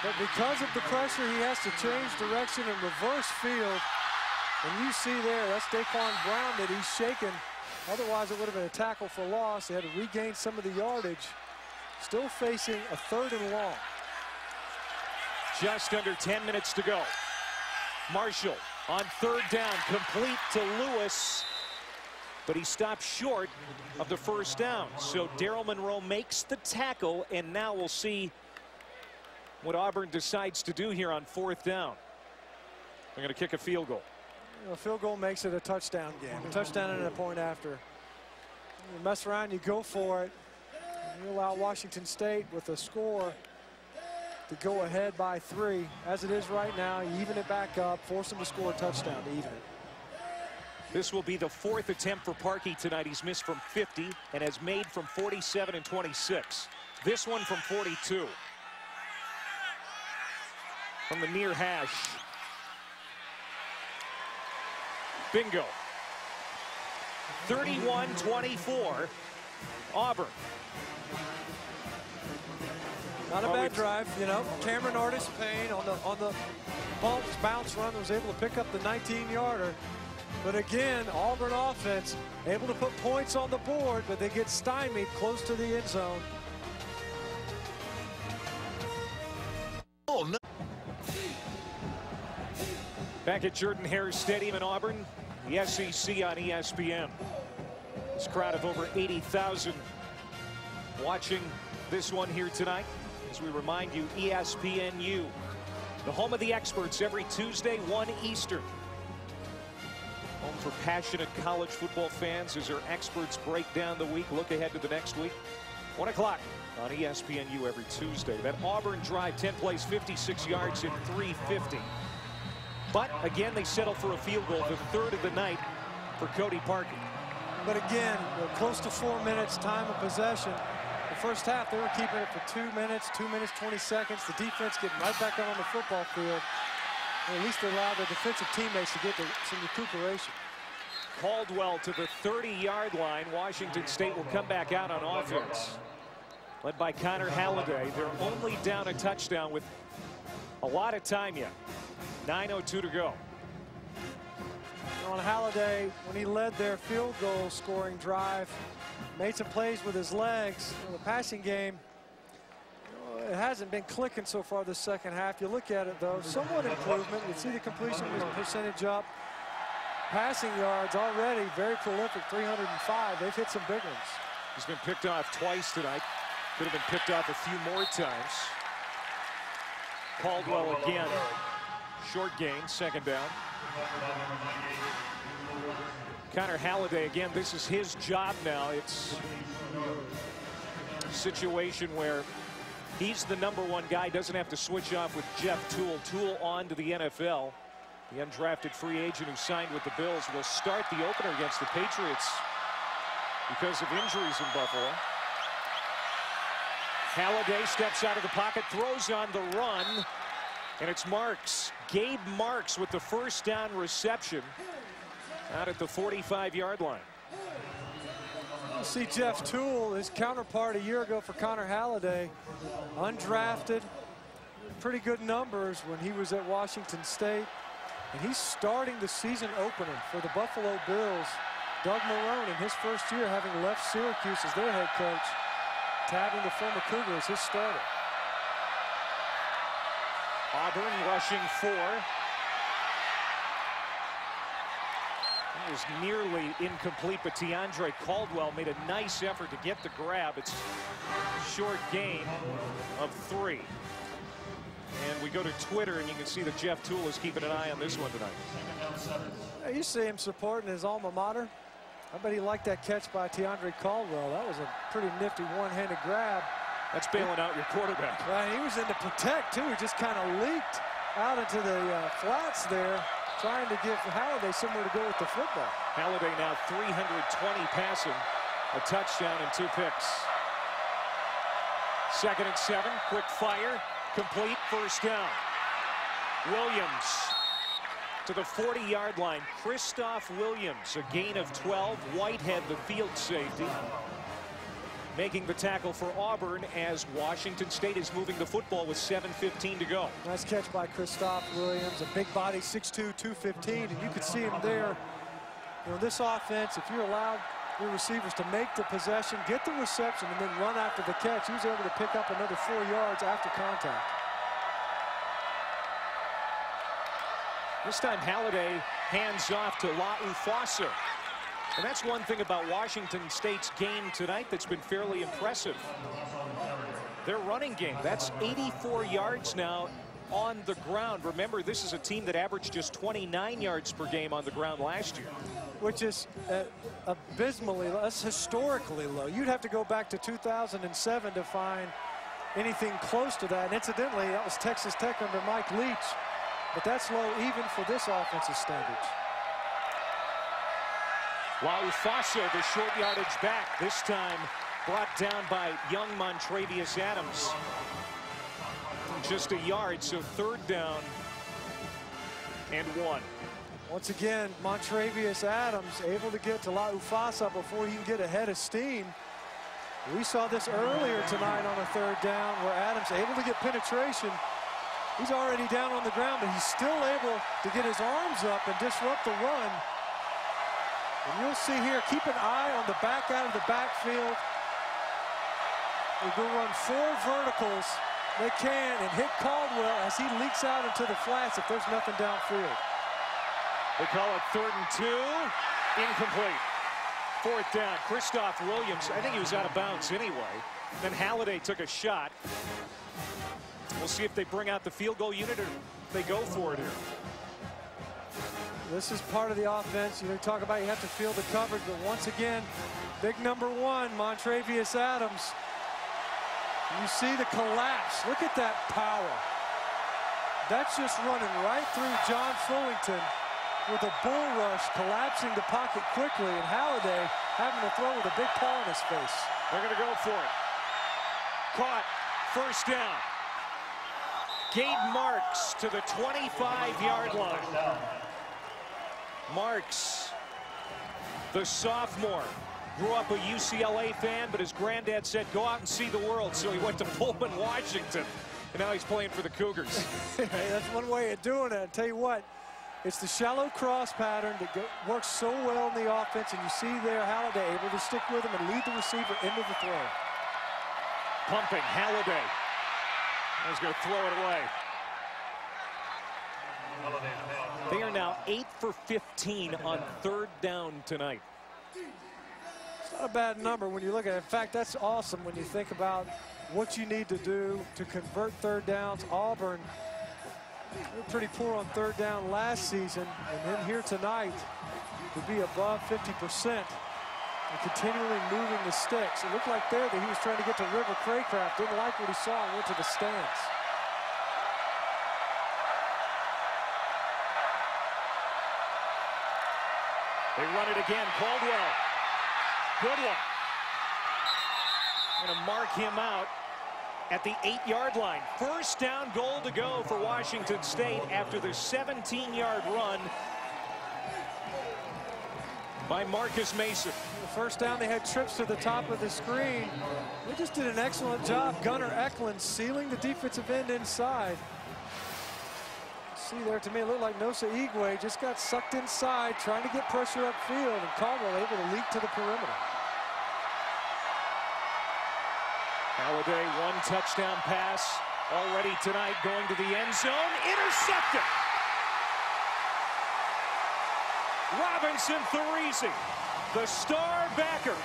But because of the pressure, he has to change direction and reverse field. And you see there, that's Daquan Brown that he's shaken. Otherwise, it would have been a tackle for loss. They had to regain some of the yardage. Still facing a 3rd and long. Just under 10 minutes to go. Marshall on 3rd down, complete to Lewis, but he stopped short of the 1st down. So Daryl Monroe makes the tackle, and now we'll see what Auburn decides to do here on 4th down. They're going to kick a field goal. A field goal makes it a touchdown game. A touchdown and a point after. You mess around, you go for it. You allow Washington State with a score to go ahead by 3. As it is right now, you even it back up, force him to score a touchdown to even it. This will be the 4th attempt for Parkey tonight. He's missed from 50 and has made from 47 and 26. This one from 42. From the near hash. Bingo. 31-24. Auburn. Not a bad drive, you know. Cameron Artis Payne on the bounce run was able to pick up the 19-yarder. But again, Auburn offense able to put points on the board, but they get stymied close to the end zone. Oh, no. Back at Jordan-Hare Stadium in Auburn, the SEC on ESPN. This crowd of over 80,000 watching this one here tonight. As we remind you, ESPNU, the home of the experts, every Tuesday, 1 Eastern. Home for passionate college football fans as our experts break down the week, look ahead to the next week. 1 o'clock on ESPNU every Tuesday. That Auburn drive, 10 plays, 56 yards in 3:50. But again, they settle for a field goal, the 3rd of the night for Cody Parkey. But again, we're close to 4 minutes time of possession. The first half, they were keeping it for 2 minutes, 2 minutes, 20 seconds. The defense getting right back out on the football field. And at least allow their defensive teammates to get some recuperation. Caldwell to the 30-yard line. Washington State will come back out on offense. Led by Connor Halliday. They're only down a touchdown with a lot of time yet. 9:02 to go. On Halliday, when he led their field goal scoring drive, made some plays with his legs. In the passing game, it hasn't been clicking so far this second half. You look at it, though, somewhat improvement. You see the completion percentage up. Passing yards already very prolific, 305. They've hit some big ones. He's been picked off twice tonight. Could have been picked off a few more times. Caldwell again. Short gain, 2nd down. Connor Halliday again, this is his job now. It's a situation where he's the #1 guy, doesn't have to switch off with Jeff Toole. Toole on to the NFL. The undrafted free agent who signed with the Bills will start the opener against the Patriots because of injuries in Buffalo. Halliday steps out of the pocket, throws on the run, and it's Marks. Gabe Marks with the 1st down reception out at the 45-yard line. You see Jeff Toole, his counterpart a year ago for Connor Halliday, undrafted, pretty good numbers when he was at Washington State. And he's starting the season opener for the Buffalo Bills. Doug Marrone in his first year, having left Syracuse as their head coach, to having the former Cougar as his starter. Auburn rushing 4. It was nearly incomplete, but Teandre Caldwell made a nice effort to get the grab. It's a short gain of 3. And we go to Twitter, and you can see that Jeff Toole is keeping an eye on this one tonight. You see him supporting his alma mater. I bet he liked that catch by Teandre Caldwell. That was a pretty nifty one-handed grab. That's bailing out your quarterback. Right, he was in to protect, too. He just kind of leaked out into the flats there, trying to give Halliday somewhere to go with the football. Halliday now 320 passing, a touchdown and 2 picks. 2nd and 7, quick fire, complete, first down. Williams to the 40-yard line. Christoph Williams, a gain of 12. Whitehead, the field safety, making the tackle for Auburn as Washington State is moving the football with 7:15 to go. Nice catch by Christoph Williams, a big body, 6'2", 215, and you could see him there. You know, this offense, if you're allowed your receivers to make the possession, get the reception, and then run after the catch, he was able to pick up another 4 yards after contact. This time Halliday hands off to Laufasa. And that's one thing about Washington State's game tonight that's been fairly impressive. Their running game, that's 84 yards now on the ground. Remember, this is a team that averaged just 29 yards per game on the ground last year. Which is abysmally, that's historically low. You'd have to go back to 2007 to find anything close to that. And incidentally, that was Texas Tech under Mike Leach. But that's low even for this offensive standards. Laufasa, the short yardage back, this time brought down by young Montravius Adams. Just a yard, so 3rd down and 1. Once again, Montravius Adams able to get to Laufasa before he can get ahead of steam. We saw this earlier tonight on a 3rd down where Adams able to get penetration. He's already down on the ground, but he's still able to get his arms up and disrupt the run. And you'll see here, keep an eye on the back out of the backfield. They're going to run 4 verticals. They can and hit Caldwell as he leaks out into the flats if there's nothing downfield. They call it 3rd and 2. Incomplete. 4th down. Christoph Williams, I think he was out of bounds anyway. Then Halliday took a shot. We'll see if they bring out the field goal unit or they go for it here. This is part of the offense. You know, talk about you have to field the coverage, but once again, big number 1, Montravius Adams. You see the collapse. Look at that power. That's just running right through John Fullington with a bull rush, collapsing the pocket quickly, and Halliday having to throw with a big paw in his face. They're going to go for it. Caught. First down. Gabe Marks to the 25-yard line. Marks, the sophomore, grew up a UCLA fan, but his granddad said, go out and see the world. So he went to Pullman, Washington, and now he's playing for the Cougars. Hey, that's one way of doing it. I'll tell you what, it's the shallow cross pattern that works so well in the offense, and you see there Halliday able to stick with him and lead the receiver into the throw. Pumping, Halliday. He's going to throw it away. They are now 8 for 15 on 3rd down tonight. It's not a bad number when you look at it. In fact, that's awesome when you think about what you need to do to convert 3rd downs. Auburn, they were pretty poor on 3rd down last season, and then here tonight to be above 50% and continually moving the sticks. It looked like there that he was trying to get to River Craycraft, didn't like what he saw and went to the stands. They run it again. Caldwell. Good one. Going to mark him out at the 8-yard line. First down, goal to go for Washington State after the 17-yard run by Marcus Mason. The first down, they had trips to the top of the screen. They just did an excellent job. Gunnar Eklund sealing the defensive end inside. See there, to me, it looked like Nosa Igwe just got sucked inside, trying to get pressure upfield, and Caldwell able to leap to the perimeter. Halliday, 1 touchdown pass already tonight, going to the end zone. Intercepted! Robinson Therese, the star backer.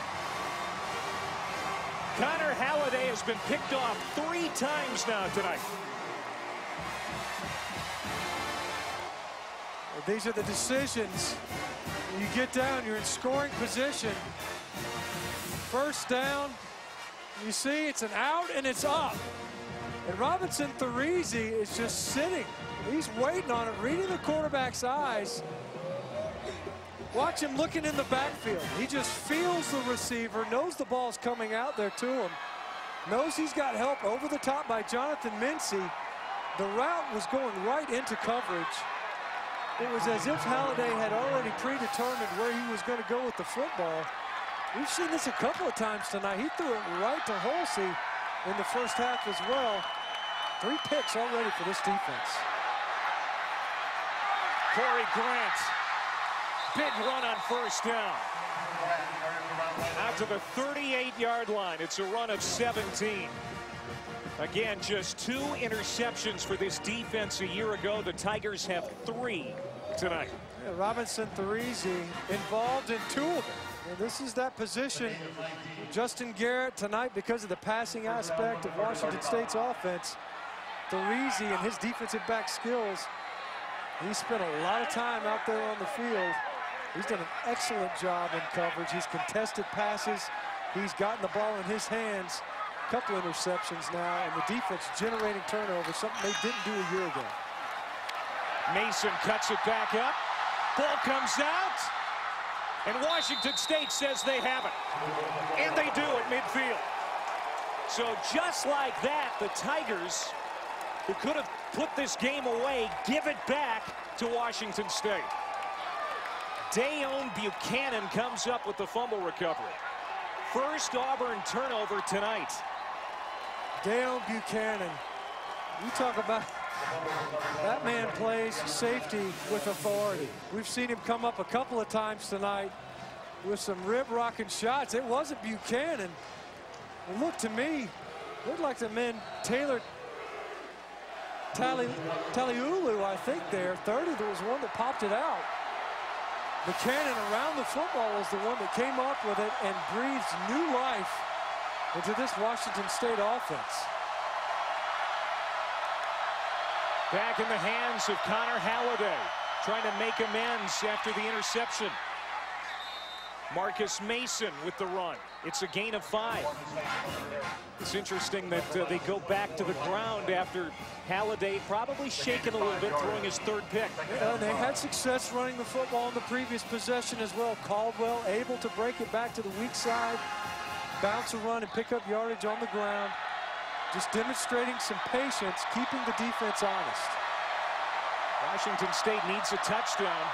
Connor Halliday has been picked off 3 times now tonight. These are the decisions. You get down, you're in scoring position. First down, you see it's an out and it's up. And Robinson Therese is just sitting. He's waiting on it, reading the quarterback's eyes. Watch him looking in the backfield. He just feels the receiver, knows the ball's coming out there to him, knows he's got help over the top by Jonathan Mincy. The route was going right into coverage. It was as if Halliday had already predetermined where he was going to go with the football. We've seen this a couple of times tonight. He threw it right to Holsey in the first half as well. 3 picks already for this defense. Corey Grant, big run on first down. Out to the 38-yard line. It's a run of 17. Again, just 2 interceptions for this defense a year ago. The Tigers have 3 tonight. Yeah, Robinson Therese involved in 2 of them. And this is that position. Justin Garrett tonight, because of the passing aspect of Washington State's offense, Therese and his defensive back skills, he spent a lot of time out there on the field. He's done an excellent job in coverage. He's contested passes. He's gotten the ball in his hands. A couple interceptions now, and the defense generating turnovers, something they didn't do a year ago. Mason cuts it back up. Ball comes out. And Washington State says they have it. And they do at midfield. So just like that, the Tigers, who could have put this game away, give it back to Washington State. Dayon Buchanan comes up with the fumble recovery. First Auburn turnover tonight. Dayon Buchanan. You talk about that man plays safety with authority. We've seen him come up a couple of times tonight with some rib-rocking shots. It wasn't Buchanan. It looked to me, looked like the men Taylor Taliulu, I think there. 30, there was one that popped it out. Buchanan around the football was the one that came up with it and breathes new life into this Washington State offense. Back in the hands of Connor Halliday, trying to make amends after the interception. Marcus Mason with the run. It's a gain of 5. It's interesting that they go back to the ground after Halliday probably shaken a little bit, throwing his 3rd pick. Yeah, they had success running the football in the previous possession as well. Caldwell able to break it back to the weak side, bounce a run and pick up yardage on the ground. Just demonstrating some patience, keeping the defense honest. Washington State needs a touchdown.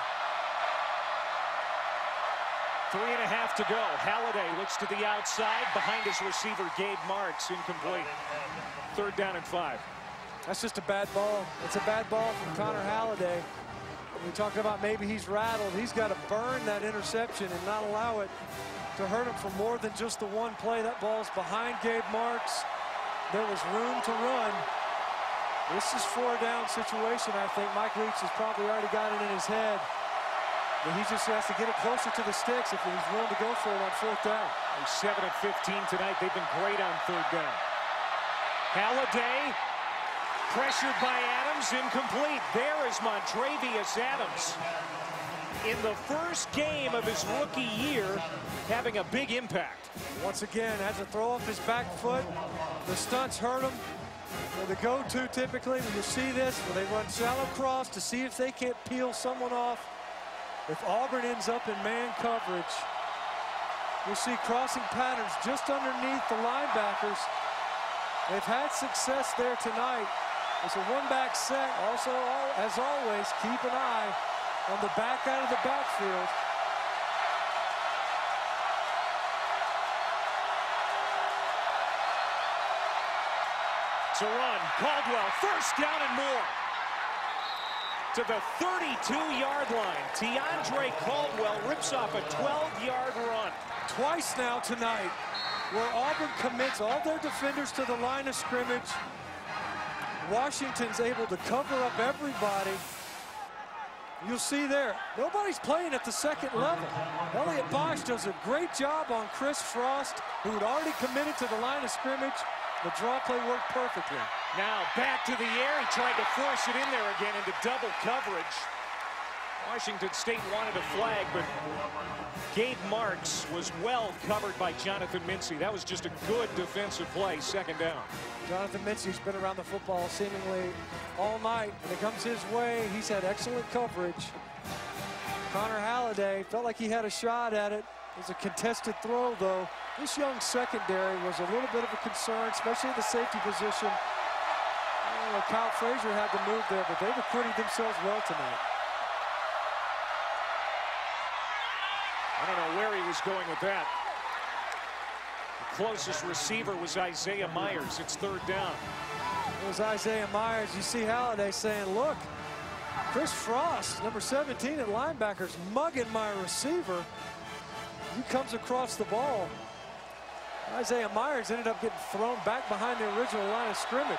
3.5 to go. Halliday looks to the outside behind his receiver, Gabe Marks, incomplete. 3rd down and 5. That's just a bad ball. It's a bad ball from Connor Halliday. We talk about maybe he's rattled. He's got to burn that interception and not allow it to hurt him for more than just the one play. That ball's behind Gabe Marks. There was room to run. This is 4-down situation, I think. Mike Leach has probably already got it in his head. But he just has to get it closer to the sticks if he's willing to go for it on 4th down. He's 7 of 15 tonight. They've been great on 3rd down. Halliday pressured by Adams, incomplete. There is Montravius Adams. In the first game of his rookie year, having a big impact. Once again, has to throw off his back foot. The stunts hurt him. They're the go-to typically when you see this, where they run shallow cross to see if they can't peel someone off. If Auburn ends up in man coverage, you'll see crossing patterns just underneath the linebackers. They've had success there tonight. It's a 1-back set. Also, as always, keep an eye on the back out of the backfield. It's a run. Caldwell, first down and more. To the 32-yard line. Teandre Caldwell rips off a 12-yard run. Twice now tonight where Auburn commits all their defenders to the line of scrimmage. Washington's able to cover up everybody. You'll see there, nobody's playing at the 2nd level. Elliott Bosch does a great job on Chris Frost, who had already committed to the line of scrimmage. The draw play worked perfectly. Now back to the air. He tried to force it in there again into double coverage. Washington State wanted a flag, but Gabe Marks was well covered by Jonathan Mincy. That was just a good defensive play, second down. Jonathan Mincy's been around the football seemingly all night. When it comes his way, he's had excellent coverage. Connor Halliday felt like he had a shot at it. It was a contested throw, though. This young secondary was a little bit of a concern, especially in the safety position. Kyle Frazier had to move there, but they've acquitted themselves well tonight. I don't know where he was going with that. The closest receiver was Isaiah Myers. It's third down. It was Isaiah Myers. You see Halliday saying, look, Chris Frost, number 17 at linebackers, mugging my receiver. He comes across the ball. Isaiah Myers ended up getting thrown back behind the original line of scrimmage.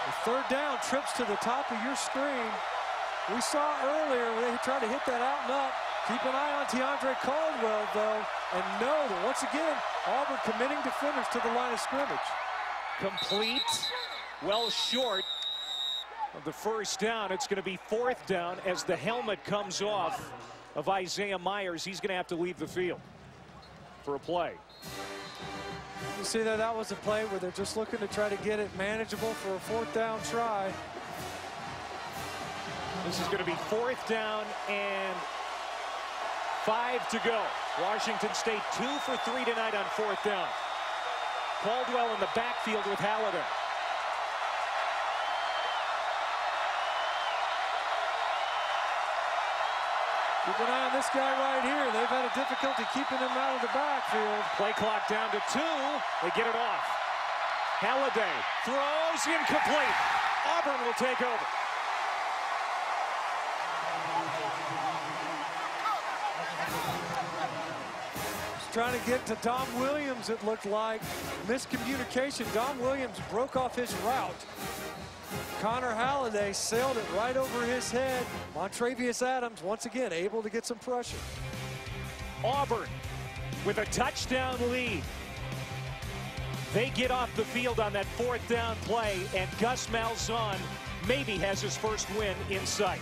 The third down trips to the top of your screen. We saw earlier where they tried to hit that out and up. Keep an eye on DeAndre Caldwell, though, and know that once again, Auburn committing defenders to the line of scrimmage. Complete, well short of the first down. It's going to be fourth down as the helmet comes off of Isaiah Myers. He's going to have to leave the field for a play. You see that was a play where they're just looking to try to get it manageable for a fourth down try. This is going to be fourth down and 5 to go. Washington State 2 for 3 tonight on fourth down. Caldwell in the backfield with Halliday. Keep an eye on this guy right here. They've had a difficulty keeping him out of the backfield. Play clock down to 2. They get it off. Halliday throws incomplete. Auburn will take over. Trying to get to Dom Williams, it looked like. Miscommunication. Dom Williams broke off his route. Connor Halliday sailed it right over his head. Montravius Adams, once again, able to get some pressure. Auburn with a touchdown lead. They get off the field on that fourth down play, and Gus Malzahn maybe has his first win in sight.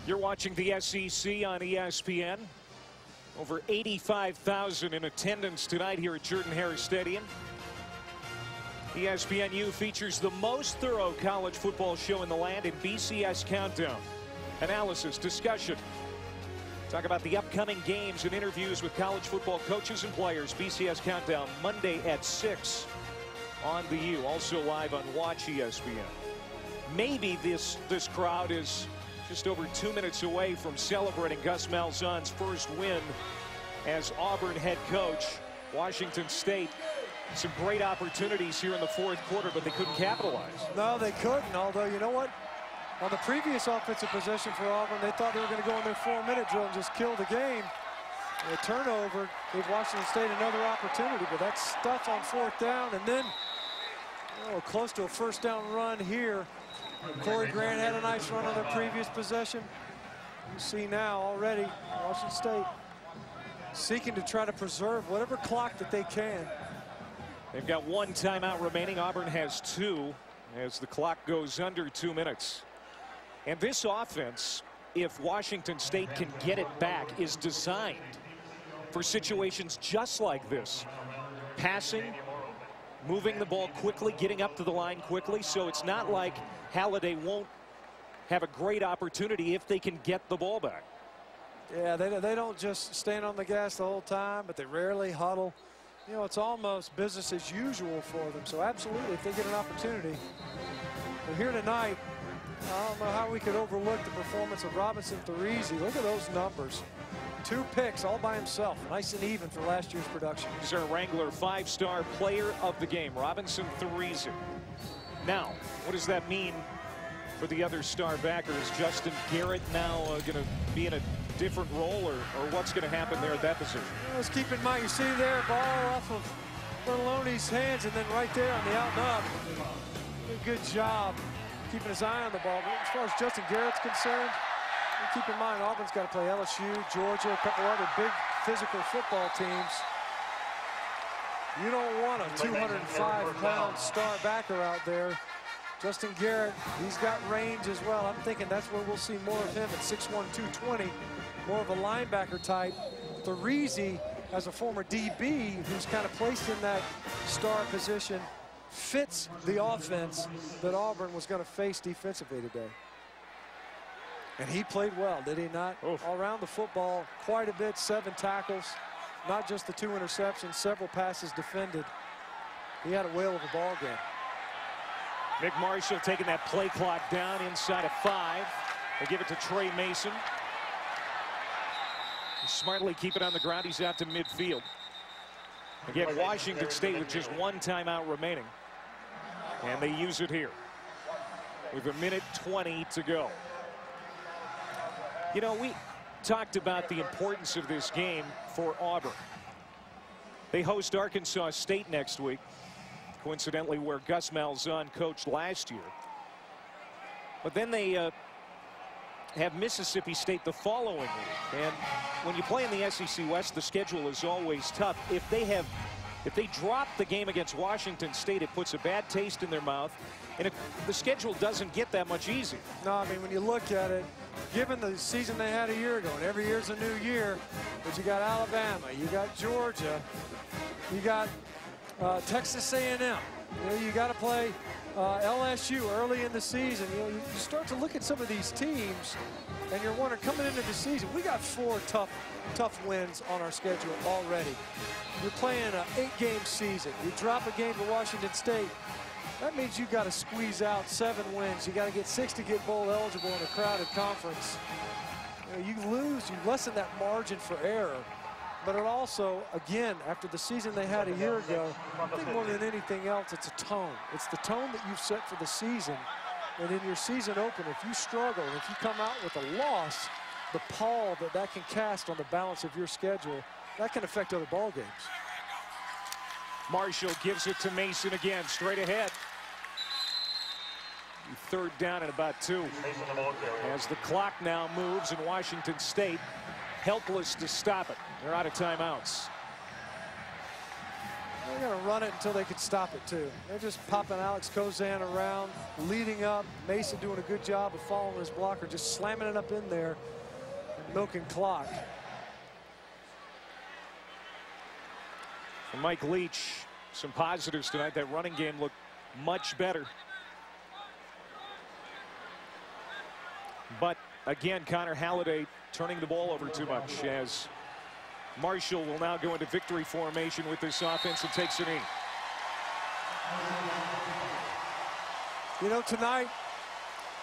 You're watching the SEC on ESPN. Over 85,000 in attendance tonight here at Jordan-Hare Stadium. ESPNU features the most thorough college football show in the land in BCS Countdown. Analysis, discussion. Talk about the upcoming games and interviews with college football coaches and players. BCS Countdown Monday at 6 on the U. Also live on Watch ESPN. Maybe this crowd is just over 2 minutes away from celebrating Gus Malzahn's first win as Auburn head coach. Washington State, some great opportunities here in the fourth quarter, but they couldn't capitalize. No, they couldn't, although you know what? On the previous offensive possession for Auburn, they thought they were going to go in their 4-minute drill and just kill the game. A turnover gave Washington State another opportunity, but that's stuff on fourth down, and then close to a first down run here. Corey Grant had a nice run on their previous possession. You see now already Washington State seeking to try to preserve whatever clock that they can. They've got 1 timeout remaining. Auburn has 2 as the clock goes under 2 minutes. And this offense, if Washington State can get it back, is designed for situations just like this. Passing, moving the ball quickly, getting up to the line quickly. So it's not like Halliday won't have a great opportunity if they can get the ball back. Yeah, they don't just stand on the gas the whole time, but they rarely huddle. You know, it's almost business as usual for them. So absolutely, if they get an opportunity. But here tonight, I don't know how we could overlook the performance of Robinson Thurese. Look at those numbers. 2 picks all by himself. Nice and even for last year's production. He's our Wrangler 5-star player of the game, Robinson Thurese. Now, what does that mean for the other star backers? Justin Garrett now going to be in a different role, or what's going to happen there at that position? Let's keep in mind, you see there, ball off of Bertoloni's hands, and then right there on the out and up. Good job keeping his eye on the ball. But as far as Justin Garrett's concerned, keep in mind, Auburn's got to play LSU, Georgia, a couple other big physical football teams, you don't want a 205-pound star backer out there. Justin Garrett, he's got range as well. I'm thinking that's where we'll see more of him at 6'1", 220, more of a linebacker type. Therizi, as a former DB, who's kind of placed in that star position, fits the offense that Auburn was going to face defensively today. And he played well, did he not? Oof. All around the football, quite a bit, 7 tackles, not just the 2 interceptions, several passes defended. He had a whale of a ball game. Nick Marshall taking that play clock down inside of 5. They give it to Trey Mason. Smartly keep it on the ground. He's out to midfield. Again, Washington State with just 1 timeout remaining. And they use it here with 1:20 to go. You know, we talked about the importance of this game for Auburn. They host Arkansas State next week, coincidentally where Gus Malzahn coached last year. But then they have Mississippi State the following week. And when you play in the SEC West, the schedule is always tough. If they drop the game against Washington State, it puts a bad taste in their mouth. And the schedule doesn't get that much easier. No, I mean, when you look at it, given the season they had a year ago, and every year's a new year, but you got Alabama, you got Georgia, you got Texas A&M. You know, you got to play LSU early in the season. You know, you start to look at some of these teams, and you're wondering, coming into the season, we got 4 tough wins on our schedule already. You're playing an 8-game season. You drop a game to Washington State. That means you got to squeeze out 7 wins. You got to get 6 to get bowl eligible in a crowded conference. You know, you lose, you lessen that margin for error. But it also, again, after the season they had a year ago, I think more than anything else, it's a tone. It's the tone that you've set for the season. And in your season opener, if you struggle, and if you come out with a loss, the pall that can cast on the balance of your schedule, that can affect other ball games. Marshall gives it to Mason again, straight ahead. 3rd down and about 2. As the clock now moves in Washington State, helpless to stop it. They're out of timeouts. They're going to run it until they can stop it, too. They're just popping Alex Kozan around, leading up. Mason doing a good job of following his blocker, just slamming it up in there and milking clock. For Mike Leach, some positives tonight. That running game looked much better. But again, Connor Halliday turning the ball over too much, as Marshall will now go into victory formation with this offense and takes a knee. You know, tonight,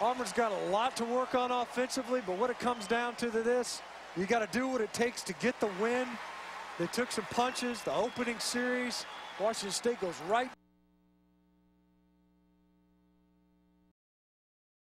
Auburn's got a lot to work on offensively, but what it comes down to this, you got to do what it takes to get the win. They took some punches. The opening series, Washington State goes right